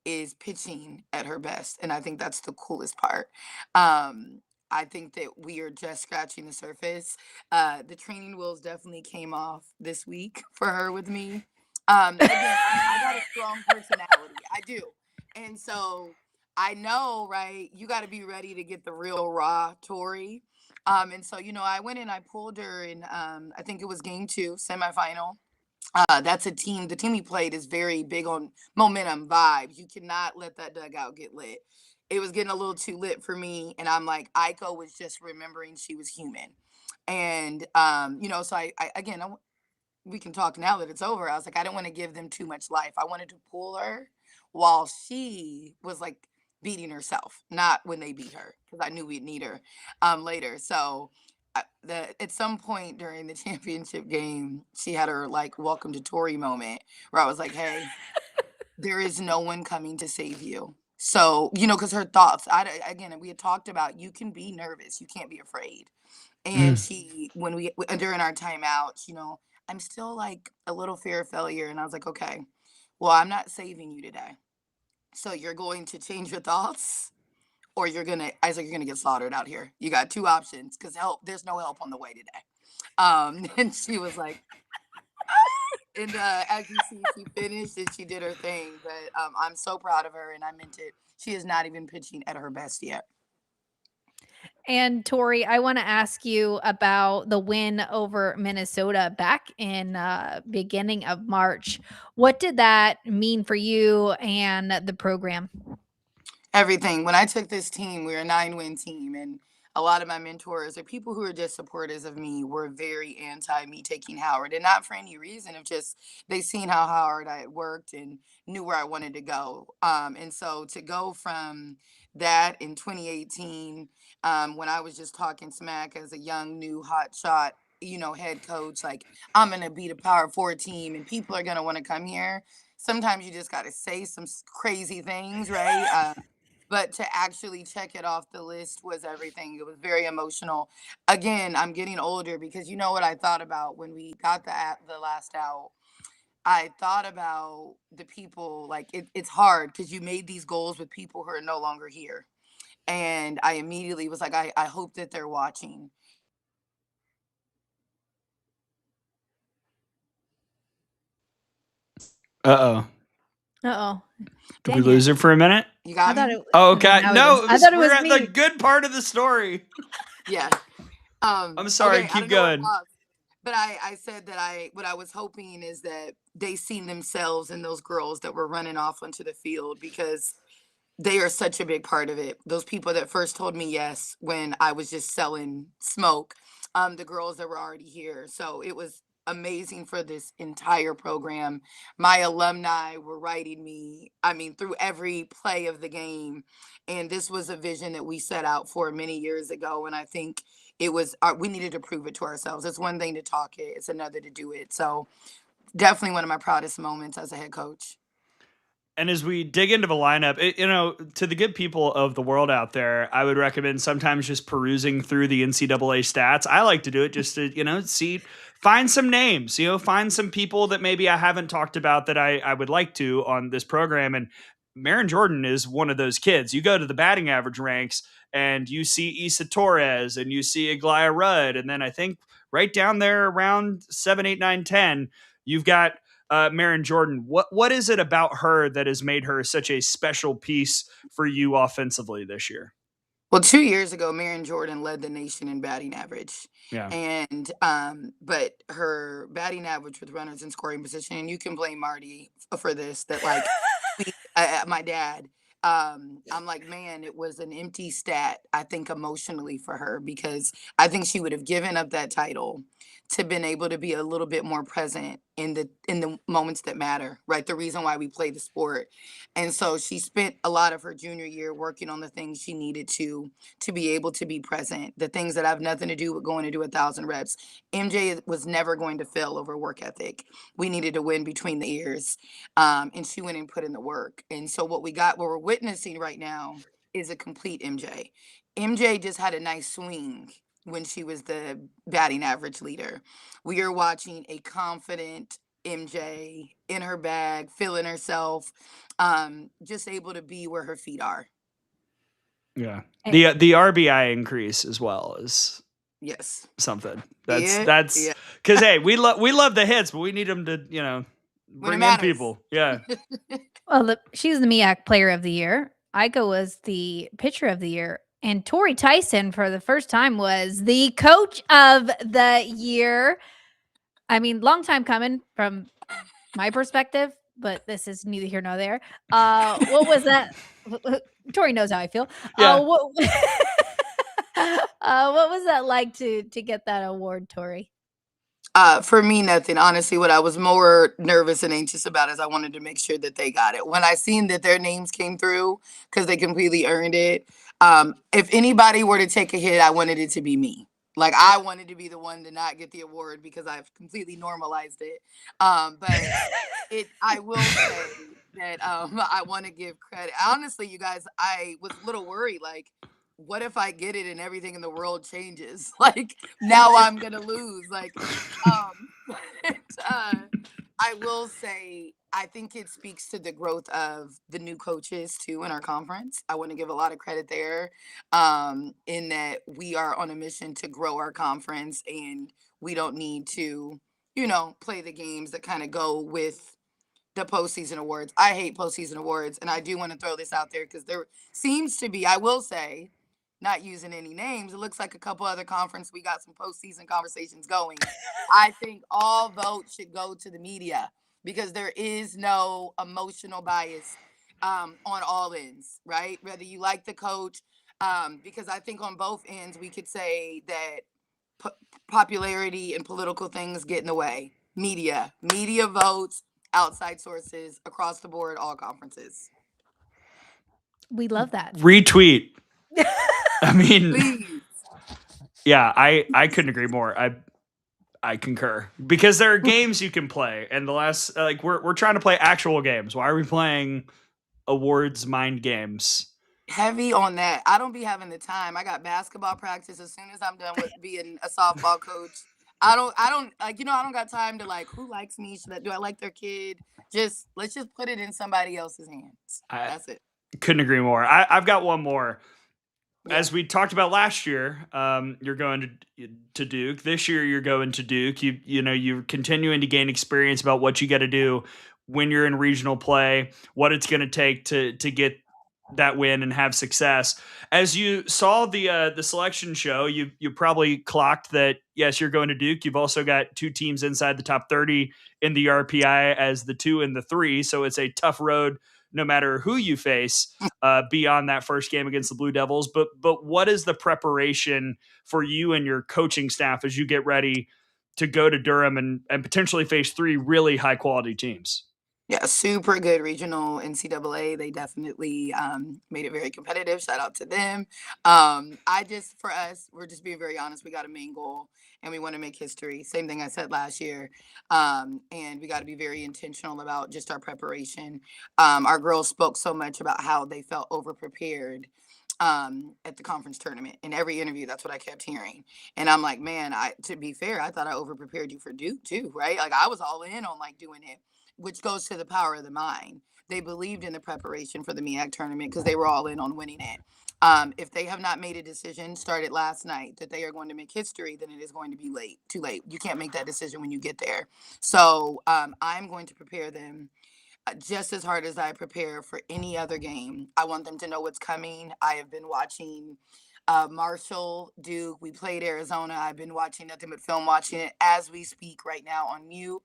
[SPEAKER 7] is pitching at her best. And I think that's the coolest part. I think that we are just scratching the surface. The training wheels definitely came off this week for her with me. Again, I got a strong personality. I do. And so I know, right, you got to be ready to get the real raw Tori. And so, I went and I pulled her in, I think it was game 2, semifinal. That's a team. The team he played is very big on momentum, vibes. You cannot let that dugout get lit. It was getting a little too lit for me, and I'm like, Aiko was just remembering she was human, and so we can talk now that it's over. I was like, I didn't want to give them too much life. I wanted to pull her while she was like beating herself, not when they beat her, because I knew we'd need her later. So at some point during the championship game, she had her like welcome to Tori moment where I was like, hey, there is no one coming to save you. So, because her thoughts, again, we had talked about, you can be nervous, you can't be afraid. And she, during our timeout, I'm still like a little fear of failure. And I was like, okay, well, I'm not saving you today. So you're going to change your thoughts, or you're going to get slaughtered out here. You got two options, because there's no help on the way today. And she was like, and as you see, she finished and she did her thing. But I'm so proud of her, and I meant it. She is not even pitching at her best yet.
[SPEAKER 2] And Tori, I want to ask you about the win over Minnesota back in beginning of March. What did that mean for you and the program?
[SPEAKER 7] Everything. When I took this team, we were a 9-win team, and a lot of my mentors or people who were just supporters of me were very anti me taking Howard, and not for any reason of just they seen how hard I had worked and knew where I wanted to go. And so to go from that in 2018, when I was just talking smack as a young, new, hot shot, head coach, like, I'm going to beat a Power 4 team and people are going to want to come here. Sometimes you just got to say some crazy things, right? But to actually check it off the list was everything. It was very emotional. Again, I'm getting older, because you know what I thought about when we got the last out? I thought about the people, like it's hard because you made these goals with people who are no longer here. And I immediately was like, I hope that they're watching.
[SPEAKER 2] Uh-oh.
[SPEAKER 1] Did we lose her for a minute?
[SPEAKER 7] You got me?
[SPEAKER 1] Okay. No,
[SPEAKER 2] I thought it was
[SPEAKER 1] we're at
[SPEAKER 2] me.
[SPEAKER 1] the good part of the story.
[SPEAKER 7] Yeah.
[SPEAKER 1] I'm sorry.
[SPEAKER 7] Okay,
[SPEAKER 1] keep going.
[SPEAKER 7] But I said that what I was hoping is that they seen themselves in those girls that were running off onto the field, because they are such a big part of it. Those people that first told me yes when I was just selling smoke, the girls that were already here. So it was amazing for this entire program. My alumni were writing me, through every play of the game. And this was a vision that we set out for many years ago. And I think it was, we needed to prove it to ourselves. It's one thing to talk it, it's another to do it. So definitely one of my proudest moments as a head coach.
[SPEAKER 1] And as we dig into the lineup, to the good people of the world out there, I would recommend sometimes just perusing through the NCAA stats. I like to do it just to, find some names, find some people that maybe I haven't talked about that I would like to on this program. And Maren Jordan is one of those kids. You go to the batting average ranks and you see Issa Torres and you see Aglaia Rudd. And then I think right down there around 7, 8, 9, 10, you've got Maren Jordan. What is it about her that has made her such a special piece for you offensively this year?
[SPEAKER 7] Well, 2 years ago, Maren Jordan led the nation in batting average.
[SPEAKER 1] Yeah.
[SPEAKER 7] And but her batting average with runners in scoring position, and you can blame Marty for this, that like my dad, I'm like, man, it was an empty stat, I think, emotionally for her, because I think she would have given up that title to been able to be a little bit more present in the moments that matter, right? The reason why we play the sport. And so she spent a lot of her junior year working on the things she needed to be able to be present, the things that have nothing to do with going to do 1,000 reps. MJ was never going to fail over work ethic. We needed to win between the ears. And she went and put in the work. And so what we're witnessing right now is a complete MJ. MJ just had a nice swing when she was the batting average leader. We are watching a confident MJ in her bag, feeling herself, just able to be where her feet are.
[SPEAKER 1] Yeah. The RBI increase as well is
[SPEAKER 7] yes
[SPEAKER 1] something. That's because hey, we love the hits, but we need them to, bring in people. Yeah.
[SPEAKER 2] Well, she's the MEAC Player of the Year. Aiko was the Pitcher of the Year. And Tori Tyson, for the first time, was the Coach of the Year. I mean, long time coming from my perspective, but this is neither here nor there. What was that? Tori knows how I feel.
[SPEAKER 1] Yeah.
[SPEAKER 2] What what was that like to get that award, Tori?
[SPEAKER 7] For me, nothing. Honestly, what I was more nervous and anxious about is I wanted to make sure that they got it. When I seen that their names came through, because they completely earned it. If anybody were to take a hit, I wanted it to be me. Like I wanted to be the one to not get the award because I've completely normalized it. But I will say that I want to give credit. Honestly, you guys, I was a little worried. Like, what if I get it and everything in the world changes? Like now I'm gonna lose. Like, but, I will say I think it speaks to the growth of the new coaches too in our conference. I want to give a lot of credit there, in that we are on a mission to grow our conference and we don't need to, play the games that kind of go with the postseason awards. I hate postseason awards, and I do want to throw this out there because there seems to be, I will say, not using any names, it looks like a couple other conference, we got some postseason conversations going. I think all votes should go to the media because there is no emotional bias on all ends, right? Whether you like the coach, because I think on both ends we could say that popularity and political things get in the way. Media votes, outside sources, across the board, all conferences.
[SPEAKER 2] We love that.
[SPEAKER 1] Retweet. I mean,
[SPEAKER 7] Please.
[SPEAKER 1] yeah, I couldn't agree more. I concur because there are games you can play, and the last we're trying to play actual games. Why are we playing awards mind games?
[SPEAKER 7] Heavy on that. I don't be having the time. I got basketball practice as soon as I'm done with being a softball coach. I don't I don't got time to who likes me? Do I like their kid? Let's just put it in somebody else's hands. That's it.
[SPEAKER 1] Couldn't agree more. I've got one more.
[SPEAKER 7] Yeah.
[SPEAKER 1] As we talked about last year, you're going to Duke. This year, you're going to Duke. You're continuing to gain experience about what you got to do when you're in regional play, what it's going to take to get that win and have success. As you saw the selection show, you probably clocked that, yes, you're going to Duke. You've also got two teams inside the top 30 in the RPI as the 2 and the 3. So it's a tough road no matter who you face beyond that first game against the Blue Devils. But what is the preparation for you and your coaching staff as you get ready to go to Durham and potentially face 3 really high quality teams?
[SPEAKER 7] Yeah, super good regional NCAA. They definitely made it very competitive. Shout out to them. For us, we're just being very honest. We got a main goal and we want to make history. Same thing I said last year. And we got to be very intentional about just our preparation. Our girls spoke so much about how they felt over-prepared at the conference tournament. In every interview, that's what I kept hearing. And I'm like, man, to be fair, I thought I over-prepared you for Duke too, right? Like I was all in on doing it, which goes to the power of the mind. They believed in the preparation for the MEAC tournament because they were all in on winning it. If they have not made a decision, started last night, that they are going to make history, then it is going to be too late. You can't make that decision when you get there. So I'm going to prepare them just as hard as I prepare for any other game. I want them to know what's coming. I have been watching Marshall, Duke. We played Arizona. I've been watching nothing but film, watching it as we speak right now on mute,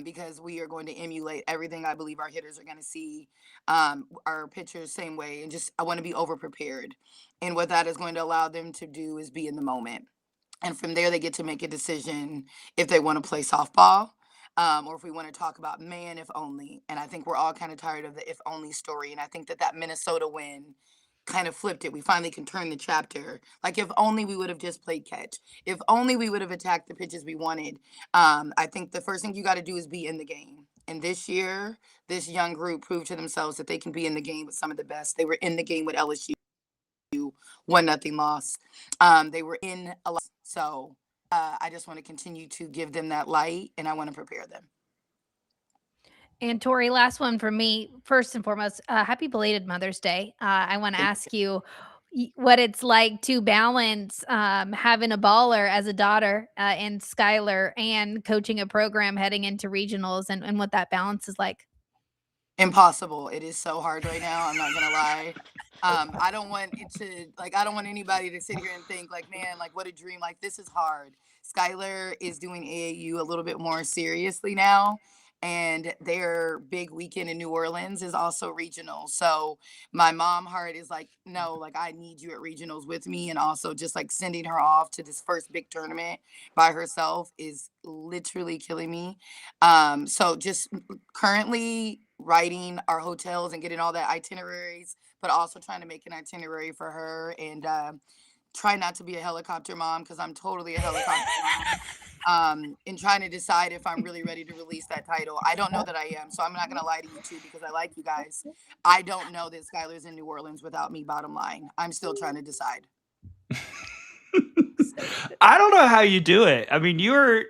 [SPEAKER 7] because we are going to emulate everything I believe our hitters are going to see, our pitchers same way, and I want to be over prepared. And what that is going to allow them to do is be in the moment. And from there, they get to make a decision if they want to play softball, or if we want to talk about man, if only. And I think we're all kind of tired of the if only story. And I think that Minnesota win kind of flipped it. We finally can turn the chapter. Like if only we would have just played catch. If only we would have attacked the pitches we wanted. I think the first thing you got to do is be in the game. And this year, this young group proved to themselves that they can be in the game with some of the best. They were in the game with LSU, 1-0 loss. They were in a lot. So I just want to continue to give them that light, and I want to prepare them.
[SPEAKER 2] And Tori, last one for me. First and foremost, happy belated Mother's Day. I want to ask you what it's like to balance having a baller as a daughter and Skylar and coaching a program heading into regionals and what that balance is like.
[SPEAKER 7] Impossible. It is so hard right now. I'm not gonna lie. I don't want it to I don't want anybody to sit here and think like, man, like what a dream. Like this is hard. Skylar is doing AAU a little bit more seriously now, and their big weekend in New Orleans is also regional. So my mom heart is like, no, like I need you at regionals with me, and also just like sending her off to this first big tournament by herself is literally killing me. So just currently writing our hotels and getting all that itineraries, but also trying to make an itinerary for her and try not to be a helicopter mom because I'm totally a helicopter mom. And trying to decide if I'm really ready to release that title. I don't know that I am, so I'm not going to lie to you too because I like you guys. I don't know that Skylar's in New Orleans without me, bottom line. I'm still trying to decide.
[SPEAKER 1] I don't know how you do it. I mean, you're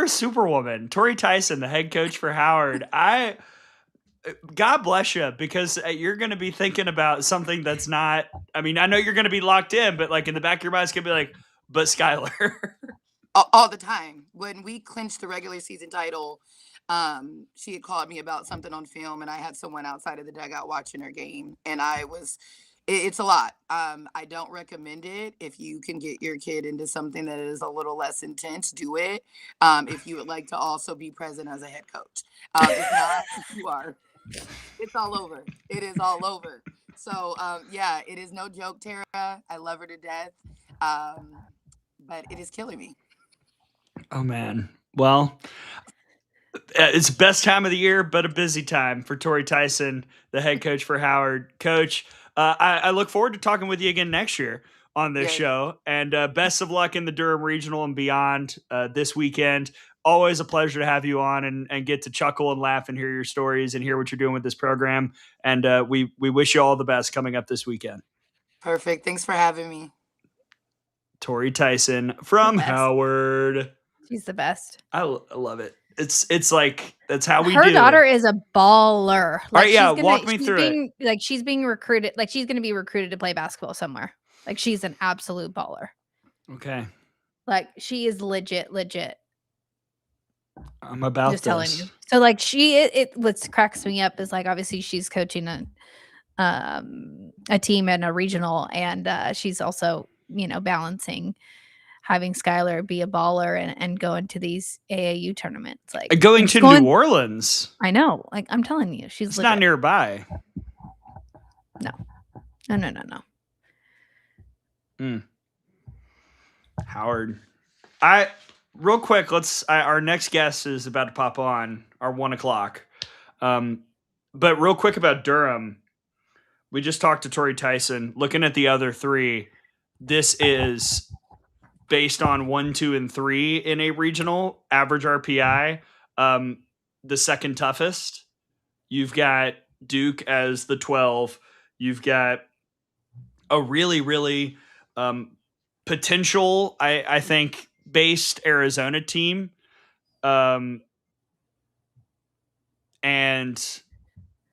[SPEAKER 1] a superwoman. Tori Tyson, the head coach for Howard. God bless you, because you're going to be thinking about something that's not, I mean, I know you're going to be locked in, but like in the back of your mind, it's going to be like, but Skylar.
[SPEAKER 7] All the time. When we clinched the regular season title, she had called me about something on film, and I had someone outside of the dugout watching her game, and it's a lot. I don't recommend it. If you can get your kid into something that is a little less intense, do it. If you would like to also be present as a head coach. If not, you are. It's all over. It is all over. So, yeah, it is no joke, Tara. I love her to death. But it is killing me.
[SPEAKER 1] Oh, man. Well, it's best time of the year, but a busy time for Tori Tyson, the head coach for Howard. Coach, I look forward to talking with you again next year on this show. And best of luck in the Durham Regional and beyond this weekend. Always a pleasure to have you on and get to chuckle and laugh and hear your stories and hear what you're doing with this program. And we wish you all the best coming up this weekend.
[SPEAKER 7] Perfect. Thanks for having me.
[SPEAKER 1] Tori Tyson from Howard.
[SPEAKER 2] She's the best.
[SPEAKER 1] I love it. It's like, that's how we do.
[SPEAKER 2] Her daughter is a baller.
[SPEAKER 1] Like, all right, yeah, walk me through it.
[SPEAKER 2] Like she's being recruited. Like she's going to be recruited to play basketball somewhere. Like she's an absolute baller.
[SPEAKER 1] Okay.
[SPEAKER 2] Like she is legit.
[SPEAKER 1] I'm about
[SPEAKER 2] just
[SPEAKER 1] this.
[SPEAKER 2] telling you. So like what cracks me up is like obviously she's coaching a team in a regional, and she's also balancing having Skylar be a baller and go into these AAU tournaments, like
[SPEAKER 1] going to New Orleans.
[SPEAKER 2] I know, like I'm telling you, she's
[SPEAKER 1] not nearby.
[SPEAKER 2] No.
[SPEAKER 1] Howard, real quick, our next guest is about to pop on our 1:00. But real quick about Durham, we just talked to Tori Tyson. Looking at the other three, this is based on 1, 2, and 3 in a regional average RPI. The second toughest. You've got Duke as the 12. You've got a really, really potential, I think, based Arizona team, and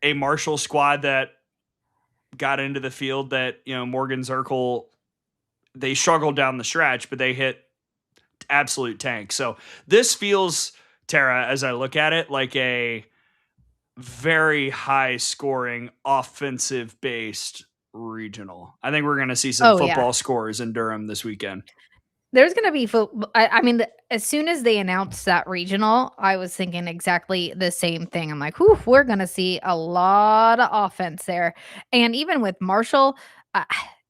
[SPEAKER 1] a Marshall squad that got into the field that, Morgan Zirkle, they struggled down the stretch, but they hit absolute tank. So this feels, Tara, as I look at it, like a very high scoring, offensive based regional. I think we're going to see some football scores in Durham this weekend.
[SPEAKER 2] There's going to be I mean, as soon as they announced that regional, I was thinking exactly the same thing. I'm like, whew, we're going to see a lot of offense there. And even with Marshall,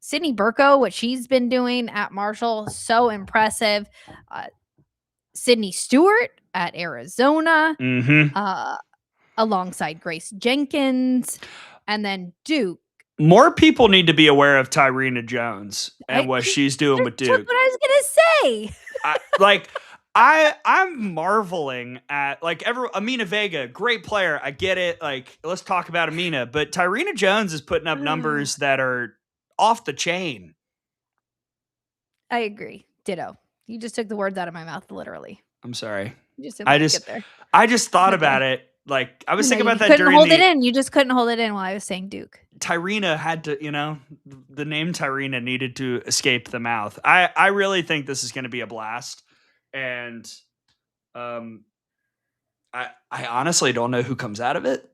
[SPEAKER 2] Sydney Burko, what she's been doing at Marshall, so impressive. Sydney Stewart at Arizona, alongside Grace Jenkins, and then Duke.
[SPEAKER 1] More people need to be aware of Tyrena Jones and what she's doing with Duke.
[SPEAKER 2] That's what I was
[SPEAKER 1] gonna say. I'm marveling at Amina Vega, great player. I get it. Like, let's talk about Amina, but Tyrena Jones is putting up numbers that are off the chain.
[SPEAKER 2] I agree. Ditto. You just took the words out of my mouth, literally.
[SPEAKER 1] I'm sorry.
[SPEAKER 2] I
[SPEAKER 1] just thought about it. Like, I was thinking about that during
[SPEAKER 2] hold it in. You just couldn't hold it in while I was saying Duke.
[SPEAKER 1] Tyrena had to, the name Tyrena needed to escape the mouth. I really think this is going to be a blast. And I I honestly don't know who comes out of it.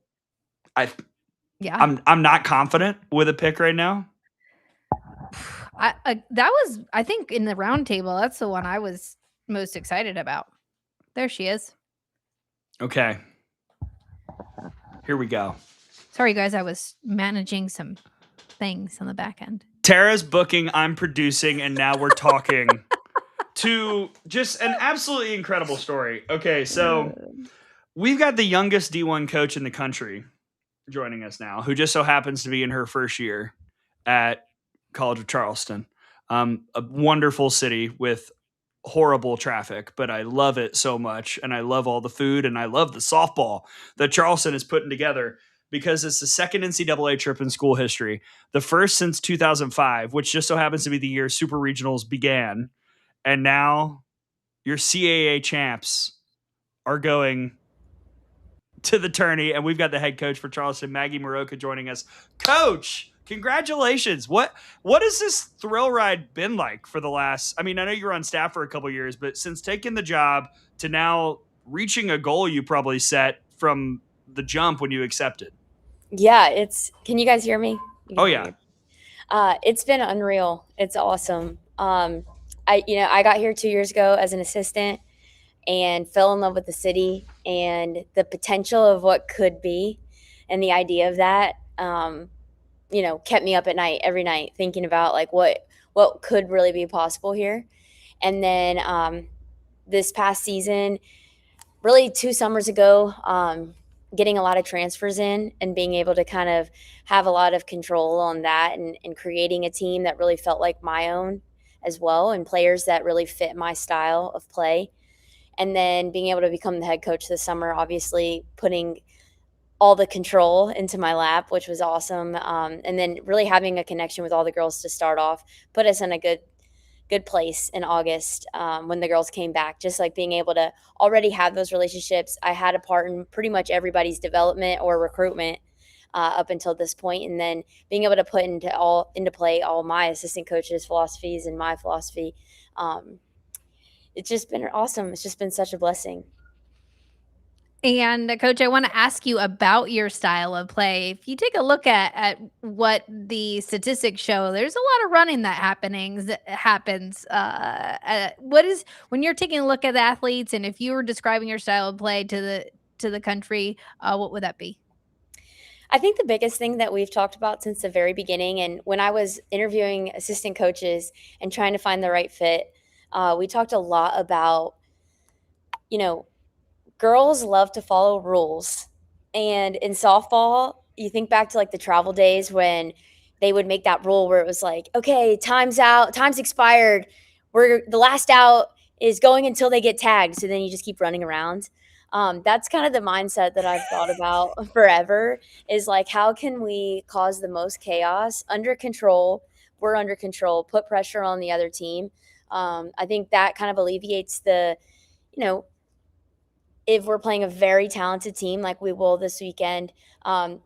[SPEAKER 2] Yeah.
[SPEAKER 1] I'm not confident with a pick right now.
[SPEAKER 2] That was, I think, in the round table, that's the one I was most excited about. There she is.
[SPEAKER 1] Okay. Here we go.
[SPEAKER 2] Sorry, guys. I was managing some things on the back end.
[SPEAKER 1] Tara's booking, I'm producing, and now we're talking to just an absolutely incredible story. Okay, so we've got the youngest D1 coach in the country joining us now, who just so happens to be in her first year at College of Charleston. A wonderful city with horrible traffic, but I love it so much. And I love all the food, and I love the softball that Charleston is putting together, because it's the second NCAA trip in school history, the first since 2005, which just so happens to be the year Super Regionals began. And now your CAA champs are going to the tourney, and we've got the head coach for Charleston, Maggie Maroka, joining us. Coach, congratulations. What has this thrill ride been like for the last, I mean, I know you were on staff for a couple of years, but since taking the job to now reaching a goal you probably set from the jump when you accepted?
[SPEAKER 8] Yeah, can you guys hear me?
[SPEAKER 1] Oh yeah.
[SPEAKER 8] It's been unreal. It's awesome. I got here 2 years ago as an assistant and fell in love with the city and the potential of what could be, and the idea of that, kept me up at night every night thinking about like what could really be possible here. And then this past season, really 2 summers ago, getting a lot of transfers in and being able to kind of have a lot of control on that, and creating a team that really felt like my own as well, and players that really fit my style of play. And then being able to become the head coach this summer, obviously putting all the control into my lap, which was awesome. And then really having a connection with all the girls to start off, put us in a good place in August when the girls came back, just like being able to already have those relationships. I had a part in pretty much everybody's development or recruitment up until this point, and then being able to put into play all my assistant coaches' philosophies and my philosophy. It's just been awesome. It's just been such a blessing.
[SPEAKER 2] And Coach, I want to ask you about your style of play. If you take a look at what the statistics show, there's a lot of running that happens. When you're taking a look at the athletes, and if you were describing your style of play to the country, what would that be?
[SPEAKER 8] I think the biggest thing that we've talked about since the very beginning, and when I was interviewing assistant coaches and trying to find the right fit, we talked a lot about, girls love to follow rules. And in softball, you think back to like the travel days when they would make that rule where it was like, okay, time's expired. The last out is going until they get tagged. So then you just keep running around. That's kind of the mindset that I've thought about forever, is like, how can we cause the most chaos under control? We're under control, put pressure on the other team. I think that kind of alleviates the, if we're playing a very talented team like we will this weekend,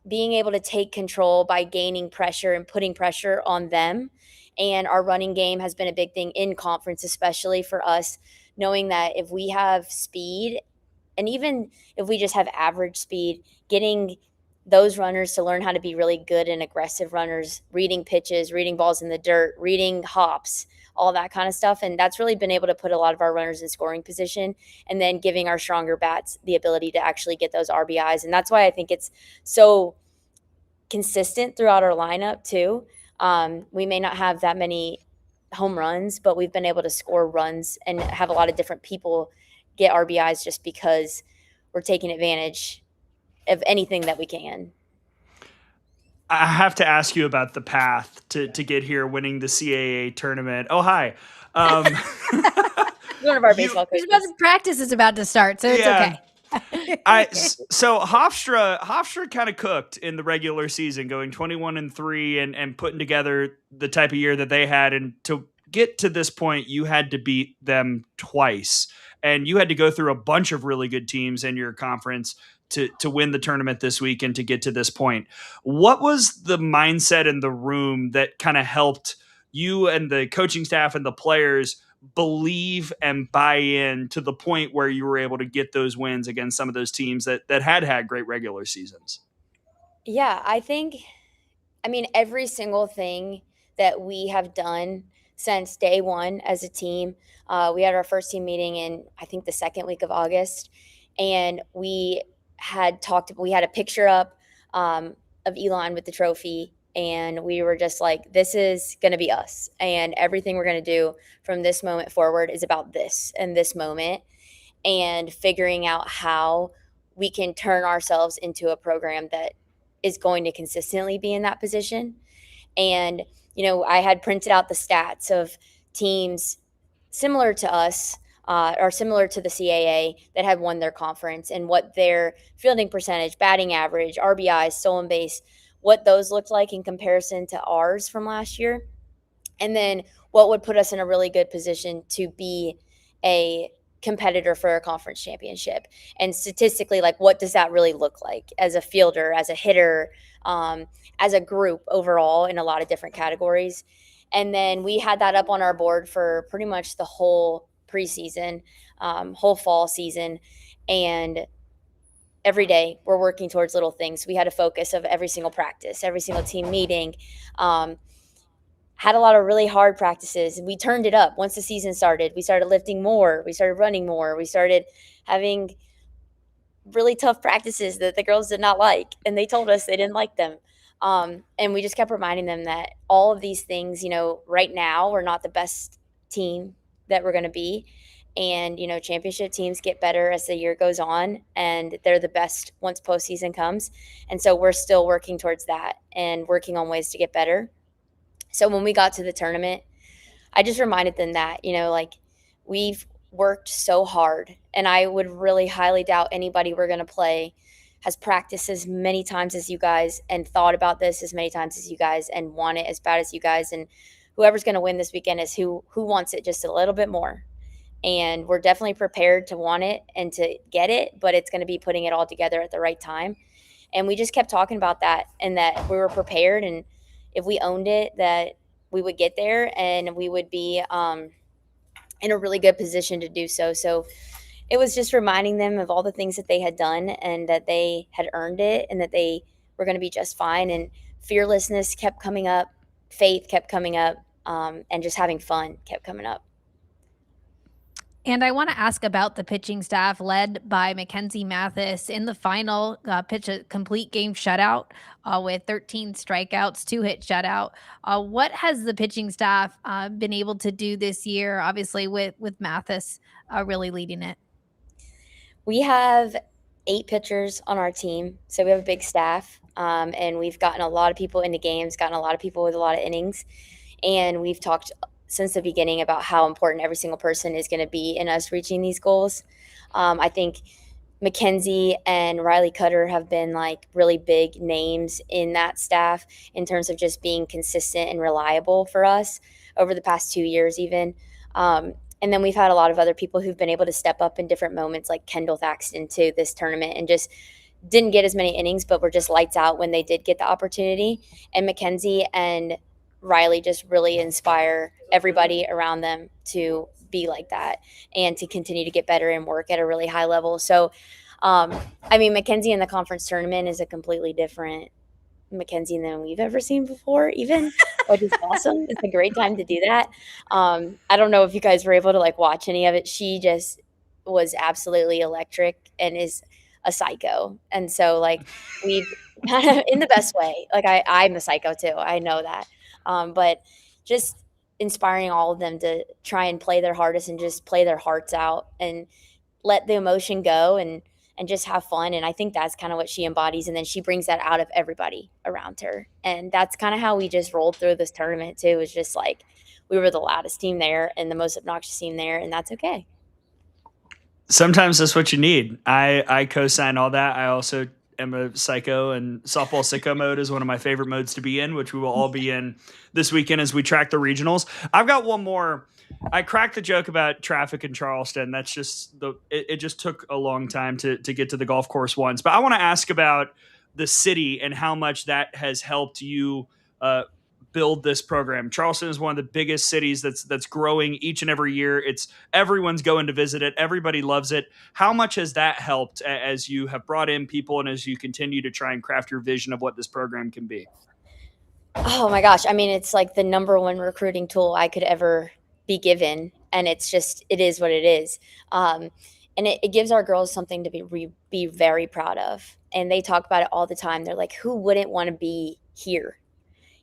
[SPEAKER 8] being able to take control by gaining pressure and putting pressure on them. And our running game has been a big thing in conference, especially for us, knowing that if we have speed, and even if we just have average speed, getting those runners to learn how to be really good and aggressive runners, reading pitches, reading balls in the dirt, reading hops, all that kind of stuff. And that's really been able to put a lot of our runners in scoring position, and then giving our stronger bats the ability to actually get those RBIs. And that's why I think it's so consistent throughout our lineup too. We may not have that many home runs, but we've been able to score runs and have a lot of different people get RBIs just because we're taking advantage of anything that we can.
[SPEAKER 1] I have to ask you about the path to get here, winning the CAA tournament. Oh, hi.
[SPEAKER 8] One of our baseball coaches.
[SPEAKER 2] Practice is about to start, so it's okay.
[SPEAKER 1] So Hofstra kind of cooked in the regular season, going 21-3 and putting together the type of year that they had. And to get to this point, you had to beat them twice, and you had to go through a bunch of really good teams in your conference to win the tournament this week and to get to this point. What was the mindset in the room that kind of helped you and the coaching staff and the players believe and buy in to the point where you were able to get those wins against some of those teams that had great regular seasons?
[SPEAKER 8] Yeah, I mean, every single thing that we have done since day one as a team. We had our first team meeting in, I think, the second week of August, and we had a picture up of Elon with the trophy, and we were just like, this is going to be us, and everything we're going to do from this moment forward is about this and this moment, and figuring out how we can turn ourselves into a program that is going to consistently be in that position. And, I had printed out the stats of teams similar to us or similar to the CAA that had won their conference and what their fielding percentage, batting average, RBIs, stolen base, what those looked like in comparison to ours from last year. And then what would put us in a really good position to be a competitor for a conference championship. And statistically, like, what does that really look like as a fielder, as a hitter, as a group overall in a lot of different categories. And then we had that up on our board for pretty much the whole preseason, whole fall season. And every day we're working towards little things. We had a focus of every single practice, every single team meeting, had a lot of really hard practices. We turned it up once the season started. We started lifting more. We started running more. We started having really tough practices that the girls did not like, and they told us they didn't like them. And we just kept reminding them that all of these things, right now we're not the best team that we're going to be. And, championship teams get better as the year goes on, and they're the best once postseason comes. And so we're still working towards that and working on ways to get better. So when we got to the tournament, I just reminded them that, we've worked so hard, and I would really highly doubt anybody we're going to play has practiced as many times as you guys and thought about this as many times as you guys and want it as bad as you guys. And whoever's going to win this weekend is who wants it just a little bit more. And we're definitely prepared to want it and to get it, but it's going to be putting it all together at the right time. And we just kept talking about that, and that we were prepared, and if we owned it, that we would get there and we would be in a really good position to do so. So it was just reminding them of all the things that they had done and that they had earned it and that they were going to be just fine. And fearlessness kept coming up, faith kept coming up, and just having fun kept coming up.
[SPEAKER 2] And I want to ask about the pitching staff led by Mackenzie Mathis in the final, pitch a complete game shutout with 13 strikeouts, 2-hit shutout. What has the pitching staff been able to do this year, obviously with Mathis really leading it?
[SPEAKER 8] We have 8 pitchers on our team, so we have a big staff, and we've gotten a lot of people into games, gotten a lot of people with a lot of innings, and we've talked since the beginning about how important every single person is going to be in us reaching these goals. I think Mackenzie and Riley Cutter have been like really big names in that staff in terms of just being consistent and reliable for us over the past 2 years even. And then we've had a lot of other people who've been able to step up in different moments, like Kendall Thaxton to this tournament, and just didn't get as many innings, but were just lights out when they did get the opportunity. And Mackenzie and Riley just really inspire everybody around them to be like that and to continue to get better and work at a really high level. So, Mackenzie in the conference tournament is a completely different Mackenzie than we've ever seen before, even, which is awesome. It's a great time to do that. I don't know if you guys were able to watch any of it. She just was absolutely electric and is a psycho. And so we've kind of in the best way, I'm a psycho too. I know that. But just inspiring all of them to try and play their hardest and just play their hearts out and let the emotion go and just have fun. And I think that's kind of what she embodies. And then she brings that out of everybody around her. And that's kind of how we just rolled through this tournament too. It was just we were the loudest team there and the most obnoxious team there, and that's okay.
[SPEAKER 1] Sometimes that's what you need. I co-sign all that. I also am a psycho, and softball sicko mode is one of my favorite modes to be in, which we will all be in this weekend as we track the regionals. I've got one more. I cracked the joke about traffic in Charleston. That's just it just took a long time to get to the golf course once. But I want to ask about the city and how much that has helped you build this program? Charleston is one of the biggest cities that's growing each and every year. Everyone's going to visit it. Everybody loves it. How much has that helped as you have brought in people and as you continue to try and craft your vision of what this program can be?
[SPEAKER 8] Oh my gosh. I mean, it's like the number one recruiting tool I could ever be given. And it is what it is. And it gives our girls something to be very proud of. And they talk about it all the time. They're like, who wouldn't want to be here?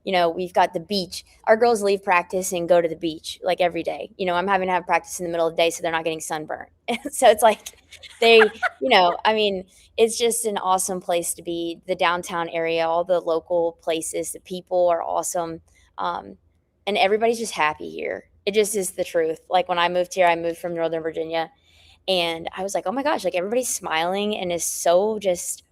[SPEAKER 8] We've got the beach. Our girls leave practice and go to the beach like every day. I'm having to have practice in the middle of the day so they're not getting sunburned. So it's like it's just an awesome place to be. The downtown area, all the local places, the people are awesome. And everybody's just happy here. It just is the truth. Like when I moved here, I moved from Northern Virginia, and I was like, oh my gosh, like everybody's smiling and is so just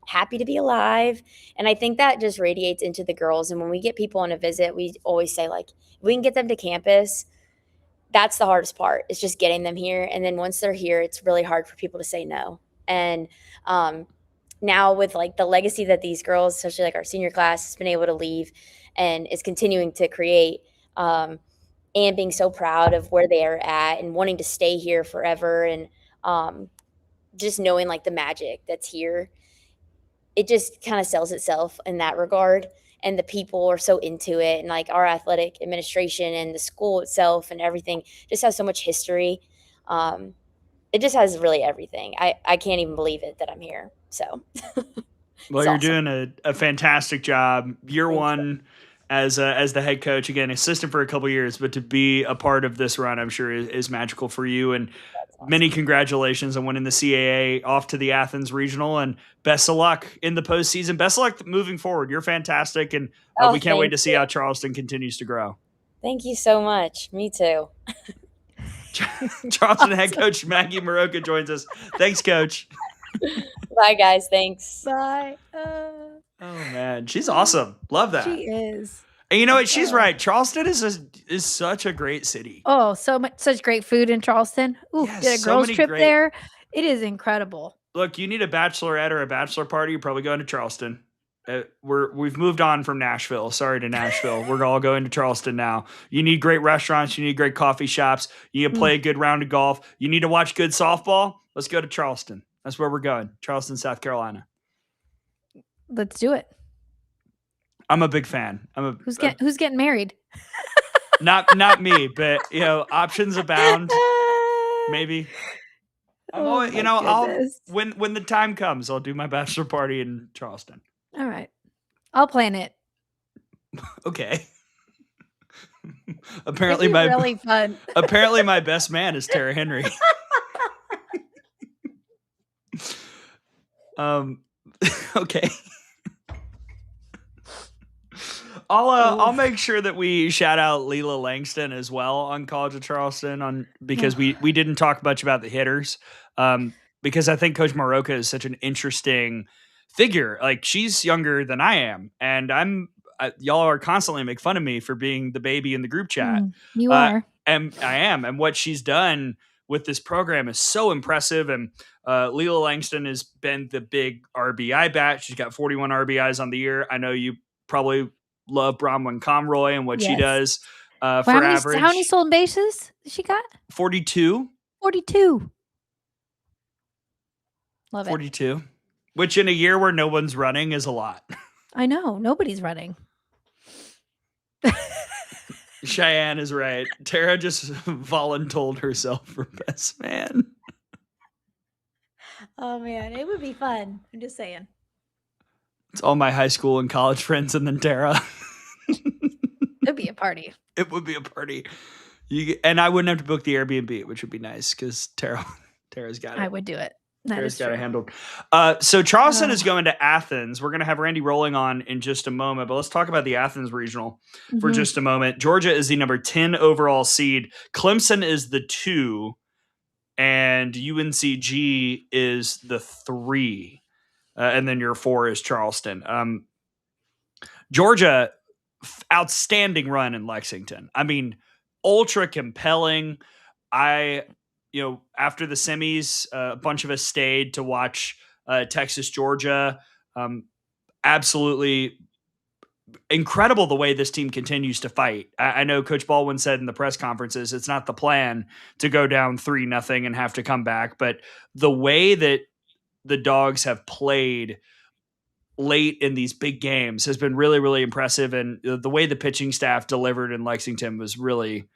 [SPEAKER 8] happy to be alive. And I think that just radiates into the girls. And when we get people on a visit, we always say, like, if we can get them to campus, that's the hardest part. It's just getting them here. And then once they're here, it's really hard for people to say no. And now with like the legacy that these girls, especially like our senior class, has been able to leave and is continuing to create, and being so proud of where they are at and wanting to stay here forever. And just knowing like the magic that's here, it just kind of sells itself in that regard. And the people are so into it. And like our athletic administration and the school itself and everything just has so much history. It just has really everything. I can't even believe it that I'm here. So
[SPEAKER 1] well, you're awesome. Doing a fantastic job. Year one as the head coach, again, assistant for a couple of years, but to be a part of this run, I'm sure is magical for you. And awesome. Many congratulations on winning the CAA, off to the Athens regional, and best of luck in the postseason. Best of luck moving forward. You're fantastic. And we can't wait to see how Charleston continues to grow.
[SPEAKER 8] Thank you so much. Me too.
[SPEAKER 1] Charleston head coach Maggie Maroka joins us. Thanks, coach.
[SPEAKER 8] Bye, guys. Thanks.
[SPEAKER 2] Bye.
[SPEAKER 1] Oh man, she's awesome. Love that.
[SPEAKER 2] She is.
[SPEAKER 1] And you know what? She's right. Charleston is such a great city.
[SPEAKER 2] Oh, such great food in Charleston. Ooh,
[SPEAKER 1] yes,
[SPEAKER 2] did a girls trip there. It is incredible.
[SPEAKER 1] Look, you need a bachelorette or a bachelor party, you're probably going to Charleston. We've moved on from Nashville. Sorry to Nashville. We're all going to Charleston now. You need great restaurants. You need great coffee shops. You need to play a good round of golf. You need to watch good softball. Let's go to Charleston. That's where we're going. Charleston, South Carolina.
[SPEAKER 2] Let's do it.
[SPEAKER 1] I'm a big fan.
[SPEAKER 2] Who's getting married?
[SPEAKER 1] Not me, but options abound. Maybe. When the time comes, I'll do my bachelor party in Charleston.
[SPEAKER 2] All right. I'll plan it.
[SPEAKER 1] Okay. Apparently
[SPEAKER 2] really fun.
[SPEAKER 1] Apparently my best man is Tara Henry. Okay. I'll make sure that we shout out Leela Langston as well on College of Charleston because we didn't talk much about the hitters. Because I think Coach Mrowka is such an interesting figure. Like, she's younger than I am, and y'all are constantly make fun of me for being the baby in the group chat.
[SPEAKER 2] You are.
[SPEAKER 1] And I am. And what she's done with this program is so impressive. And Leela Langston has been the big RBI bat. She's got 41 RBIs on the year. I know you probably love Bronwyn Comroy and what she does for average.
[SPEAKER 2] How many stolen bases she got?
[SPEAKER 1] 42.
[SPEAKER 2] 42. Love it.
[SPEAKER 1] 42. Which in a year where no one's running is a lot.
[SPEAKER 2] I know. Nobody's running.
[SPEAKER 1] Cheyenne is right. Tara just voluntold herself for best man.
[SPEAKER 2] Oh, man. It would be fun. I'm just saying.
[SPEAKER 1] It's all my high school and college friends and then Tara.
[SPEAKER 2] It'd be a party.
[SPEAKER 1] It would be a party. And I wouldn't have to book the Airbnb, which would be nice because Tara's got it.
[SPEAKER 2] I would do it.
[SPEAKER 1] Tara's got it handled. So Charleston is going to Athens. We're going to have Randy Rowling on in just a moment, but let's talk about the Athens regional for just a moment. Georgia is the number 10 overall seed. Clemson is the 2, and UNCG is the 3. And then your 4 is Charleston. Georgia, outstanding run in Lexington. I mean, ultra compelling. After the semis, a bunch of us stayed to watch Texas, Georgia. Absolutely incredible the way this team continues to fight. I know Coach Baldwin said in the press conferences, it's not the plan to go down 3-0 and have to come back, but the way that the Dogs have played late in these big games has been really, really impressive. And the way the pitching staff delivered in Lexington was really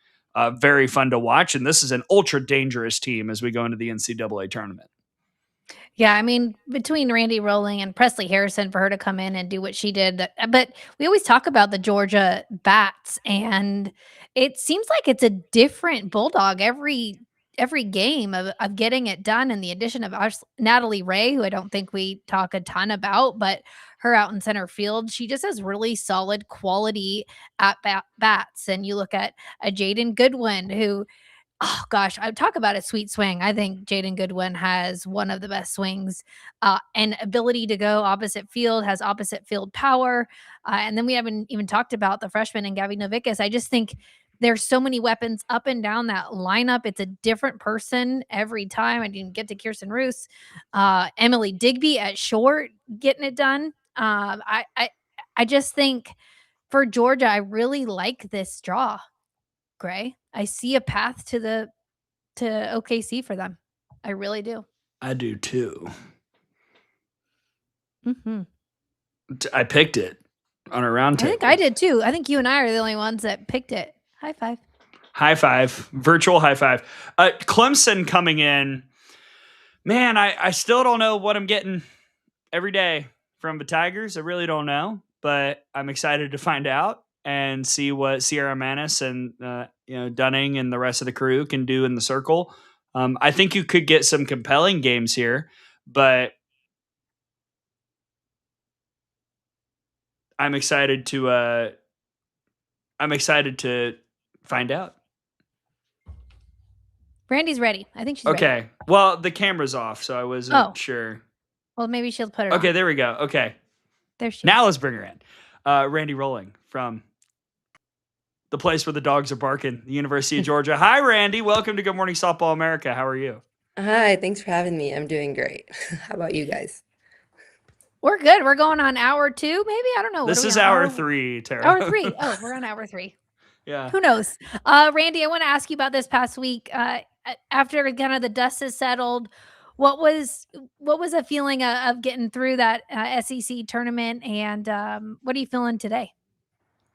[SPEAKER 1] very fun to watch. And this is an ultra dangerous team as we go into the NCAA tournament.
[SPEAKER 2] Yeah, I mean, between Randy Rowling and Presley Harrison for her to come in and do what she did. But we always talk about the Georgia bats, and it seems like it's a different Bulldog every game of getting it done. And the addition of Natalie Ray, who I don't think we talk a ton about, but her out in center field, she just has really solid quality at bats. And you look at a Jaden Goodwin, who, oh gosh, I talk about a sweet swing. I think Jaden Goodwin has one of the best swings and ability to go opposite field, has opposite field power. And then we haven't even talked about the freshman and Gabby Novickas. I just think there's so many weapons up and down that lineup. It's a different person every time. I didn't get to Kirsten Roos, Emily Digby at short, getting it done. I just think for Georgia, I really like this draw. Gray. I see a path to OKC for them. I really do.
[SPEAKER 1] I do too.
[SPEAKER 2] Mm-hmm.
[SPEAKER 1] I picked it on a round table.
[SPEAKER 2] I think I did too. I think you and I are the only ones that picked it. High five.
[SPEAKER 1] High five. Virtual high five. Clemson coming in. Man, I still don't know what I'm getting every day from the Tigers. I really don't know, but I'm excited to find out and see what Sierra Manis and Dunning and the rest of the crew can do in the circle. I think you could get some compelling games here, but I'm excited to find out.
[SPEAKER 2] Randy's ready. I think she's ready.
[SPEAKER 1] Okay. Well, the camera's off, so I wasn't sure.
[SPEAKER 2] Well, maybe she'll put it on.
[SPEAKER 1] Okay, there we go. Okay.
[SPEAKER 2] There she is.
[SPEAKER 1] Now let's bring her in. Randy Rowling from the place where the dogs are barking, the University of Georgia. Hi, Randy. Welcome to Good Morning Softball America. How are you?
[SPEAKER 9] Hi, thanks for having me. I'm doing great. How about you guys?
[SPEAKER 2] We're good. We're going on hour 2, maybe? I don't know.
[SPEAKER 1] This is hour 3, Tara.
[SPEAKER 2] Hour 3. Oh, we're on hour 3.
[SPEAKER 1] Yeah.
[SPEAKER 2] Who knows? Randy, I want to ask you about this past week. After kind of the dust has settled, what was a feeling of getting through that SEC tournament, and what are you feeling today?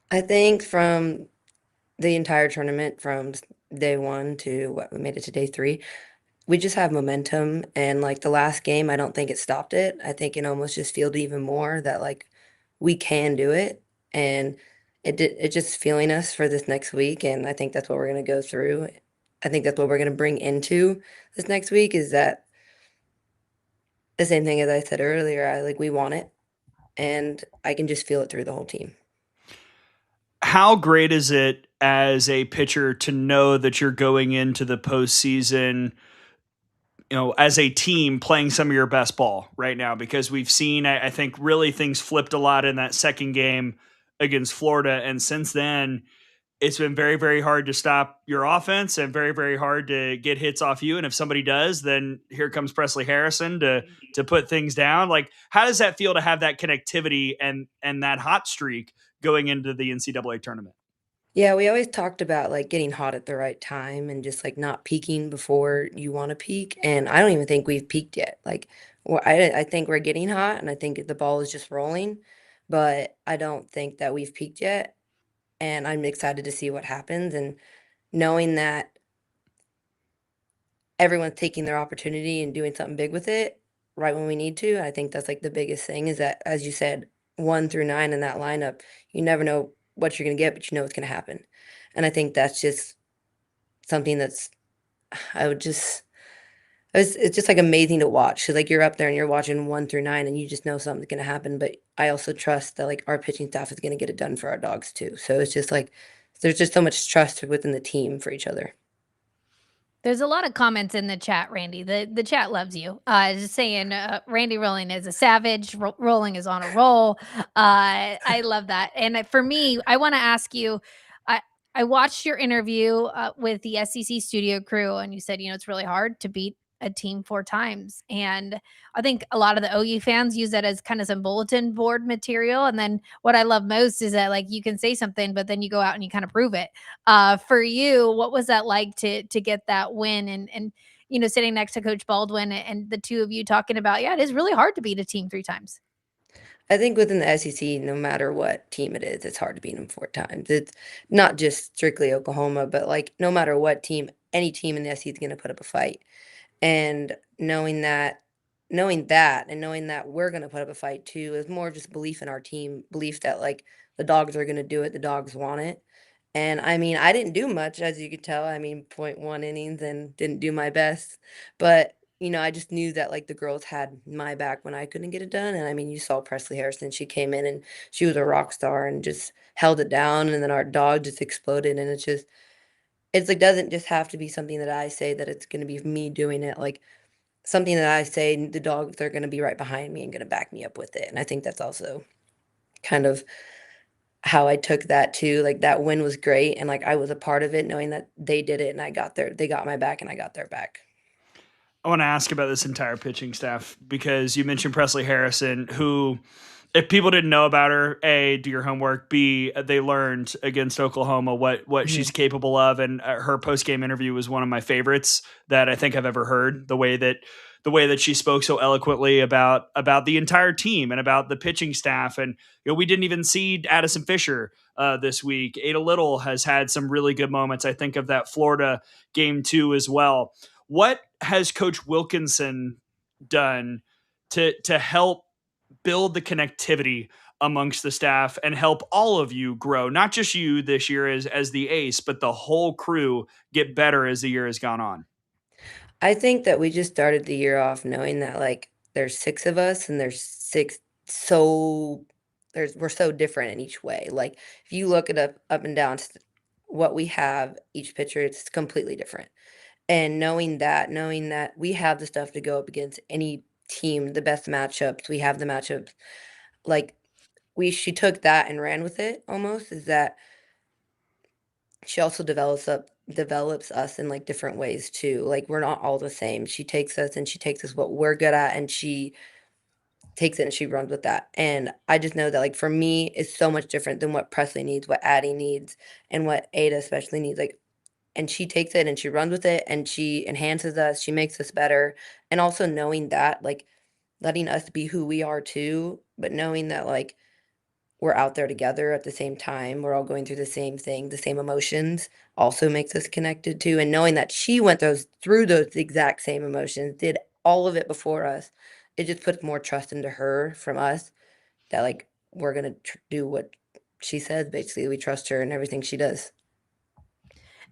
[SPEAKER 9] I think from the entire tournament, from day 1 to what we made it to day 3, we just have momentum. And like the last game, I don't think it stopped it. I think it almost just fueled even more that like we can do it. And it just fueling us for this next week. And I think that's what we're going to go through. I think that's what we're going to bring into this next week, is that the same thing as I said earlier. We want it, and I can just feel it through the whole team.
[SPEAKER 1] How great is it as a pitcher to know that you're going into the postseason, as a team playing some of your best ball right now? Because we've seen, I think, really things flipped a lot in that second game against Florida. And since then, it's been very, very hard to stop your offense and very, very hard to get hits off you. And if somebody does, then here comes Presley Harrison to put things down. Like, how does that feel to have that connectivity and that hot streak going into the NCAA tournament?
[SPEAKER 9] Yeah, we always talked about like getting hot at the right time and just like not peaking before you want to peak. And I don't even think we've peaked yet. I think we're getting hot, and I think the ball is just rolling, but I don't think that we've peaked yet. And I'm excited to see what happens, and knowing that everyone's taking their opportunity and doing something big with it right when we need to. I think that's like the biggest thing, is that, as you said, 1 through 9 in that lineup, you never know what you're going to get, but you know it's going to happen. And I think that's just something that's, it's just like amazing to watch. So like you're up there and you're watching 1 through 9 and you just know something's going to happen. But I also trust that like our pitching staff is going to get it done for our dogs too. So it's just like, there's just so much trust within the team for each other.
[SPEAKER 2] There's a lot of comments in the chat, Randy. The chat loves you. Just saying, Randy Rowling is a savage. Rowling is on a roll. I love that. And for me, I want to ask you, I watched your interview with the SEC studio crew, and you said, it's really hard to beat a team 4 times. And I think a lot of the OU fans use that as kind of some bulletin board material. And then what I love most is that, like, you can say something, but then you go out and you kind of prove it. For you, what was that like to get that win and sitting next to Coach Baldwin and the two of you talking about, yeah, it is really hard to beat a team 3 times.
[SPEAKER 9] I think within the SEC, no matter what team it is, it's hard to beat them 4 times. It's not just strictly Oklahoma, but, like, no matter what team, any team in the SEC is gonna put up a fight. And knowing that and knowing that we're gonna put up a fight too is more just belief in our team, belief that, like, the dogs are gonna do it, the dogs want it. And, I mean, I didn't do much, as you could tell. I mean, .1 innings and didn't do my best. But, I just knew that, like, the girls had my back when I couldn't get it done. And, I mean, you saw Presley Harrison. She came in and she was a rock star and just held it down. And then our dog just exploded. And it's like, doesn't just have to be something that I say that it's going to be me doing it. Like, something that I say, the dogs are going to be right behind me and going to back me up with it. And I think that's also kind of how I took that too. Like, that win was great, and, like, I was a part of it knowing that they did it and they got my back and I got their back.
[SPEAKER 1] I want to ask about this entire pitching staff because you mentioned Presley Harrison, who, if people didn't know about her, A, do your homework, B, they learned against Oklahoma what she's capable of, and her post-game interview was one of my favorites that I think I've ever heard. The way that she spoke so eloquently about the entire team and about the pitching staff. And we didn't even see Addison Fisher this week. Ada Little has had some really good moments. I think of that Florida game 2 as well. What has Coach Wilkinson done to help build the connectivity amongst the staff and help all of you grow, not just you this year as the ace, but the whole crew get better as the year has gone on?
[SPEAKER 9] I think that we just started the year off knowing that, like, there's 6 of us and there's 6 so we're so different in each way. Like, if you look it up and down what we have, each pitcher, it's completely different. And knowing that we have the stuff to go up against any team, the best matchups, we have the matchups. Like, she took that and ran with it almost, is that she also develops us in, like, different ways too. Like, we're not all the same. She takes us and she takes us what we're good at, and she takes it and she runs with that. And I just know that, like, for me, it's so much different than what Presley needs, what Addie needs, and what Ada especially needs. Like, and she takes it and she runs with it and she enhances us, she makes us better. And also knowing that, like, letting us be who we are too, but knowing that, like, we're out there together at the same time, we're all going through the same thing, the same emotions also makes us connected too. And knowing that she went through those exact same emotions, did all of it before us, it just puts more trust into her from us that, like, we're gonna do what she says. Basically, we trust her in everything she does.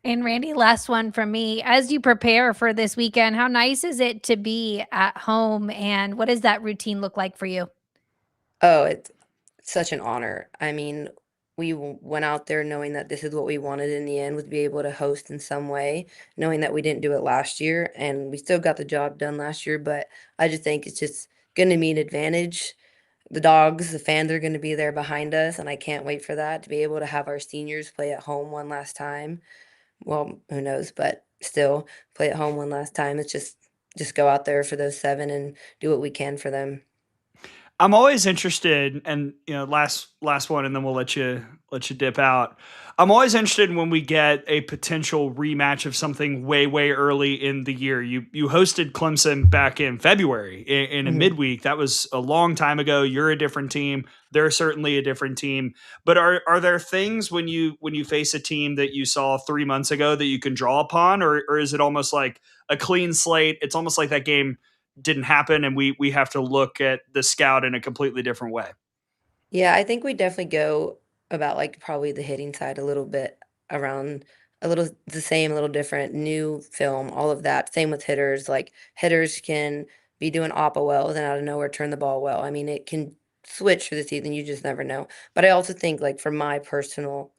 [SPEAKER 2] And Randy, last one from me. As you prepare for this weekend, how nice is it to be at home? And what does that routine look like for you?
[SPEAKER 9] Oh, it's such an honor. I mean, we went out there knowing that this is what we wanted in the end, was be able to host in some way, knowing that we didn't do it last year, and we still got the job done last year. But I just think it's just going to be an advantage. The dogs, the fans are going to be there behind us, and I can't wait for that, to be able to have our seniors play at home one last time. Well, who knows, but still play at home one last time. It's just go out there for those 7 and do what we can for them.
[SPEAKER 1] I'm always interested, and last one, and then we'll let you dip out. I'm always interested when we get a potential rematch of something way early in the year. You hosted Clemson back in February in a midweek. That was a long time ago. You're a different team. They're certainly a different team. But are there things when you face a team that you saw 3 months ago that you can draw upon, or is it almost like a clean slate? It's almost like that game didn't happen and we have to look at the scout in a completely different way.
[SPEAKER 9] Yeah, I think we definitely go about, like, probably the hitting side a little bit around a little the same, a little different, new film, all of that. Same with hitters. Like, hitters can be doing oppa wells and out of nowhere turn the ball well. I mean, it can switch for the season. You just never know. But I also think, like, for my personal,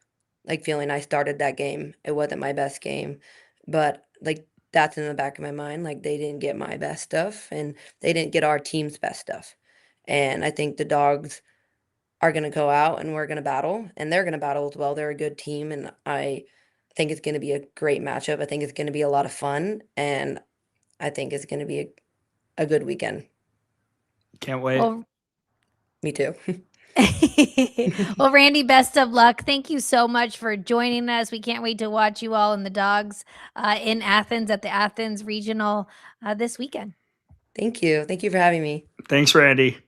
[SPEAKER 9] like, feeling, I started that game. It wasn't my best game, but, like, that's in the back of my mind. Like, they didn't get my best stuff and they didn't get our team's best stuff. And I think the dogs are gonna go out and we're gonna battle, and they're gonna battle as well. They're a good team, and I think it's gonna be a great matchup. I think it's gonna be a lot of fun, and I think is going to be a good weekend.
[SPEAKER 1] Can't wait.
[SPEAKER 2] Well,
[SPEAKER 9] Me too.
[SPEAKER 2] well, Randy, best of luck. Thank you so much for joining us. We can't wait to watch you all and the dogs in Athens at the Athens Regional this weekend.
[SPEAKER 9] Thank you. Thank you for having me.
[SPEAKER 1] Thanks, Randy.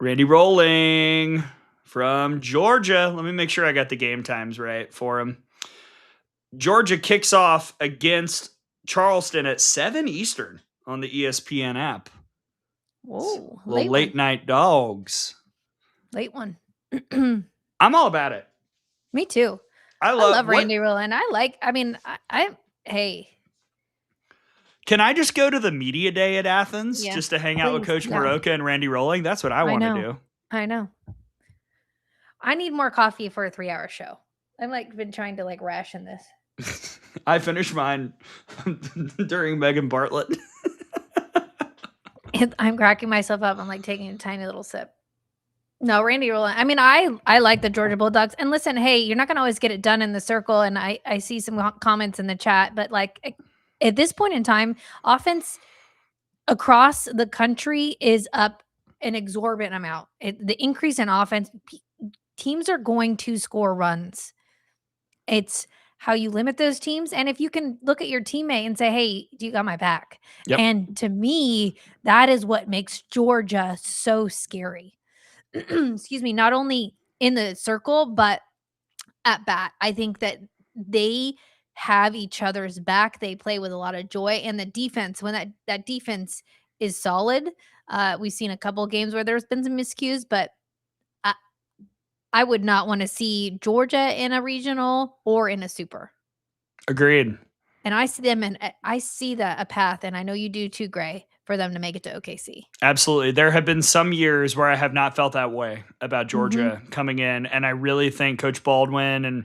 [SPEAKER 1] Randy Rowling from Georgia. Let me make sure I got the game times right for him. Georgia kicks off against Charleston at 7 Eastern on the ESPN app.
[SPEAKER 2] Whoa,
[SPEAKER 1] late night dogs.
[SPEAKER 2] Late one.
[SPEAKER 1] I'm all about it.
[SPEAKER 2] Me too.
[SPEAKER 1] I
[SPEAKER 2] love Randy Rowling. Hey.
[SPEAKER 1] Can I just go to the media day at Athens just to hang out with Coach Mrowka and Randy Rowling? That's what I want to do.
[SPEAKER 2] I know. I need more coffee for a 3-hour show. I've been trying to ration this.
[SPEAKER 1] I finished mine during Megan Bartlett.
[SPEAKER 2] I'm cracking myself up. I'm taking a tiny little sip. No, Randy Rowling. I mean, I like the Georgia Bulldogs. And listen, hey, you're not going to always get it done in the circle. And I see some comments in the chat, but at this point in time, offense across the country is up an exorbitant amount. The increase in offense, teams are going to score runs. It's how you limit those teams. And if you can look at your teammate and say, hey, do you got my back?
[SPEAKER 1] Yep.
[SPEAKER 2] And to me, that is what makes Georgia so scary. Excuse me, not only in the circle, but at bat. I think that they have each other's back. They play with a lot of joy. And the defense, when that defense is solid, we've seen a couple games where there's been some miscues, but I would not want to see Georgia in a regional or in a super.
[SPEAKER 1] Agreed.
[SPEAKER 2] And I see them, and I see a path, and I know you do too, Gray, for them to make it to OKC.
[SPEAKER 1] Absolutely. There have been some years where I have not felt that way about Georgia coming in, and I really think Coach Baldwin and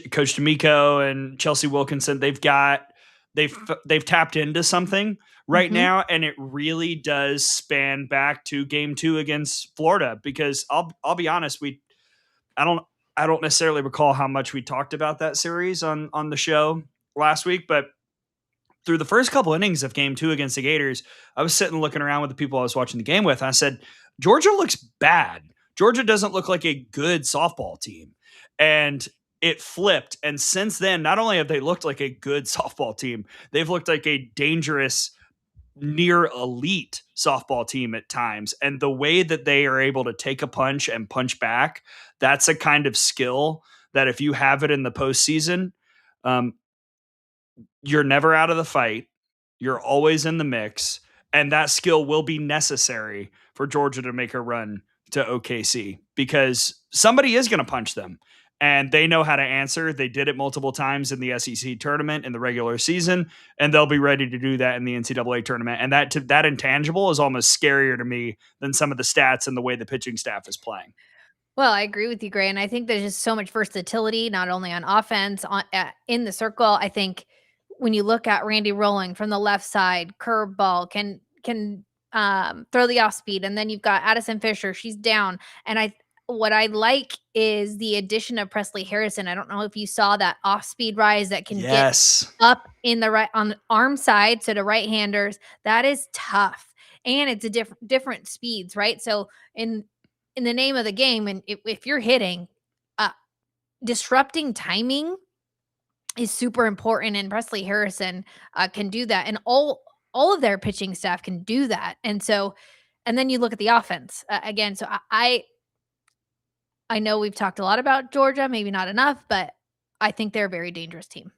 [SPEAKER 1] Coach D'Amico and Chelsea Wilkinson, they've tapped into something right now, and it really does span back to game 2 against Florida. Because I'll be honest, I don't necessarily recall how much we talked about that series on the show last week, but through the first couple innings of game 2 against the Gators, I was sitting looking around with the people I was watching the game with. And I said, Georgia looks bad. Georgia doesn't look like a good softball team. And it flipped. And since then, not only have they looked like a good softball team, they've looked like a dangerous, near elite softball team at times. And the way that they are able to take a punch and punch back, that's a kind of skill that if you have it in the postseason, you're never out of the fight. You're always in the mix. And that skill will be necessary for Georgia to make a run to OKC, because somebody is going to punch them. And they know how to answer. They did it multiple times in the SEC tournament in the regular season, and they'll be ready to do that in the NCAA tournament. And that intangible is almost scarier to me than some of the stats and the way the pitching staff is playing.
[SPEAKER 2] Well, I agree with you, Gray. And I think there's just so much versatility, not only on offense, in the circle. I think when you look at Randy Rowling from the left side, curveball, can throw the off speed. And then you've got Addison Fisher. She's down. And what I like is the addition of Presley Harrison. I don't know if you saw that off-speed rise that can get up in the right on the arm side, so to right-handers. That is tough, and it's a different speeds, right? So in the name of the game, and if you're hitting, disrupting timing is super important, and Presley Harrison can do that, and all of their pitching staff can do that. And then you look at the offense again. So I know we've talked a lot about Georgia, maybe not enough, but I think they're a very dangerous team.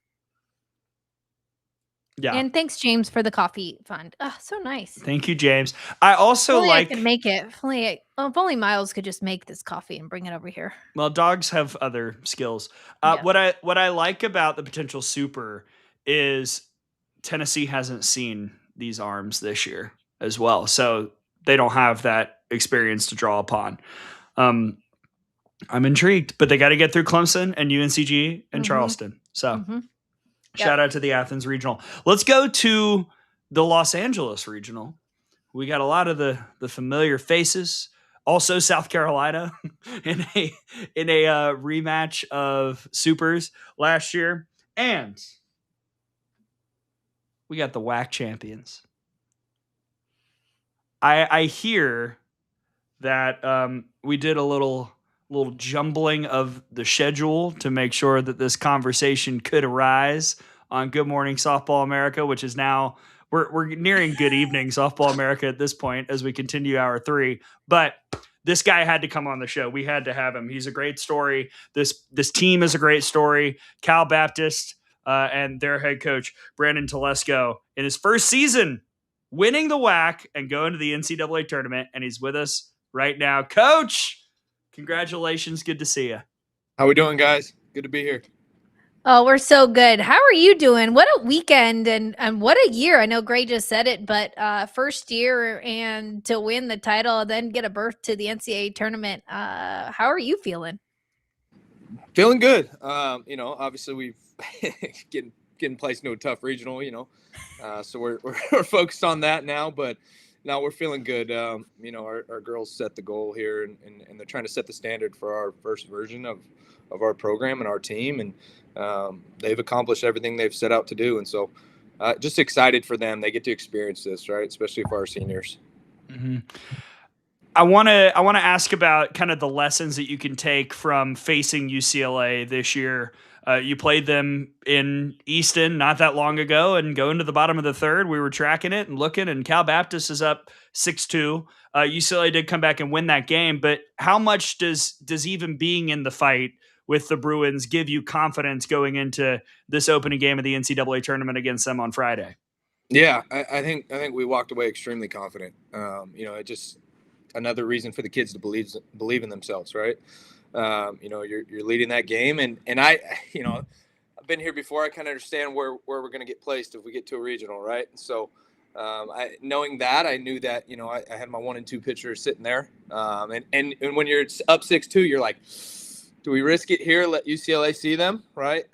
[SPEAKER 1] Yeah.
[SPEAKER 2] And thanks, James, for the coffee fund. Oh, so nice.
[SPEAKER 1] Thank you, James. I also
[SPEAKER 2] I can make it. If only Miles could just make this coffee and bring it over here.
[SPEAKER 1] Well, dogs have other skills. What I like about the potential super is Tennessee hasn't seen these arms this year as well, so they don't have that experience to draw upon. I'm intrigued, but they got to get through Clemson and UNCG and Charleston. So shout out to the Athens Regional. Let's go to the Los Angeles Regional. We got a lot of the familiar faces. Also South Carolina in a rematch of supers last year. And we got the WAC champions. I hear that we did a little jumbling of the schedule to make sure that this conversation could arise on Good Morning Softball America, which is now we're nearing Good Evening Softball America at this point as we continue hour 3. But this guy had to come on the show. We had to have him. He's a great story. This team is a great story. Cal Baptist and their head coach Brandon Tlesco in his first season winning the WAC and going to the NCAA tournament, and he's with us right now. Coach, congratulations. Good to see you.
[SPEAKER 10] How we doing, guys? Good to be here.
[SPEAKER 2] Oh, we're so good. How are you doing? What a weekend and what a year. I know Gray just said it, but first year and to win the title, then get a berth to the NCAA tournament. How are you feeling?
[SPEAKER 10] Feeling good. Obviously we've getting placed into a tough regional, so we're focused on that now, but now we're feeling good. Our girls set the goal here and they're trying to set the standard for our first version of our program and our team. And they've accomplished everything they've set out to do. And so just excited for them. They get to experience this, right? Especially for our seniors.
[SPEAKER 1] Mm-hmm. I want to ask about kind of the lessons that you can take from facing UCLA this year. You played them in Easton not that long ago, and going to the bottom of the third, we were tracking it and looking, and Cal Baptist is up 6-2. UCLA did come back and win that game, but how much does even being in the fight with the Bruins give you confidence going into this opening game of the NCAA tournament against them on Friday?
[SPEAKER 10] Yeah, I think we walked away extremely confident. It just another reason for the kids to believe in themselves, right? You're leading that game, and I, I've been here before. I kind of understand where we're going to get placed if we get to a regional, right? And so, knowing that, I knew that I had my 1 and 2 pitchers sitting there, and when you're up 6-2, you're like, do we risk it here? Let UCLA see them, right?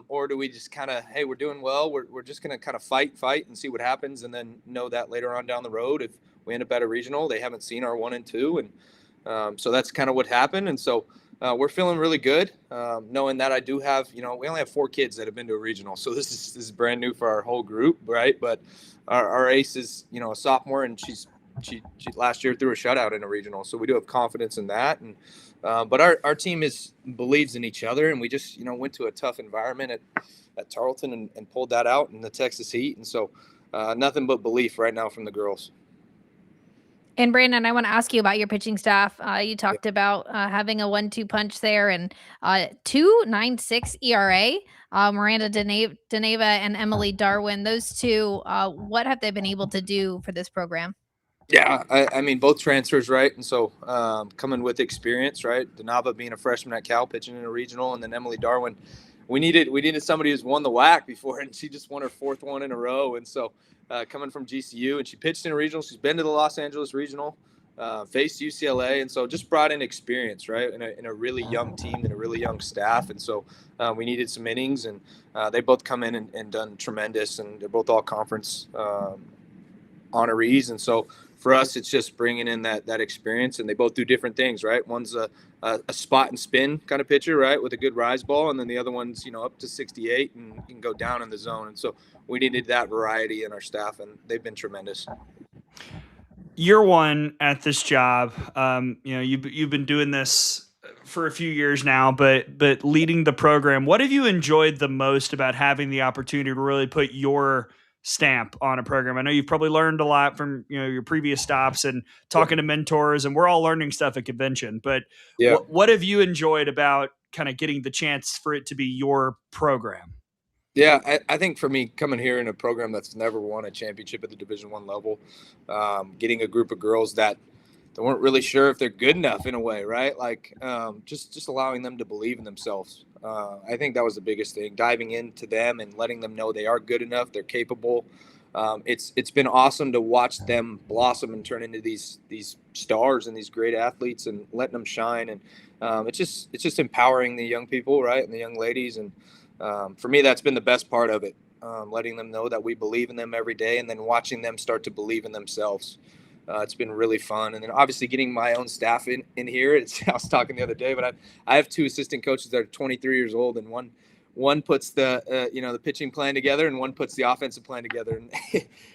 [SPEAKER 10] Or do we just kind of, hey, we're doing well. We're just going to kind of fight and see what happens, and then know that later on down the road, if we end up at a regional, they haven't seen our 1 and 2, and so that's kind of what happened. And so we're feeling really good, knowing that I do have, we only have 4 kids that have been to a regional, so this is brand new for our whole group, right? But our ace is, a sophomore, and she last year threw a shutout in a regional, so we do have confidence in that. And but our team believes in each other, and we just went to a tough environment at Tarleton and pulled that out in the Texas heat, and so nothing but belief right now from the girls.
[SPEAKER 2] And Brandon, I want to ask you about your pitching staff. You talked about having a 1-2 punch there, and 2.96 ERA. Miranda Deneva and Emily Darwin, those two, what have they been able to do for this program?
[SPEAKER 10] Yeah, I mean, both transfers, right? And so coming with experience, right? Denava being a freshman at Cal, pitching in a regional, and then Emily Darwin, we needed somebody who's won the WAC before, and she just won her 4th one in a row. And so coming from GCU, and she pitched in a regional. She's been to the Los Angeles regional, faced UCLA, and so just brought in experience, right? In a really young team and a really young staff. And so we needed some innings, and they both come in and done tremendous, and they're both all conference honorees. And so for us, it's just bringing in that experience, and they both do different things, right? One's a spot and spin kind of pitcher, right, with a good rise ball, and then the other one's up to 68 and can go down in the zone. And so we needed that variety in our staff, and they've been tremendous.
[SPEAKER 1] Year 1 at this job, you've been doing this for a few years now, but leading the program. What have you enjoyed the most about having the opportunity to really put your stamp on a program? I know you've probably learned a lot from your previous stops and talking to mentors, and we're all learning stuff at convention, but what have you enjoyed about kind of getting the chance for it to be your program?
[SPEAKER 10] Yeah, I think for me, coming here in a program that's never won a championship at the Division I level, getting a group of girls that weren't really sure if they're good enough in a way, right? Like just allowing them to believe in themselves. I think that was the biggest thing, diving into them and letting them know they are good enough, they're capable. It's been awesome to watch them blossom and turn into these stars and these great athletes, and letting them shine. And it's just empowering the young people, right, and the young ladies. And for me, that's been the best part of it, letting them know that we believe in them every day, and then watching them start to believe in themselves. It's been really fun. And then obviously getting my own staff in here. I was talking the other day, but I have 2 assistant coaches that are 23 years old, and one one puts the the pitching plan together and one puts the offensive plan together,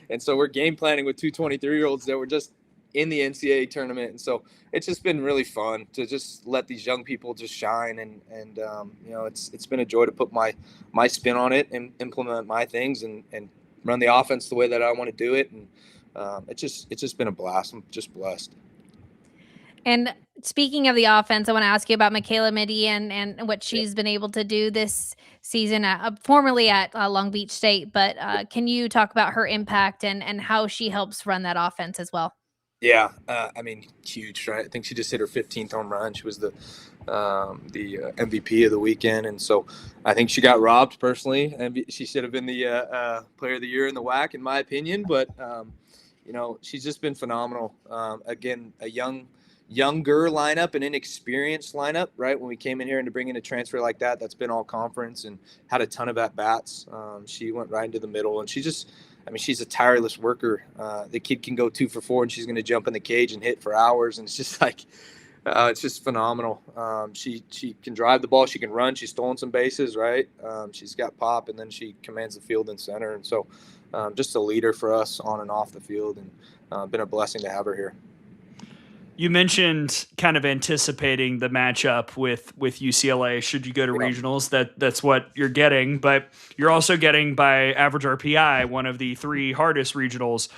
[SPEAKER 10] and so we're game planning with two 23-year-olds that were just in the NCAA tournament. And so it's just been really fun to just let these young people just shine, and it's been a joy to put my spin on it and implement my things and run the offense the way that I want to do it. And it's just been a blast. I'm just blessed.
[SPEAKER 2] And speaking of the offense, I want to ask you about Michaela Mitty and what she's been able to do this season, formerly at Long Beach State. But can you talk about her impact and how she helps run that offense as well?
[SPEAKER 10] Yeah, I mean, huge, right? I think she just hit her 15th home run. She was the MVP of the weekend, and so I think she got robbed personally. And she should have been the Player of the Year in the WAC, in my opinion. But she's just been phenomenal. Again, a younger lineup, an inexperienced lineup, right? When we came in here and to bring in a transfer like that, that's been all conference and had a ton of at bats. She went right into the middle, and she's a tireless worker. The kid can go 2 for 4, and she's going to jump in the cage and hit for hours. And it's just like, it's just phenomenal. She can drive the ball. She can run. She's stolen some bases, right? She's got pop, and then she commands the field and center. And so just a leader for us on and off the field, and been a blessing to have her here.
[SPEAKER 1] You mentioned kind of anticipating the matchup with UCLA should you go to regionals. That's what you're getting, but you're also getting by average RPI one of the 3 hardest regionals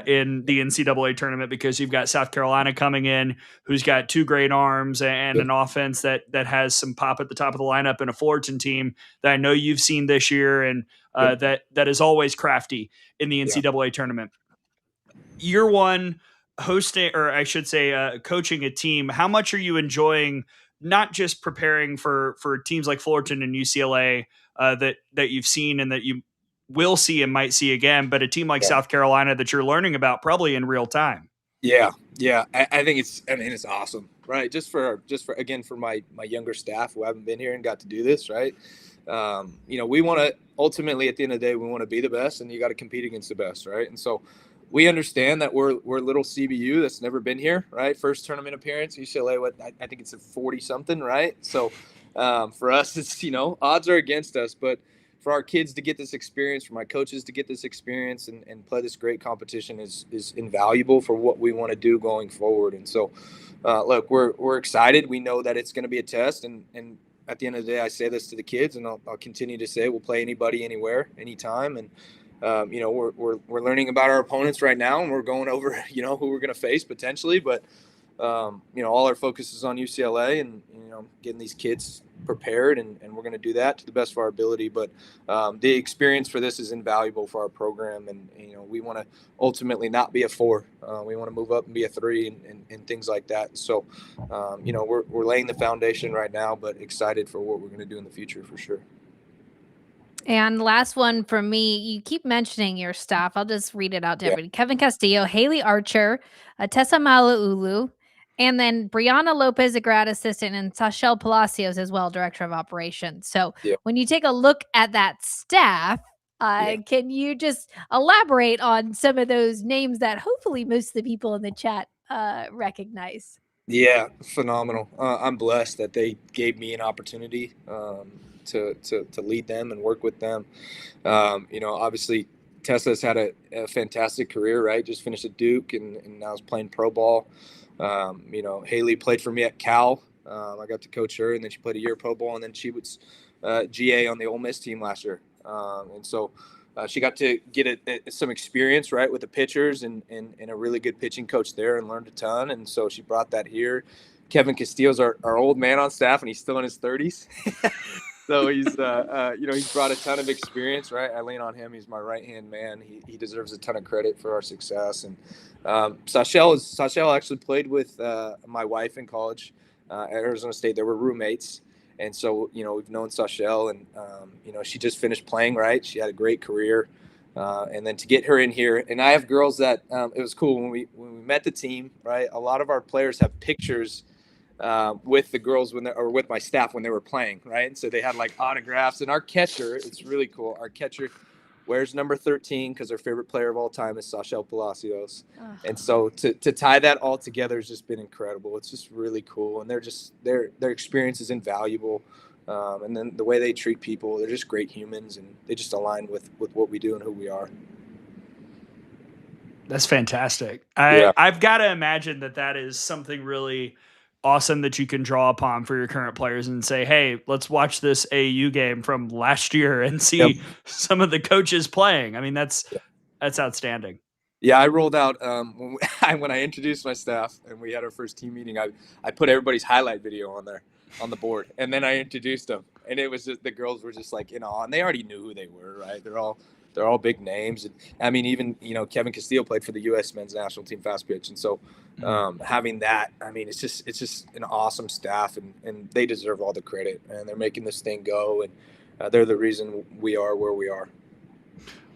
[SPEAKER 1] in the NCAA tournament, because you've got South Carolina coming in, who's got 2 great arms and an offense that has some pop at the top of the lineup, and a Fullerton team that I know you've seen this year and that is always crafty in the NCAA tournament. Year one, hosting, or I should say coaching a team, how much are you enjoying not just preparing for teams like Fullerton and UCLA that you've seen and that you will see and might see again, but a team like South Carolina that you're learning about probably in real time?
[SPEAKER 10] Yeah. I think it's awesome, right? Just for again, for my younger staff who haven't been here and got to do this, right? We want to ultimately, at the end of the day, we want to be the best, and you got to compete against the best, right? And so we understand that we're little CBU that's never been here, right? First tournament appearance, UCLA, I think it's a 40-something, right? So for us, it's, odds are against us, but for our kids to get this experience, for my coaches to get this experience and play this great competition is invaluable for what we want to do going forward. And so, look, we're excited. We know that it's going to be a test, and at the end of the day, I say this to the kids, and I'll continue to say, we'll play anybody, anywhere, anytime. And we're learning about our opponents right now, and we're going over, who we're going to face potentially. But, all our focus is on UCLA and, getting these kids prepared, and we're going to do that to the best of our ability. But the experience for this is invaluable for our program. And, we want to ultimately not be a 4. We want to move up and be a 3 and things like that. So, we're laying the foundation right now, but excited for what we're going to do in the future for sure.
[SPEAKER 2] And last one from me, you keep mentioning your staff. I'll just read it out to everybody. Kevin Castillo, Haley Archer, Tessa Malaulu, and then Brianna Lopez, a grad assistant, and Sachelle Palacios as well, director of operations. So when you take a look at that staff, can you just elaborate on some of those names that hopefully most of the people in the chat recognize?
[SPEAKER 10] Yeah, phenomenal. I'm blessed that they gave me an opportunity to lead them and work with them. Obviously Tessa's had a fantastic career, right? Just finished at Duke and now is playing pro ball. Haley played for me at Cal. I got to coach her, and then she played a year pro ball, and then she was GA on the Ole Miss team last year. And so she got to get some experience, right, with the pitchers and a really good pitching coach there, and learned a ton. And so she brought that here. Kevin Castillo's our old man on staff, and he's still in his 30s. So he's, he's brought a ton of experience, right? I lean on him. He's my right-hand man. He deserves a ton of credit for our success. And Sachelle actually played with my wife in college at Arizona State. They were roommates. And so, we've known Sachelle, and, she just finished playing, right? She had a great career. And then to get her in here, and I have girls that it was cool when we met the team, right? A lot of our players have pictures with the girls or with my staff when they were playing, right? And so they had like autographs, and our catcher, it's really cool. Our catcher wears number 13 because our favorite player of all time is Sachelle Palacios. And so to tie that all together has just been incredible. It's just really cool. And their experience is invaluable. And then the way they treat people, they're just great humans, and they just align with what we do and who we are.
[SPEAKER 1] That's fantastic.
[SPEAKER 10] Yeah.
[SPEAKER 1] I've got to imagine that is something really awesome that you can draw upon for your current players and say, hey, let's watch this AU game from last year and see some of the coaches playing. I mean, that's outstanding.
[SPEAKER 10] Yeah, I rolled out when I introduced my staff and we had our first team meeting. I put everybody's highlight video on there on the board, and then I introduced them, and it was just, the girls were just like in awe, and they already knew who they were, right? They're all big names, and I mean, even Kevin Castillo played for the U.S. men's national team fast pitch, and so having that, I mean, it's just an awesome staff, and they deserve all the credit, and they're making this thing go, and they're the reason we are where we are.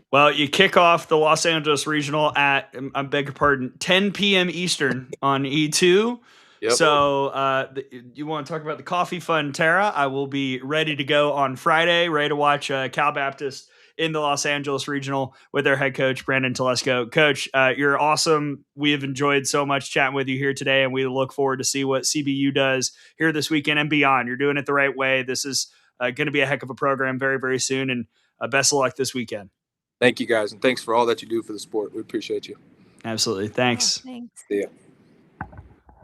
[SPEAKER 1] Well, you kick off the Los Angeles Regional at, I beg your pardon, 10 p.m. Eastern on E2. Yep. So you want to talk about the Coffee Fund, Tara? I will be ready to go on Friday, ready to watch Cal Baptist in the Los Angeles Regional with their head coach, Brandon Tlesco. Coach, you're awesome. We have enjoyed so much chatting with you here today, and we look forward to see what CBU does here this weekend and beyond. You're doing it the right way. This is going to be a heck of a program very, very soon, and best of luck this weekend.
[SPEAKER 10] Thank you, guys, and thanks for all that you do for the sport. We appreciate you.
[SPEAKER 1] Absolutely. Thanks.
[SPEAKER 2] Oh, thanks.
[SPEAKER 10] See ya.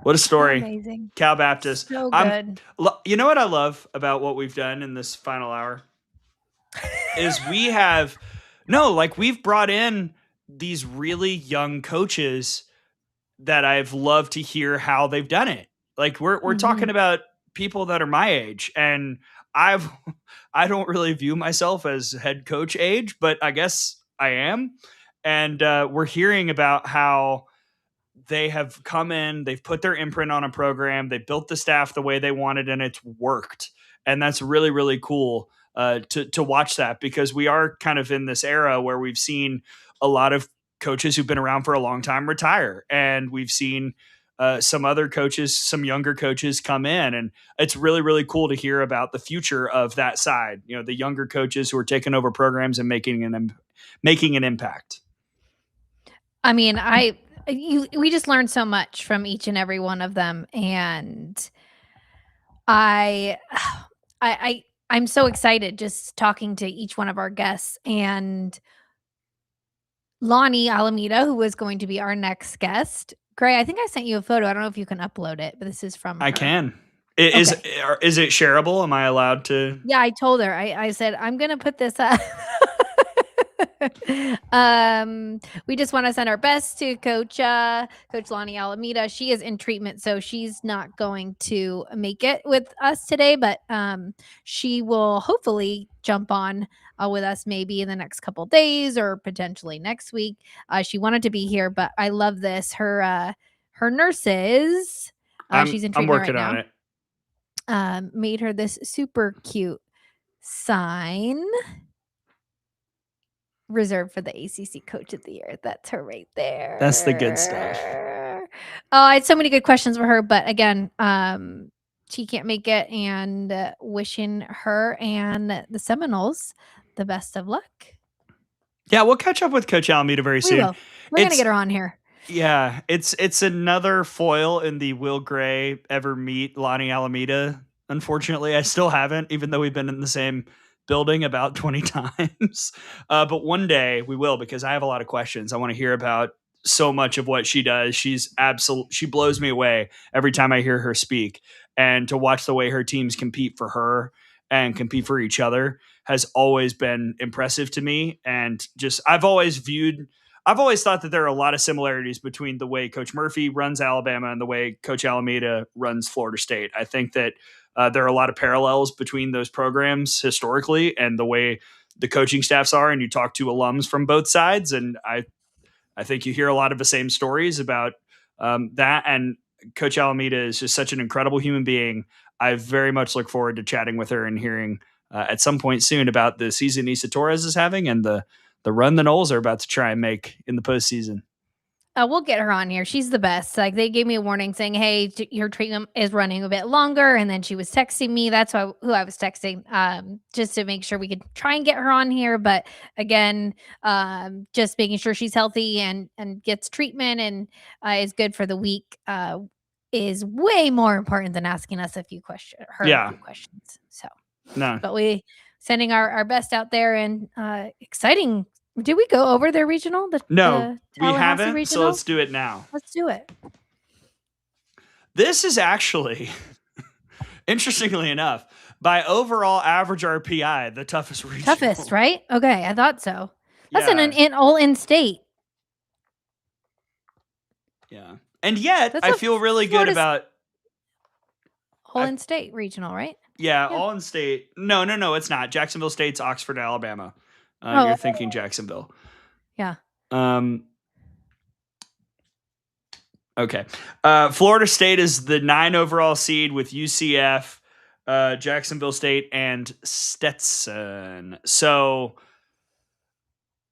[SPEAKER 1] What a story.
[SPEAKER 2] Amazing.
[SPEAKER 1] Cal Baptist.
[SPEAKER 2] So good.
[SPEAKER 1] You know what I love about what we've done in this final hour? Is we've brought in these really young coaches that I've loved to hear how they've done it. Like we're talking about people that are my age, and I don't really view myself as head coach age, but I guess I am. And we're hearing about how they have come in, they've put their imprint on a program, they built the staff the way they wanted, and it's worked. And that's really, really cool to watch that, because we are kind of in this era where we've seen a lot of coaches who've been around for a long time retire. And we've seen some other coaches, some younger coaches come in, and it's really, really cool to hear about the future of that side. You know, the younger coaches who are taking over programs and making an impact.
[SPEAKER 2] I mean, we just learned so much from each and every one of them, and I'm so excited just talking to each one of our guests. And Lonni Alameda, who was going to be our next guest. Gray, I think I sent you a photo. I don't know if you can upload it, but this is from her.
[SPEAKER 1] I can. Is it shareable? Am I allowed to?
[SPEAKER 2] Yeah, I told her. I said, I'm going to put this up. We just want to send our best to Coach Lonni Alameda. She is in treatment, so she's not going to make it with us today, but she will hopefully jump on with us maybe in the next couple days or potentially next week. She wanted to be here, but I love this. Her nurses, she's in treatment
[SPEAKER 1] I'm working
[SPEAKER 2] right now,
[SPEAKER 1] on it.
[SPEAKER 2] made her this super cute sign reserved for the ACC Coach of the Year. That's her right there.
[SPEAKER 1] That's the good stuff.
[SPEAKER 2] Oh, I had so many good questions for her, but again, she can't make it, and wishing her and the Seminoles the best of luck.
[SPEAKER 1] Yeah, we'll catch up with Coach Alameda very soon.
[SPEAKER 2] Will. We're going to get her on here.
[SPEAKER 1] Yeah, it's another foil in the will Gray ever meet Lonni Alameda. Unfortunately, I still haven't, even though we've been in the same building about 20 times. But one day we will, because I have a lot of questions. I want to hear about so much of what she does. She blows me away every time I hear her speak. And to watch the way her teams compete for her and compete for each other has always been impressive to me. And just, I've always thought that there are a lot of similarities between the way Coach Murphy runs Alabama and the way Coach Alameda runs Florida State. I think that there are a lot of parallels between those programs historically and the way the coaching staffs are. And you talk to alums from both sides, and I think you hear a lot of the same stories about that. And Coach Alameda is just such an incredible human being. I very much look forward to chatting with her and hearing at some point soon about the season Issa Torres is having and the run the Noles are about to try and make in the postseason.
[SPEAKER 2] We'll get her on here. She's the best. Like, they gave me a warning saying, hey, your treatment is running a bit longer. And then she was texting me. That's who I was texting, just to make sure we could try and get her on here. But again, just making sure she's healthy and gets treatment and is good for the week is way more important than asking us a few questions. A few questions. So
[SPEAKER 1] No.
[SPEAKER 2] But we sending our best out there, and exciting. Did we go over their regional?
[SPEAKER 1] No, we
[SPEAKER 2] Tallahassee
[SPEAKER 1] haven't.
[SPEAKER 2] regional?
[SPEAKER 1] So let's do it now.
[SPEAKER 2] Let's do it.
[SPEAKER 1] This is actually, interestingly enough, by overall average RPI, the toughest region.
[SPEAKER 2] Toughest, right? Okay, I thought so. That's
[SPEAKER 1] Yeah.
[SPEAKER 2] an all-in state.
[SPEAKER 1] Yeah. And yet,
[SPEAKER 2] That's
[SPEAKER 1] I
[SPEAKER 2] a
[SPEAKER 1] feel really good
[SPEAKER 2] Florida
[SPEAKER 1] about.
[SPEAKER 2] All-in state regional, right?
[SPEAKER 1] Yeah,
[SPEAKER 2] Yeah.
[SPEAKER 1] all in state. No, it's not. Jacksonville State's Oxford, Alabama.
[SPEAKER 2] Oh,
[SPEAKER 1] You're
[SPEAKER 2] okay.
[SPEAKER 1] thinking Jacksonville.
[SPEAKER 2] Yeah.
[SPEAKER 1] Okay. Florida State is the 9 overall seed with UCF, Jacksonville State, and Stetson. So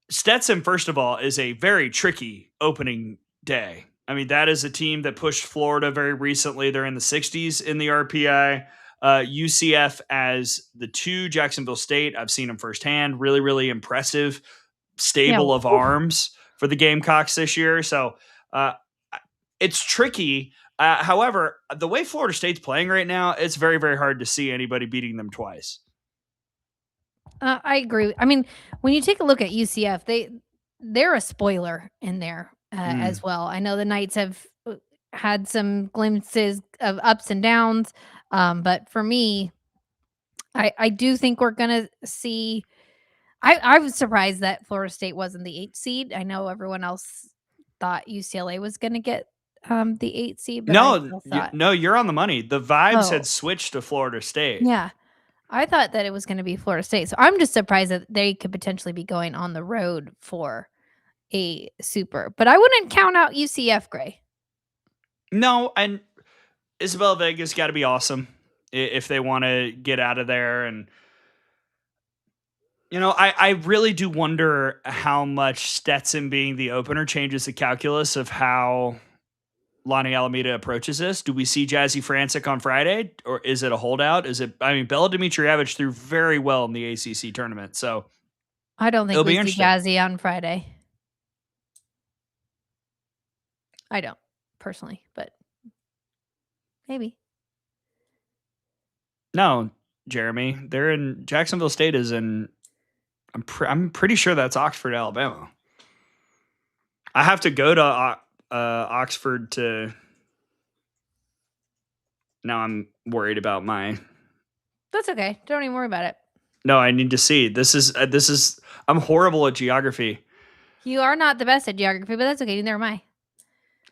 [SPEAKER 1] Stetson, first of all, is a very tricky opening day. I mean, that is a team that pushed Florida very recently. They're in the 60s in the RPI. UCF as the 2, Jacksonville State. I've seen them firsthand. Really, really impressive stable of arms for the Gamecocks this year. So it's tricky. However, the way Florida State's playing right now, it's very, very hard to see anybody beating them twice.
[SPEAKER 2] I agree. I mean, when you take a look at UCF, they're a spoiler in there as well. I know the Knights have had some glimpses of ups and downs, but for me, I do think we're gonna see. I was surprised that Florida State wasn't the 8th seed. I know everyone else thought UCLA was going to get the 8th seed, but I still thought,
[SPEAKER 1] no, you're on the money. The vibes
[SPEAKER 2] Oh.
[SPEAKER 1] had switched to Florida State.
[SPEAKER 2] yeah, I thought that it was going to be Florida State. So I'm just surprised that they could potentially be going on the road for a super. But I wouldn't count out UCF, Gray.
[SPEAKER 1] No, and Isabel Vega's got to be awesome if they want to get out of there. And I really do wonder how much Stetson being the opener changes the calculus of how Lonni Alameda approaches this. Do we see Jazzy Francic on Friday, or is it a holdout? Bella Dimitrievich threw very well in the ACC tournament, so
[SPEAKER 2] I don't think
[SPEAKER 1] it'll be
[SPEAKER 2] we see
[SPEAKER 1] interesting.
[SPEAKER 2] Jazzy on Friday. I don't personally, but maybe.
[SPEAKER 1] No, Jeremy, they're in Jacksonville State is in. I'm pretty sure that's Oxford, Alabama. I have to go to Oxford to. Now I'm worried about my.
[SPEAKER 2] That's okay. Don't even worry about it.
[SPEAKER 1] No, I need to see. This is. I'm horrible at geography.
[SPEAKER 2] You are not the best at geography, but that's okay. Neither am I.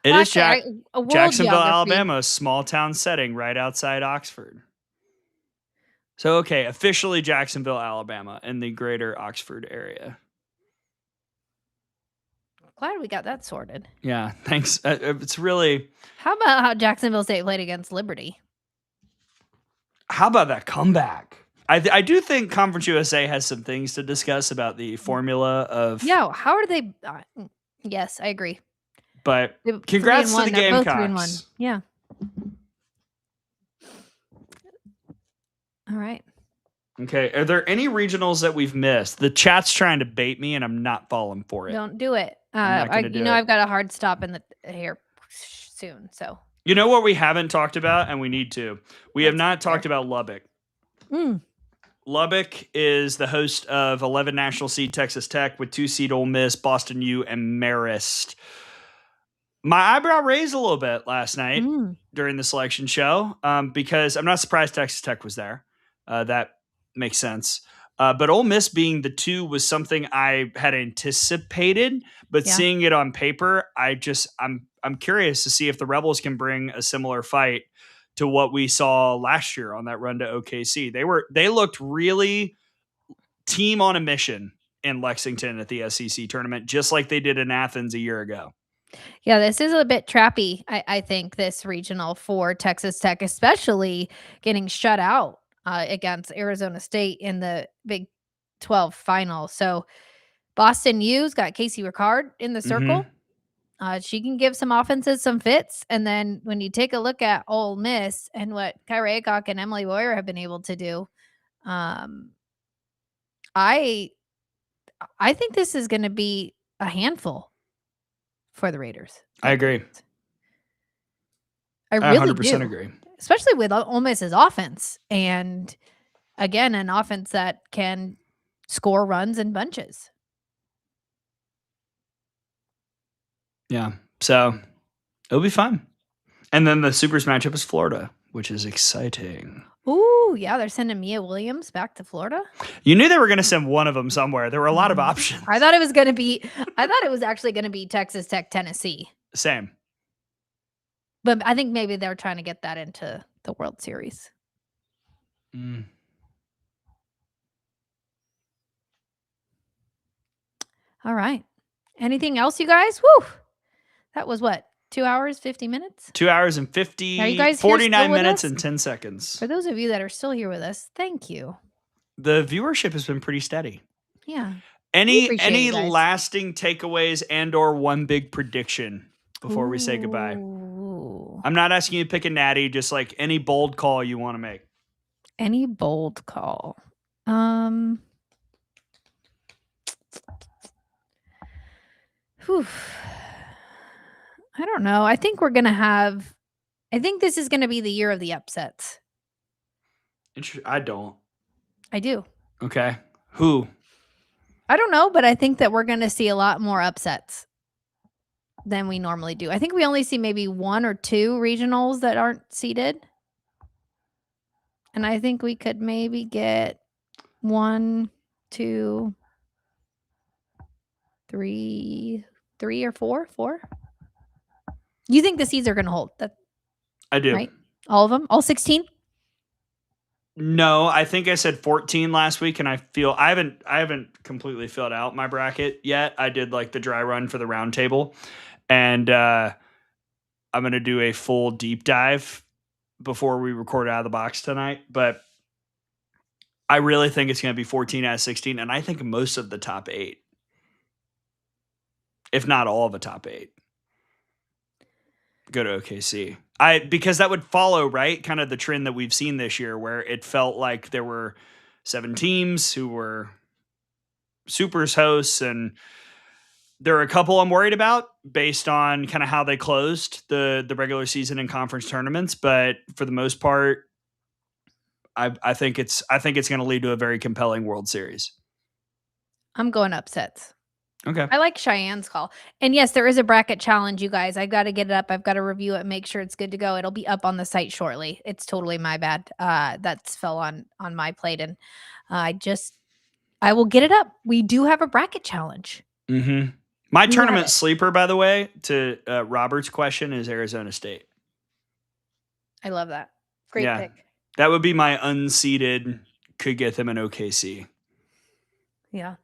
[SPEAKER 1] It is
[SPEAKER 2] Actually, world
[SPEAKER 1] Jacksonville,
[SPEAKER 2] geography.
[SPEAKER 1] Alabama, a small town setting right outside Oxford. So, okay, officially Jacksonville, Alabama, in the greater Oxford area.
[SPEAKER 2] Glad we got that sorted.
[SPEAKER 1] Yeah, thanks. It's really.
[SPEAKER 2] How about how Jacksonville State played against Liberty?
[SPEAKER 1] How about that comeback? I do think Conference USA has some things to discuss about the formula of.
[SPEAKER 2] Yeah, how are they? Yes, I agree.
[SPEAKER 1] But
[SPEAKER 2] They're
[SPEAKER 1] congrats to
[SPEAKER 2] 3-1.
[SPEAKER 1] the
[SPEAKER 2] They're both 3-1.
[SPEAKER 1] Gamecocks.
[SPEAKER 2] Yeah. All right.
[SPEAKER 1] Okay, are there any regionals that we've missed? The chat's trying to bait me, and I'm not falling for it.
[SPEAKER 2] Don't do it.
[SPEAKER 1] I'm not gonna do it.
[SPEAKER 2] I've got a hard stop in the here soon. So
[SPEAKER 1] You know what we haven't talked about, and we need to? We have not talked about Lubbock. Lubbock is the host of 11 national seed Texas Tech with 2 seed Ole Miss, Boston U, and Marist. My eyebrow raised a little bit last night during the selection show because I'm not surprised Texas Tech was there. That makes sense. But Ole Miss being the 2 was something I had anticipated, but seeing it on paper, I'm curious to see if the Rebels can bring a similar fight to what we saw last year on that run to OKC. They looked really team on a mission in Lexington at the SEC tournament, just like they did in Athens a year ago.
[SPEAKER 2] Yeah, this is a bit trappy, I think, this regional for Texas Tech, especially getting shut out against Arizona State in the Big 12 final. So Boston U's got Casey Ricard in the circle. She can give some offenses some fits. And then when you take a look at Ole Miss and what Kyra Aycock and Emily Boyer have been able to do, I think this is going to be a handful for the Raiders.
[SPEAKER 1] I agree.
[SPEAKER 2] I really
[SPEAKER 1] 100%
[SPEAKER 2] do.
[SPEAKER 1] agree.
[SPEAKER 2] Especially with Ole Miss's offense. And again, an offense that can score runs in bunches.
[SPEAKER 1] Yeah. So it'll be fun. And then the Supers matchup is Florida, which is exciting.
[SPEAKER 2] Ooh, yeah, they're sending Mia Williams back to Florida.
[SPEAKER 1] You knew they were going to send one of them somewhere. There were a lot of options.
[SPEAKER 2] I thought it was actually going to be Texas Tech, Tennessee.
[SPEAKER 1] Same.
[SPEAKER 2] But I think maybe they're trying to get that into the World Series.
[SPEAKER 1] Mm.
[SPEAKER 2] All right. Anything else, you guys? Woo! That was what? 2 hours, 50 minutes?
[SPEAKER 1] 2 hours and
[SPEAKER 2] Are you guys here
[SPEAKER 1] 49
[SPEAKER 2] still with
[SPEAKER 1] minutes
[SPEAKER 2] us?
[SPEAKER 1] and 10 seconds.
[SPEAKER 2] For those of you that are still here with us, thank you.
[SPEAKER 1] The viewership has been pretty steady.
[SPEAKER 2] Yeah.
[SPEAKER 1] Any
[SPEAKER 2] appreciate you guys.
[SPEAKER 1] lasting takeaways and or one big prediction before we say goodbye?
[SPEAKER 2] Ooh.
[SPEAKER 1] I'm not asking you to pick a natty, just like any bold call you want to make.
[SPEAKER 2] Any bold call? Whew. I don't know. I think this is going to be the year of the upsets.
[SPEAKER 1] I don't.
[SPEAKER 2] I do.
[SPEAKER 1] Okay. Who?
[SPEAKER 2] I don't know, but I think that we're going to see a lot more upsets than we normally do. I think we only see maybe 1 or 2 regionals that aren't seeded. And I think we could maybe get 1, 2, 3 or 4. You think the seeds are going to hold? That
[SPEAKER 1] I do.
[SPEAKER 2] right? All of them? All 16?
[SPEAKER 1] No, I think I said 14 last week, and I haven't completely filled out my bracket yet. I did like the dry run for the round table, and I'm gonna do a full deep dive before we record out of the box tonight. But I really think it's gonna be 14 out of 16, and I think most of the top 8, if not all of the top 8, go to OKC. Because that would follow, right, kind of the trend that we've seen this year, where it felt like there were 7 teams who were Supers hosts, and there are a couple I'm worried about based on kind of how they closed the regular season and conference tournaments. But for the most part, I think it's going to lead to a very compelling World Series.
[SPEAKER 2] I'm going upsets.
[SPEAKER 1] Okay.
[SPEAKER 2] I like Cheyenne's call. And yes, there is a bracket challenge, you guys. I've got to get it up. I've got to review it, make sure it's good to go. It'll be up on the site shortly. It's totally my bad. That's fell on my plate. And I will get it up. We do have a bracket challenge.
[SPEAKER 1] Mm-hmm. My tournament sleeper, by the way, to Robert's question, is Arizona State.
[SPEAKER 2] I love that. Great pick.
[SPEAKER 1] That would be my unseeded, could get them an OKC.
[SPEAKER 2] Yeah.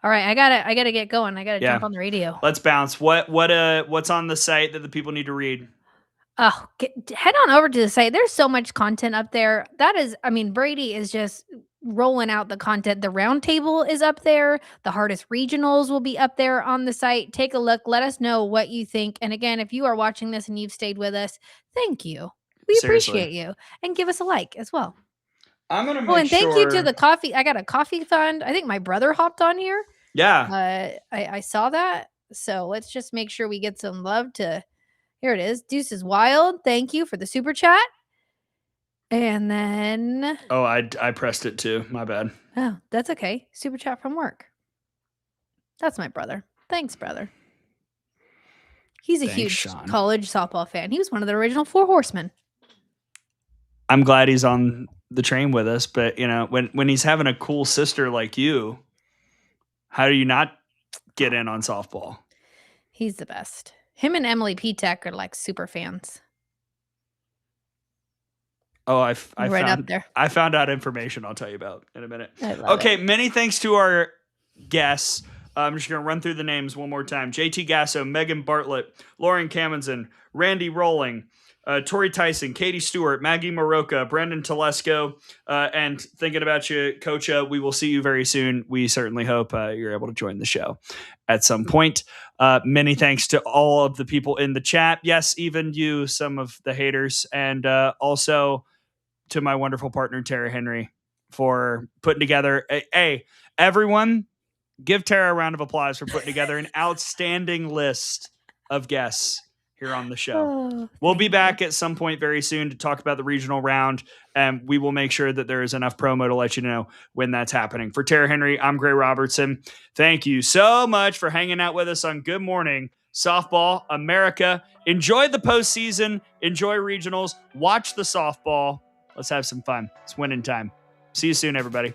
[SPEAKER 2] All right, I gotta get going. I gotta jump on the radio.
[SPEAKER 1] Let's bounce. What's on the site that the people need to read?
[SPEAKER 2] Oh, head on over to the site. There's so much content up there. Brady is just rolling out the content. The roundtable is up there. The hardest regionals will be up there on the site. Take a look. Let us know what you think. And again, if you are watching this and you've stayed with us, thank you. We appreciate you. And give us a like as well.
[SPEAKER 1] I'm gonna make
[SPEAKER 2] and thank you to the coffee. I got a coffee fund. I think my brother hopped on here.
[SPEAKER 1] Yeah.
[SPEAKER 2] I saw that. So let's just make sure we get some love to. Here it is. Deuces Wild. Thank you for the super chat. And then.
[SPEAKER 1] Oh, I pressed it too. My bad.
[SPEAKER 2] Oh, that's okay. Super chat from work. That's my brother. Thanks, brother. He's a huge college softball fan. He was one of the original 4 Horsemen.
[SPEAKER 1] I'm glad he's on the train with us, but when he's having a cool sister like you, how do you not get in on softball?
[SPEAKER 2] He's the best. Him and Emily P-Tech are like super fans.
[SPEAKER 1] Oh, I found out information I'll tell you about in a minute. Okay, many thanks to our guests. I'm just going to run through the names one more time. JT Gasso, Megan Bartlett, Lauren Camenzind, Randy Rowling, Tori Tyson, Katie Stewart, Maggie Maroka, Brandon Tlesco, and thinking about you, Coach. We will see you very soon. We certainly hope you're able to join the show at some point. Many thanks to all of the people in the chat. Yes, even you, some of the haters, and also to my wonderful partner, Tara Henry, for putting together. Hey, everyone, give Tara a round of applause for putting together an outstanding list of guests here here on the show.
[SPEAKER 2] Oh,
[SPEAKER 1] We'll be
[SPEAKER 2] thank
[SPEAKER 1] back
[SPEAKER 2] you.
[SPEAKER 1] at some point very soon to talk about the regional round, and we will make sure that there is enough promo to let you know when that's happening. For Tara Henry, I'm Gray Robertson. Thank you so much for hanging out with us on Good Morning Softball America. Enjoy the postseason. Enjoy regionals. Watch the softball. Let's have some fun. It's winning time. See you soon, everybody.